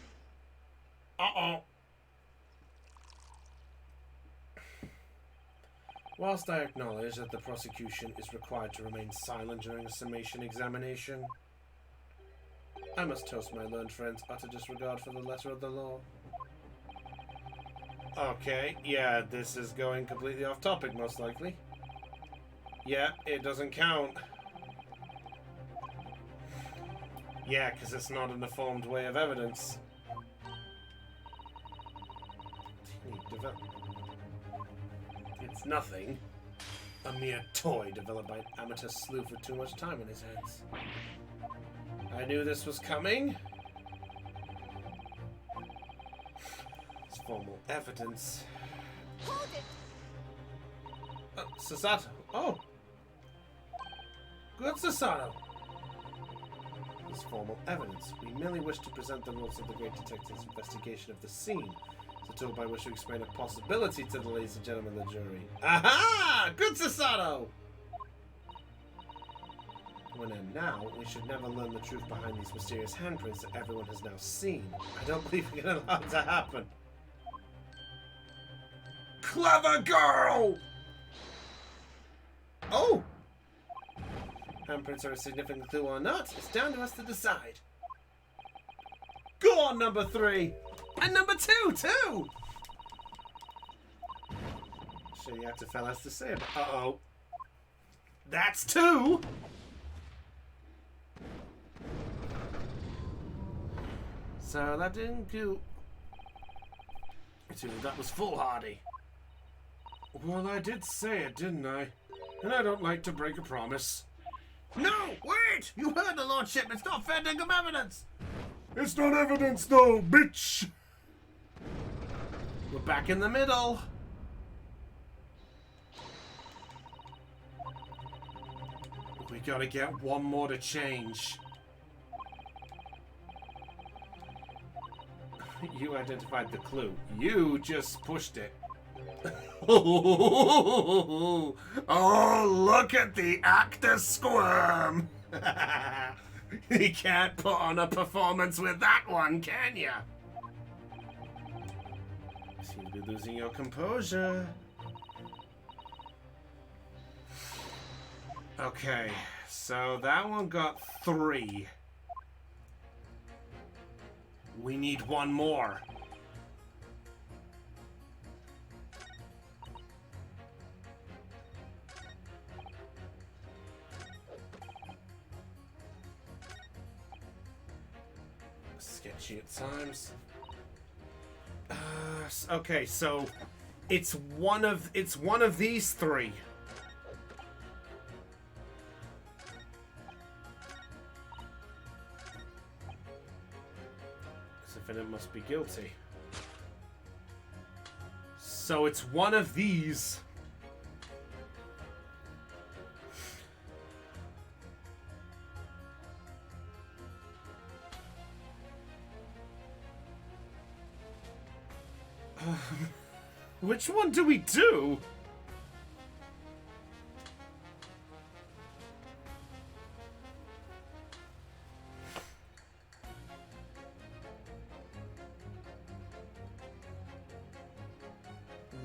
Uh-oh. Whilst I acknowledge that the prosecution is required to remain silent during a summation examination, I must toast my learned friend's utter disregard for the letter of the law. Okay, yeah, this is going completely off topic, most likely. Yeah, it doesn't count. Yeah, because it's not an informed way of evidence. It's nothing. A mere toy developed by an amateur sleuth with too much time on his hands. I knew this was coming. It's formal evidence. Hold it! Sasato. Oh! Good, Sasato. It's formal evidence. We merely wish to present the rules of the great detective's investigation of the scene. It's a tool by which to explain a possibility to the ladies and gentlemen of the jury. Aha! Good, Sasato! When and now, we should never learn the truth behind these mysterious handprints that everyone has now seen. I don't believe we can allow it to happen. Clever girl! Oh! Handprints are a significant clue or not. It's down to us to decide. Go on, number 3. And number 2, too. Sure you have to fellas to say it. Uh-oh. That's 2. So that didn't go... That was foolhardy. Well, I did say it, didn't I? And I don't like to break a promise. No! Wait! You heard the Lordship! It's not fair dinkum evidence! It's not evidence though, bitch! We're back in the middle. We gotta get one more to change. You identified the clue. You just pushed it. Oh, look at the actor squirm! You can't put on a performance with that one, can ya? You seem to be losing your composure. Okay, so that one got 3. We need one more. Sketchy at times. Okay, so it's one of these 3. Defendant must be guilty. So it's one of these. Which one do we do?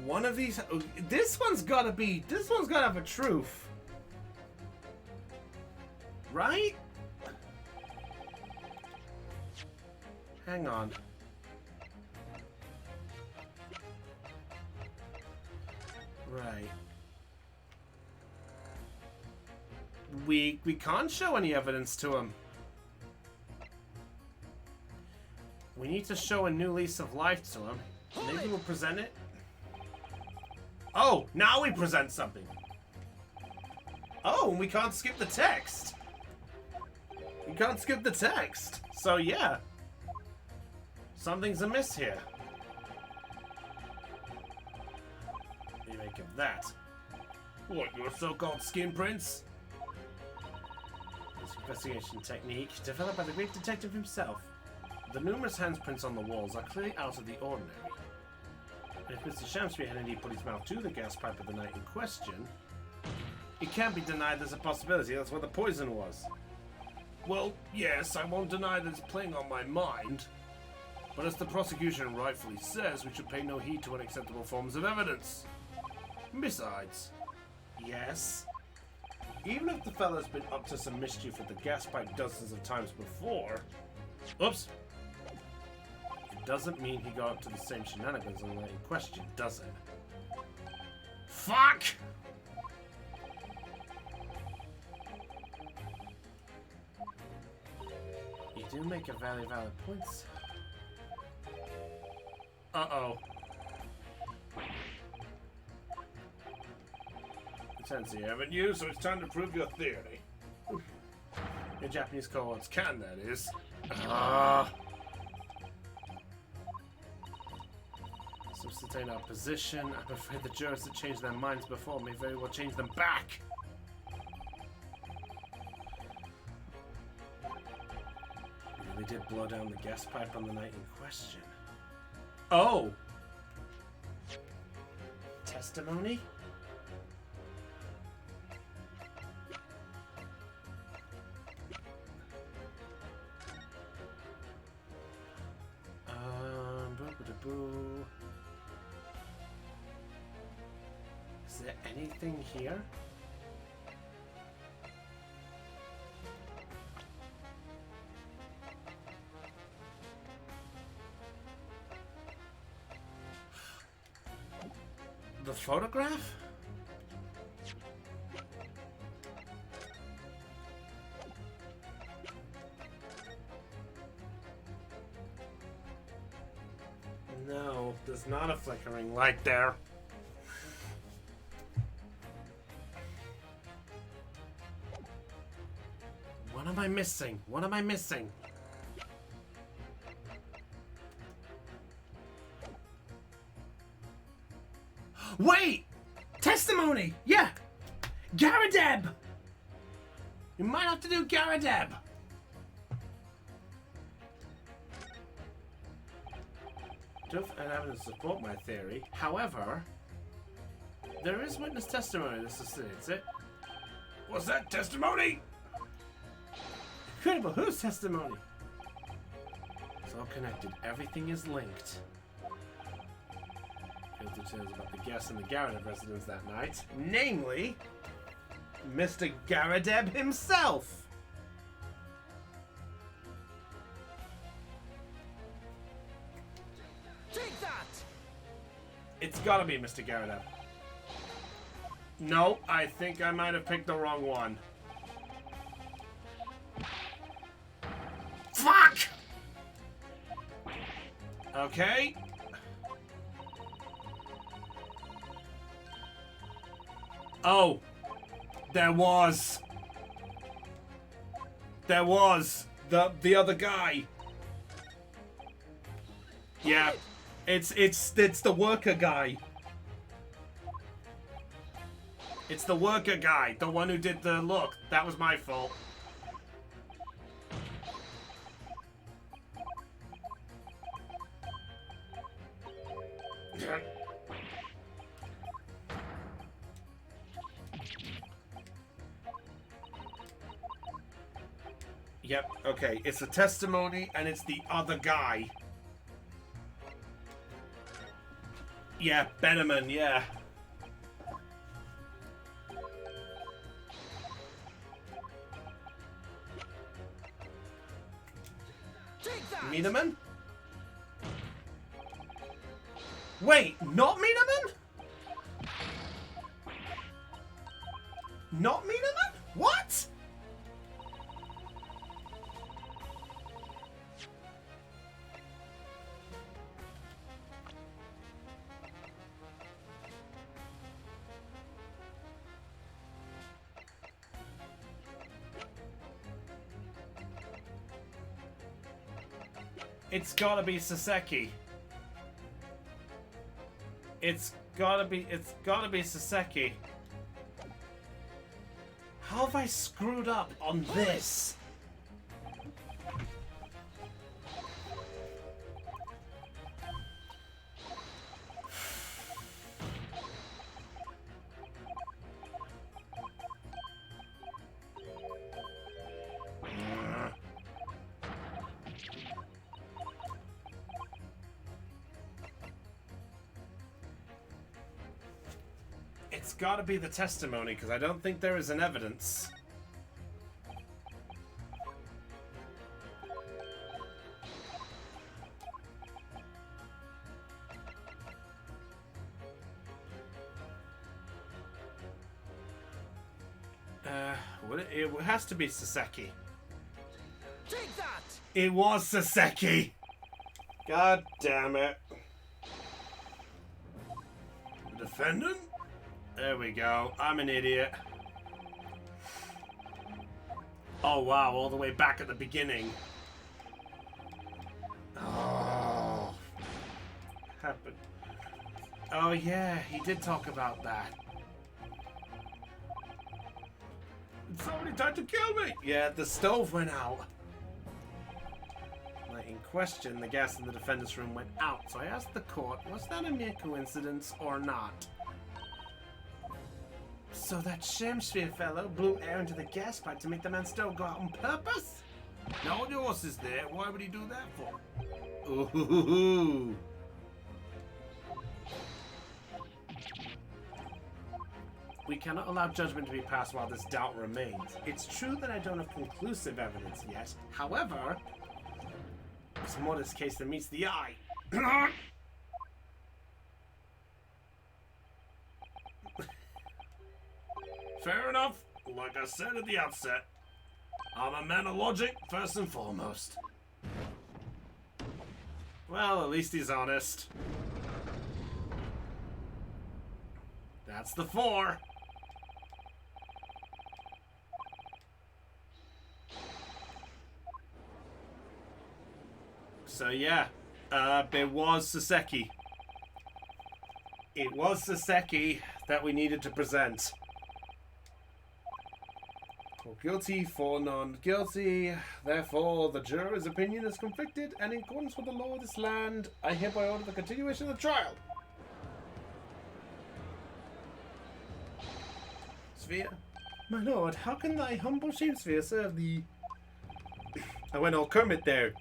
One of these. This one's gotta have a truth. Right? Hang on. Right. We can't show any evidence to him. We need to show a new lease of life to him. Maybe we'll present it. Oh, now we present something. Oh, and we can't skip the text. We can't skip the text. So yeah. Something's amiss here. What do you make of that? What, your so-called skin prints? This investigation technique, developed by the great detective himself. The numerous handprints on the walls are clearly out of the ordinary. And if Mr. Shamsbury had indeed put his mouth to the gas pipe of the night in question, it can't be denied there's a possibility that's where the poison was. Well, yes, I won't deny that it's playing on my mind. But as the prosecution rightfully says, we should pay no heed to unacceptable forms of evidence. Besides, yes, even if the fella's been up to some mischief with the gas pipe dozens of times before, oops, it doesn't mean he got up to the same shenanigans on the night in question, does it? Fuck! You do make a very valid point. Uh-oh. Tensei, haven't you? So it's time to prove your theory. Your Japanese cohorts can, that is. So sustain our position. I'm afraid the jurors that changed their minds before may very well change them back. We really did blow down the gas pipe on the night in question. Oh! Testimony? Boo. Is there anything here? The photograph? No, there's not a flickering light there. What am I missing? What am I missing? Wait! Testimony! Yeah! Garadeb! You might have to do Garadeb. Don't have evidence to support my theory. However, there is witness testimony that sustains it. Was that testimony? Incredible, whose testimony? It's all connected. Everything is linked. Here's details about the guests in the Garadeb residence that night. Namely, Mr. Garadeb himself. Take that! It's gotta be Mr. Garadeb. No, I think I might have picked the wrong one. Fuck! Okay. Oh. There was the other guy. Yeah. It's the worker guy. It's the worker guy, the one who did the look. That was my fault. Yep, okay. It's a testimony and it's the other guy. Yeah, Benjamin, yeah. Take that! Miniman? Wait, not Miniman? Not Miniman? What? It's gotta be Saseki. It's gotta be Saseki. How have I screwed up on this? It's gotta be the testimony, because I don't think there is an evidence. It has to be Saseki. Take that! It was Saseki! God damn it. The defendant? There we go. I'm an idiot. Oh wow, all the way back at the beginning. Oh. Happened. Oh yeah, he did talk about that. Somebody tried to kill me! Yeah, the stove went out. Like in question, the gas in the defendant's room went out, so I asked the court, was that a mere coincidence or not? So that Shamsphere fellow blew air into the gas pipe to make the man's stove go out on purpose? No horse is there. Why would he do that for? Ooh. We cannot allow judgment to be passed while this doubt remains. It's true that I don't have conclusive evidence yet. However, it's more this case than meets the eye. Fair enough. Like I said at the outset, I'm a man of logic first and foremost. Well, at least he's honest. That's the 4. So yeah, it was Saseki. It was Saseki that we needed to present. For guilty, for non-guilty. Therefore, the juror's opinion is conflicted, and in accordance with the law of this land, I hereby order the continuation of the trial. Sphere? My lord, how can thy humble shame sphere serve thee? I went all Kermit there.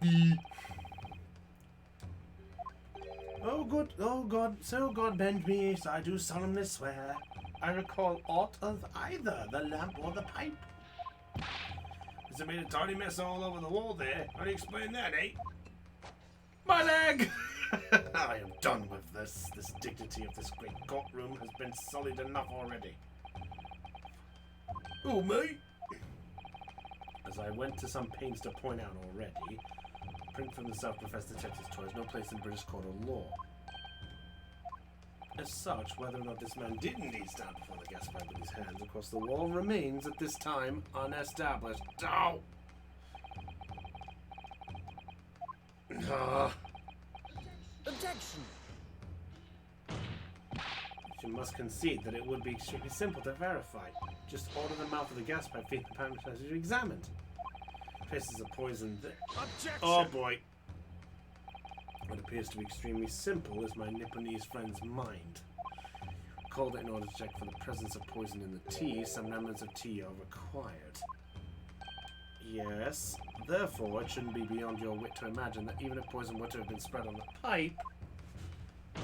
Oh God, so God bend me, so I do solemnly swear, I recall aught of either the lamp or the pipe. Has it made a tiny mess all over the wall there? How do you explain that, eh? My leg! I am done with this. This dignity of this great courtroom has been sullied enough already. Oh, me? As I went to some pains to point out already, print from the self-professed detective's toys, no place in British court of law. As such, whether or not this man did indeed stand before the gas pipe with his hands across the wall remains at this time unestablished. Oh! Objection! You must concede that it would be extremely simple to verify. Just order the mouth of the gas pipe, feed the parameter to be examined. Traces of poison there. Objection! Oh boy. What appears to be extremely simple is my Nipponese friend's mind. Called it in order to check for the presence of poison in the tea. Some remnants of tea are required. Yes. Therefore, it shouldn't be beyond your wit to imagine that even if poison were to have been spread on the pipe...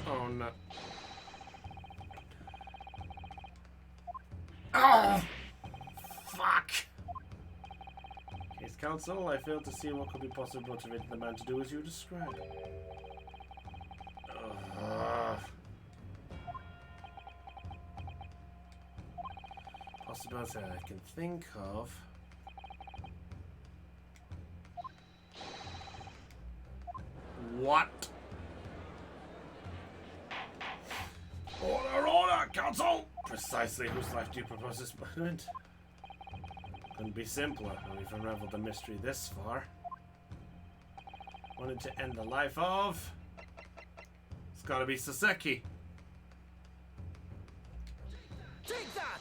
Oh no. Oh! Fuck! Case counsel, I failed to see what could be possibly motivating the man to do as you describe. Possibility I can think of. What? Order, counsel! Precisely whose life do you propose this moment? Couldn't be simpler when we've unraveled the mystery this far. Wanted to end the life of... It's gotta be Saseki. Take that!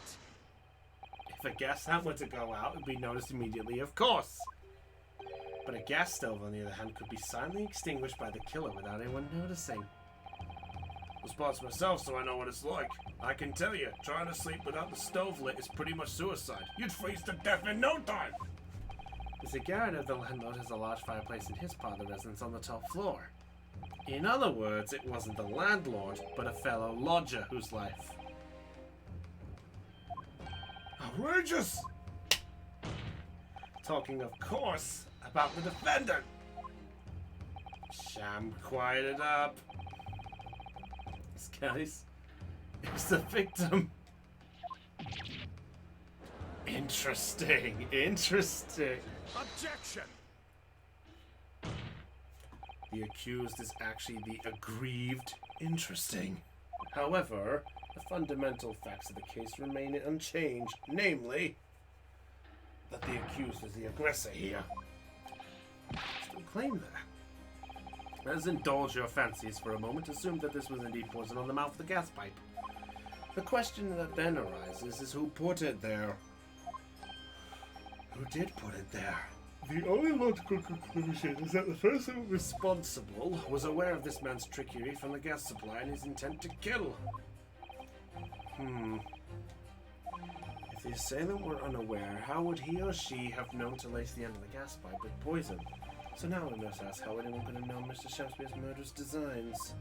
If a gas lamp were to go out, it would be noticed immediately, of course. But a gas stove, on the other hand, could be silently extinguished by the killer without anyone noticing. I spots myself, so I know what it's like. I can tell you, trying to sleep without the stove lit is pretty much suicide. You'd freeze to death in no time! The garret of the landlord has a large fireplace in his part of the residence on the top floor. In other words, it wasn't the landlord, but a fellow lodger whose life... Outrageous! Talking, of course, about the defendant. Sham, quiet it up. This guy's... It's the victim. Interesting. Interesting. Objection! The accused is actually the aggrieved. Interesting. However, the fundamental facts of the case remain unchanged, namely, that the accused is the aggressor here. Still claim that. Let us indulge your fancies for a moment. Assume that this was indeed poison on the mouth of the gas pipe. The question that then arises is who put it there? Who did put it there? The only logical conclusion is that the person responsible was aware of this man's trickery from the gas supply and his intent to kill. If the assailant were unaware, how would he or she have known to lace the end of the gas pipe with poison? So now we must ask how anyone could have known Mr. Shakespeare's murderous designs.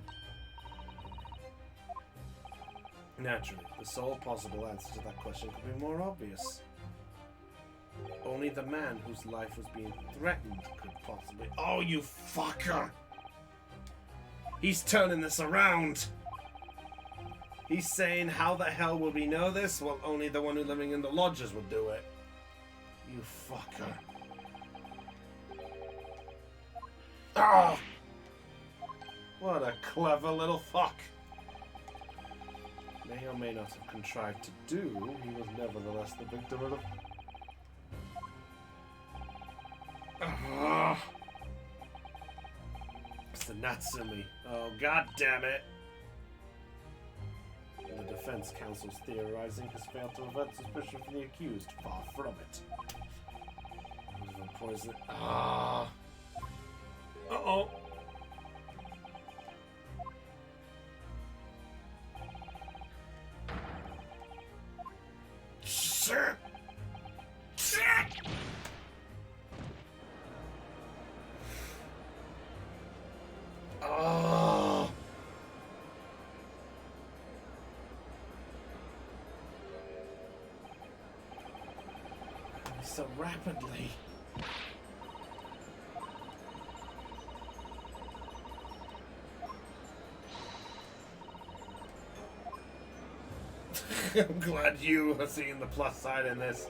Naturally, the sole possible answer to that question could be more obvious. Only the man whose life was being threatened could possibly... Oh, you fucker! He's turning this around! He's saying, how the hell will we know this? Well, only the one who's living in the lodges would do it. You fucker. Oh! What a clever little fuck. May or may not have contrived to do, he was nevertheless the victim of the... It's the Natsumi. Oh, god damn it. The defense counsel's theorizing has failed to avert suspicion from the accused. Far from it. Poison. Ah. Uh-oh. Shit. Shit. Oh. So rapidly. I'm glad you are seeing the plus side in this.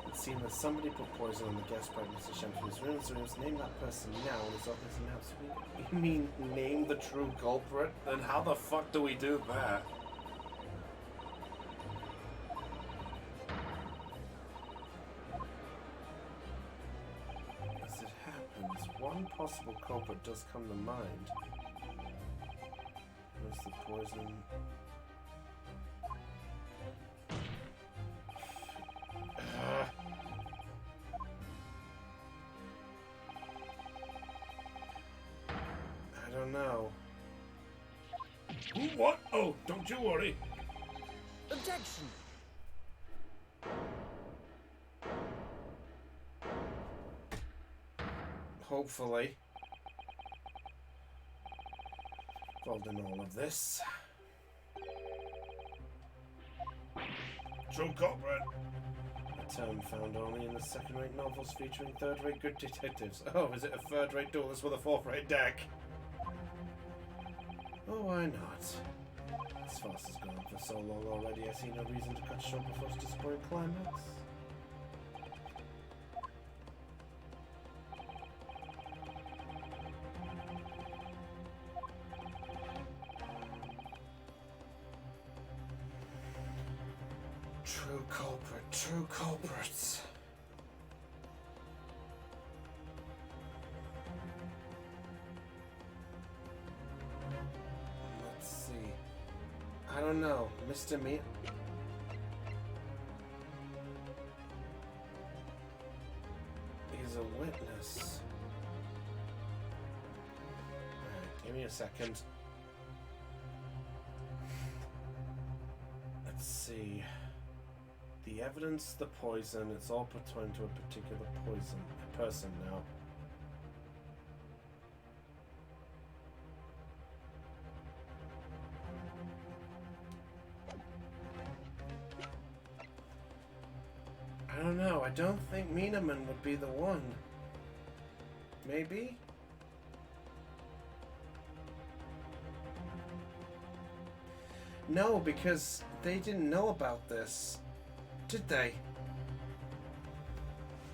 It seemed that somebody put poison on the guest by Mr. Shempton's room, so he was named that person now and his office announced. You mean name the true culprit? Then how the fuck do we do that? As it happens, one possible culprit does come to mind. Where's the poison? I don't know. What? Oh, don't you worry. Objection! Hopefully. Involved in all of this. True culprit. A term found only in the second-rate novels featuring third-rate good detectives. Oh, is it a third-rate duelist with a fourth-rate deck? Oh, why not? This farce has gone on for so long already, I see no reason to cut short before its disappointing climax. True culprit, true culprits. Let's see. I don't know, Mr. Me. He's a witness. Alright, give me a second. Let's see. The evidence, the poison, it's all pertaining to a particular person now. I don't know, I don't think Minaman would be the one. Maybe? No, because they didn't know about this. Did they?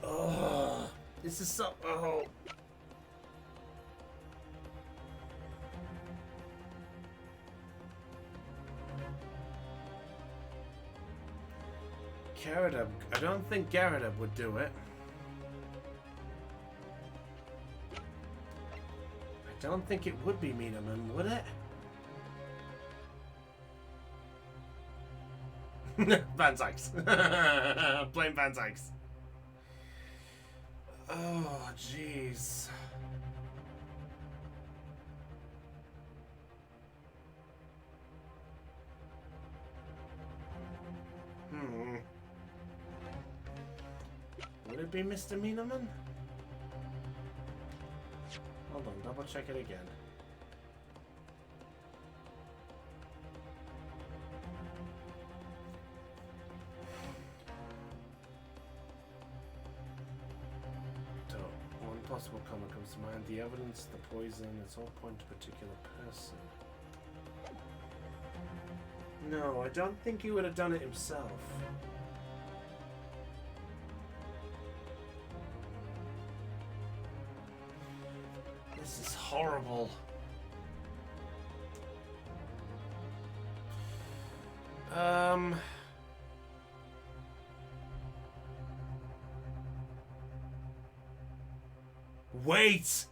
Oh, this is so. Oh. Garrett, I don't think Garrett would do it. I don't think it would be Minaman, would it? Van Zykes. Blame Van Zykes. Oh, jeez. Would it be Mr. Minaman? Hold on, double check it again. Possible comment comes to mind. The evidence, the poison, it's all point to a particular person. No, I don't think he would have done it himself. This is horrible. Wait!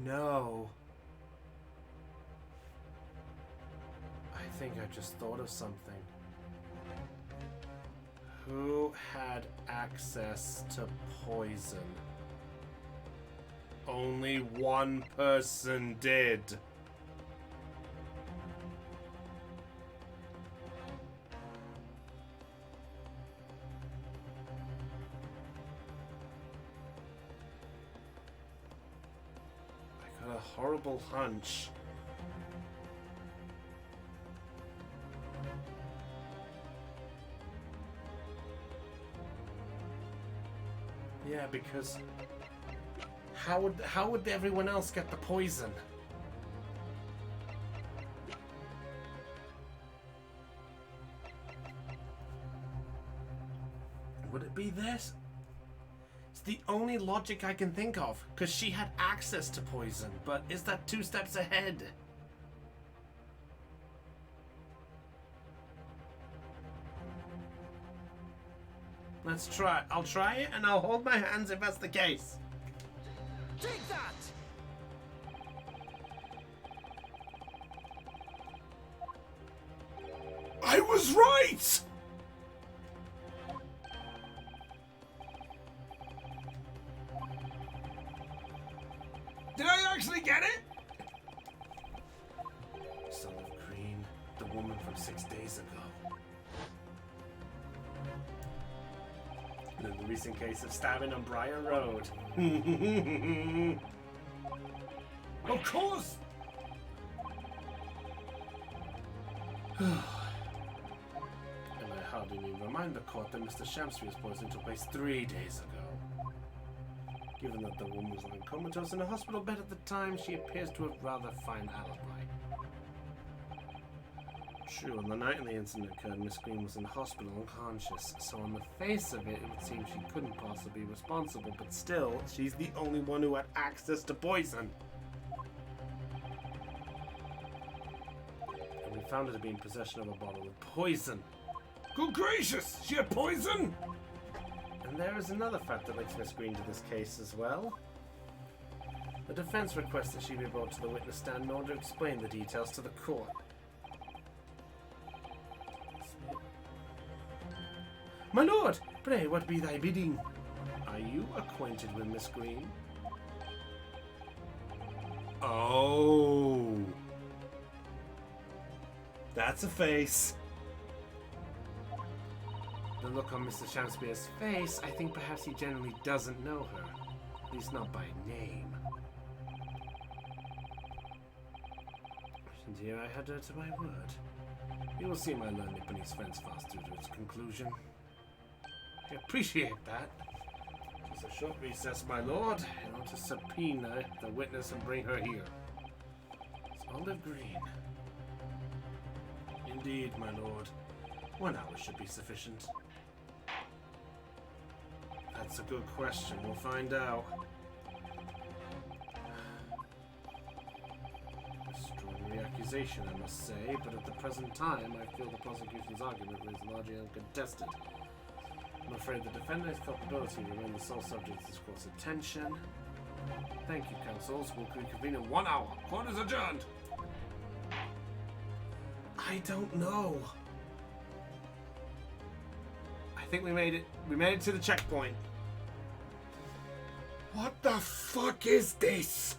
No. I think I just thought of something. Who had access to poison? Only one person did. I got a horrible hunch. Yeah, because how would everyone else get the poison? Would it be this? It's the only logic I can think of, because she had access to poison, but is that 2 steps ahead? Let's try. I'll try it, and I'll hold my hands if that's the case. Take that! I was right! Did I actually get it? Son of Green, the woman from 6 days ago. And in the recent case of stabbing on Briar Road. Of course! And I hardly need remind the court that Mr. Shamsbury's poison took place 3 days ago. Given that the woman was lying comatose in a hospital bed at the time, she appears to have rather fine alibi. True, on the night the incident occurred, Miss Green was in hospital unconscious, so on the face of it, it would seem she couldn't possibly be responsible, but still, she's the only one who had access to poison. And we found her to be in possession of a bottle of poison. Good gracious! She had poison? And there is another fact that links Miss Green to this case as well. The defense requests that she be brought to the witness stand in order to explain the details to the court. My lord, pray what be thy bidding? Are you acquainted with Miss Green? Oh. That's a face. The look on Mr. Shamsbury's face, I think perhaps he generally doesn't know her. At least not by name. And here I had her to my word. You will see my learned Nipponese fence fast through to its conclusion. I appreciate that. Just a short recess, my lord, in order to subpoena the witness and bring her here. It's olive green. Indeed, my lord. 1 hour should be sufficient. That's a good question. We'll find out. Extraordinary accusation, I must say, but at the present time, I feel the prosecution's argument is largely uncontested. I'm afraid the defendant's culpability remains the sole subject of this court's attention. Thank you, counsels. We'll reconvene in 1 hour. Court is adjourned. I don't know. I think we made it. We made it to the checkpoint. What the fuck is this?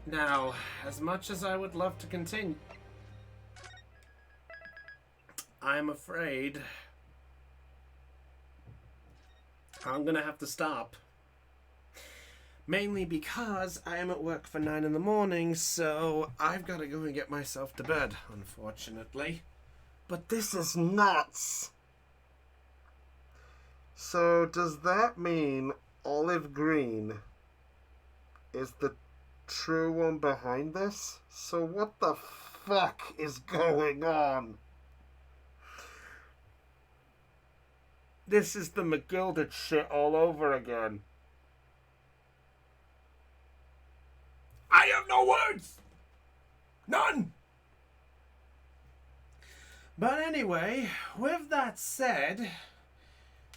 Now, as much as I would love to continue, I'm afraid I'm gonna have to stop. Mainly because I am at work for 9 in the morning, so I've got to go and get myself to bed, unfortunately. But this is nuts. So does that mean Olive Green is the true one behind this? So what the fuck is going on? This is the McGilded shit all over again. I have no words! None! But anyway, with that said,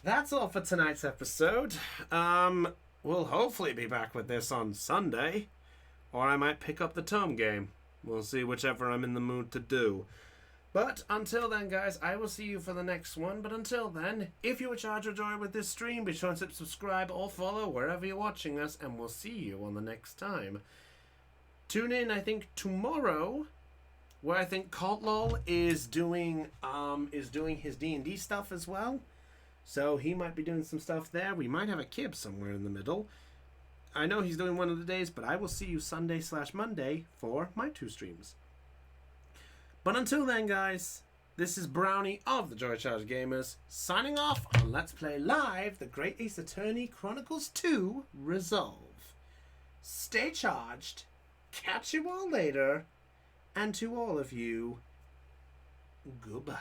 that's all for tonight's episode. We'll hopefully be back with this on Sunday, or I might pick up the Tome game. We'll see whichever I'm in the mood to do. But until then, guys, I will see you for the next one. But until then, if you were charged with joy with this stream, be sure to subscribe or follow wherever you're watching us, and we'll see you on the next time. Tune in, I think, tomorrow, where I think Coltlol is doing his D&D stuff as well. So he might be doing some stuff there. We might have a Kib somewhere in the middle. I know he's doing one of the days, but I will see you Sunday/Monday for my 2 streams. But until then, guys, this is Brownie of the Joy Charge Gamers, signing off on Let's Play Live The Great Ace Attorney Chronicles 2 Resolve. Stay charged, catch you all later, and to all of you, goodbye.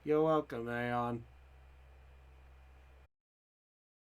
You're welcome, Aeon.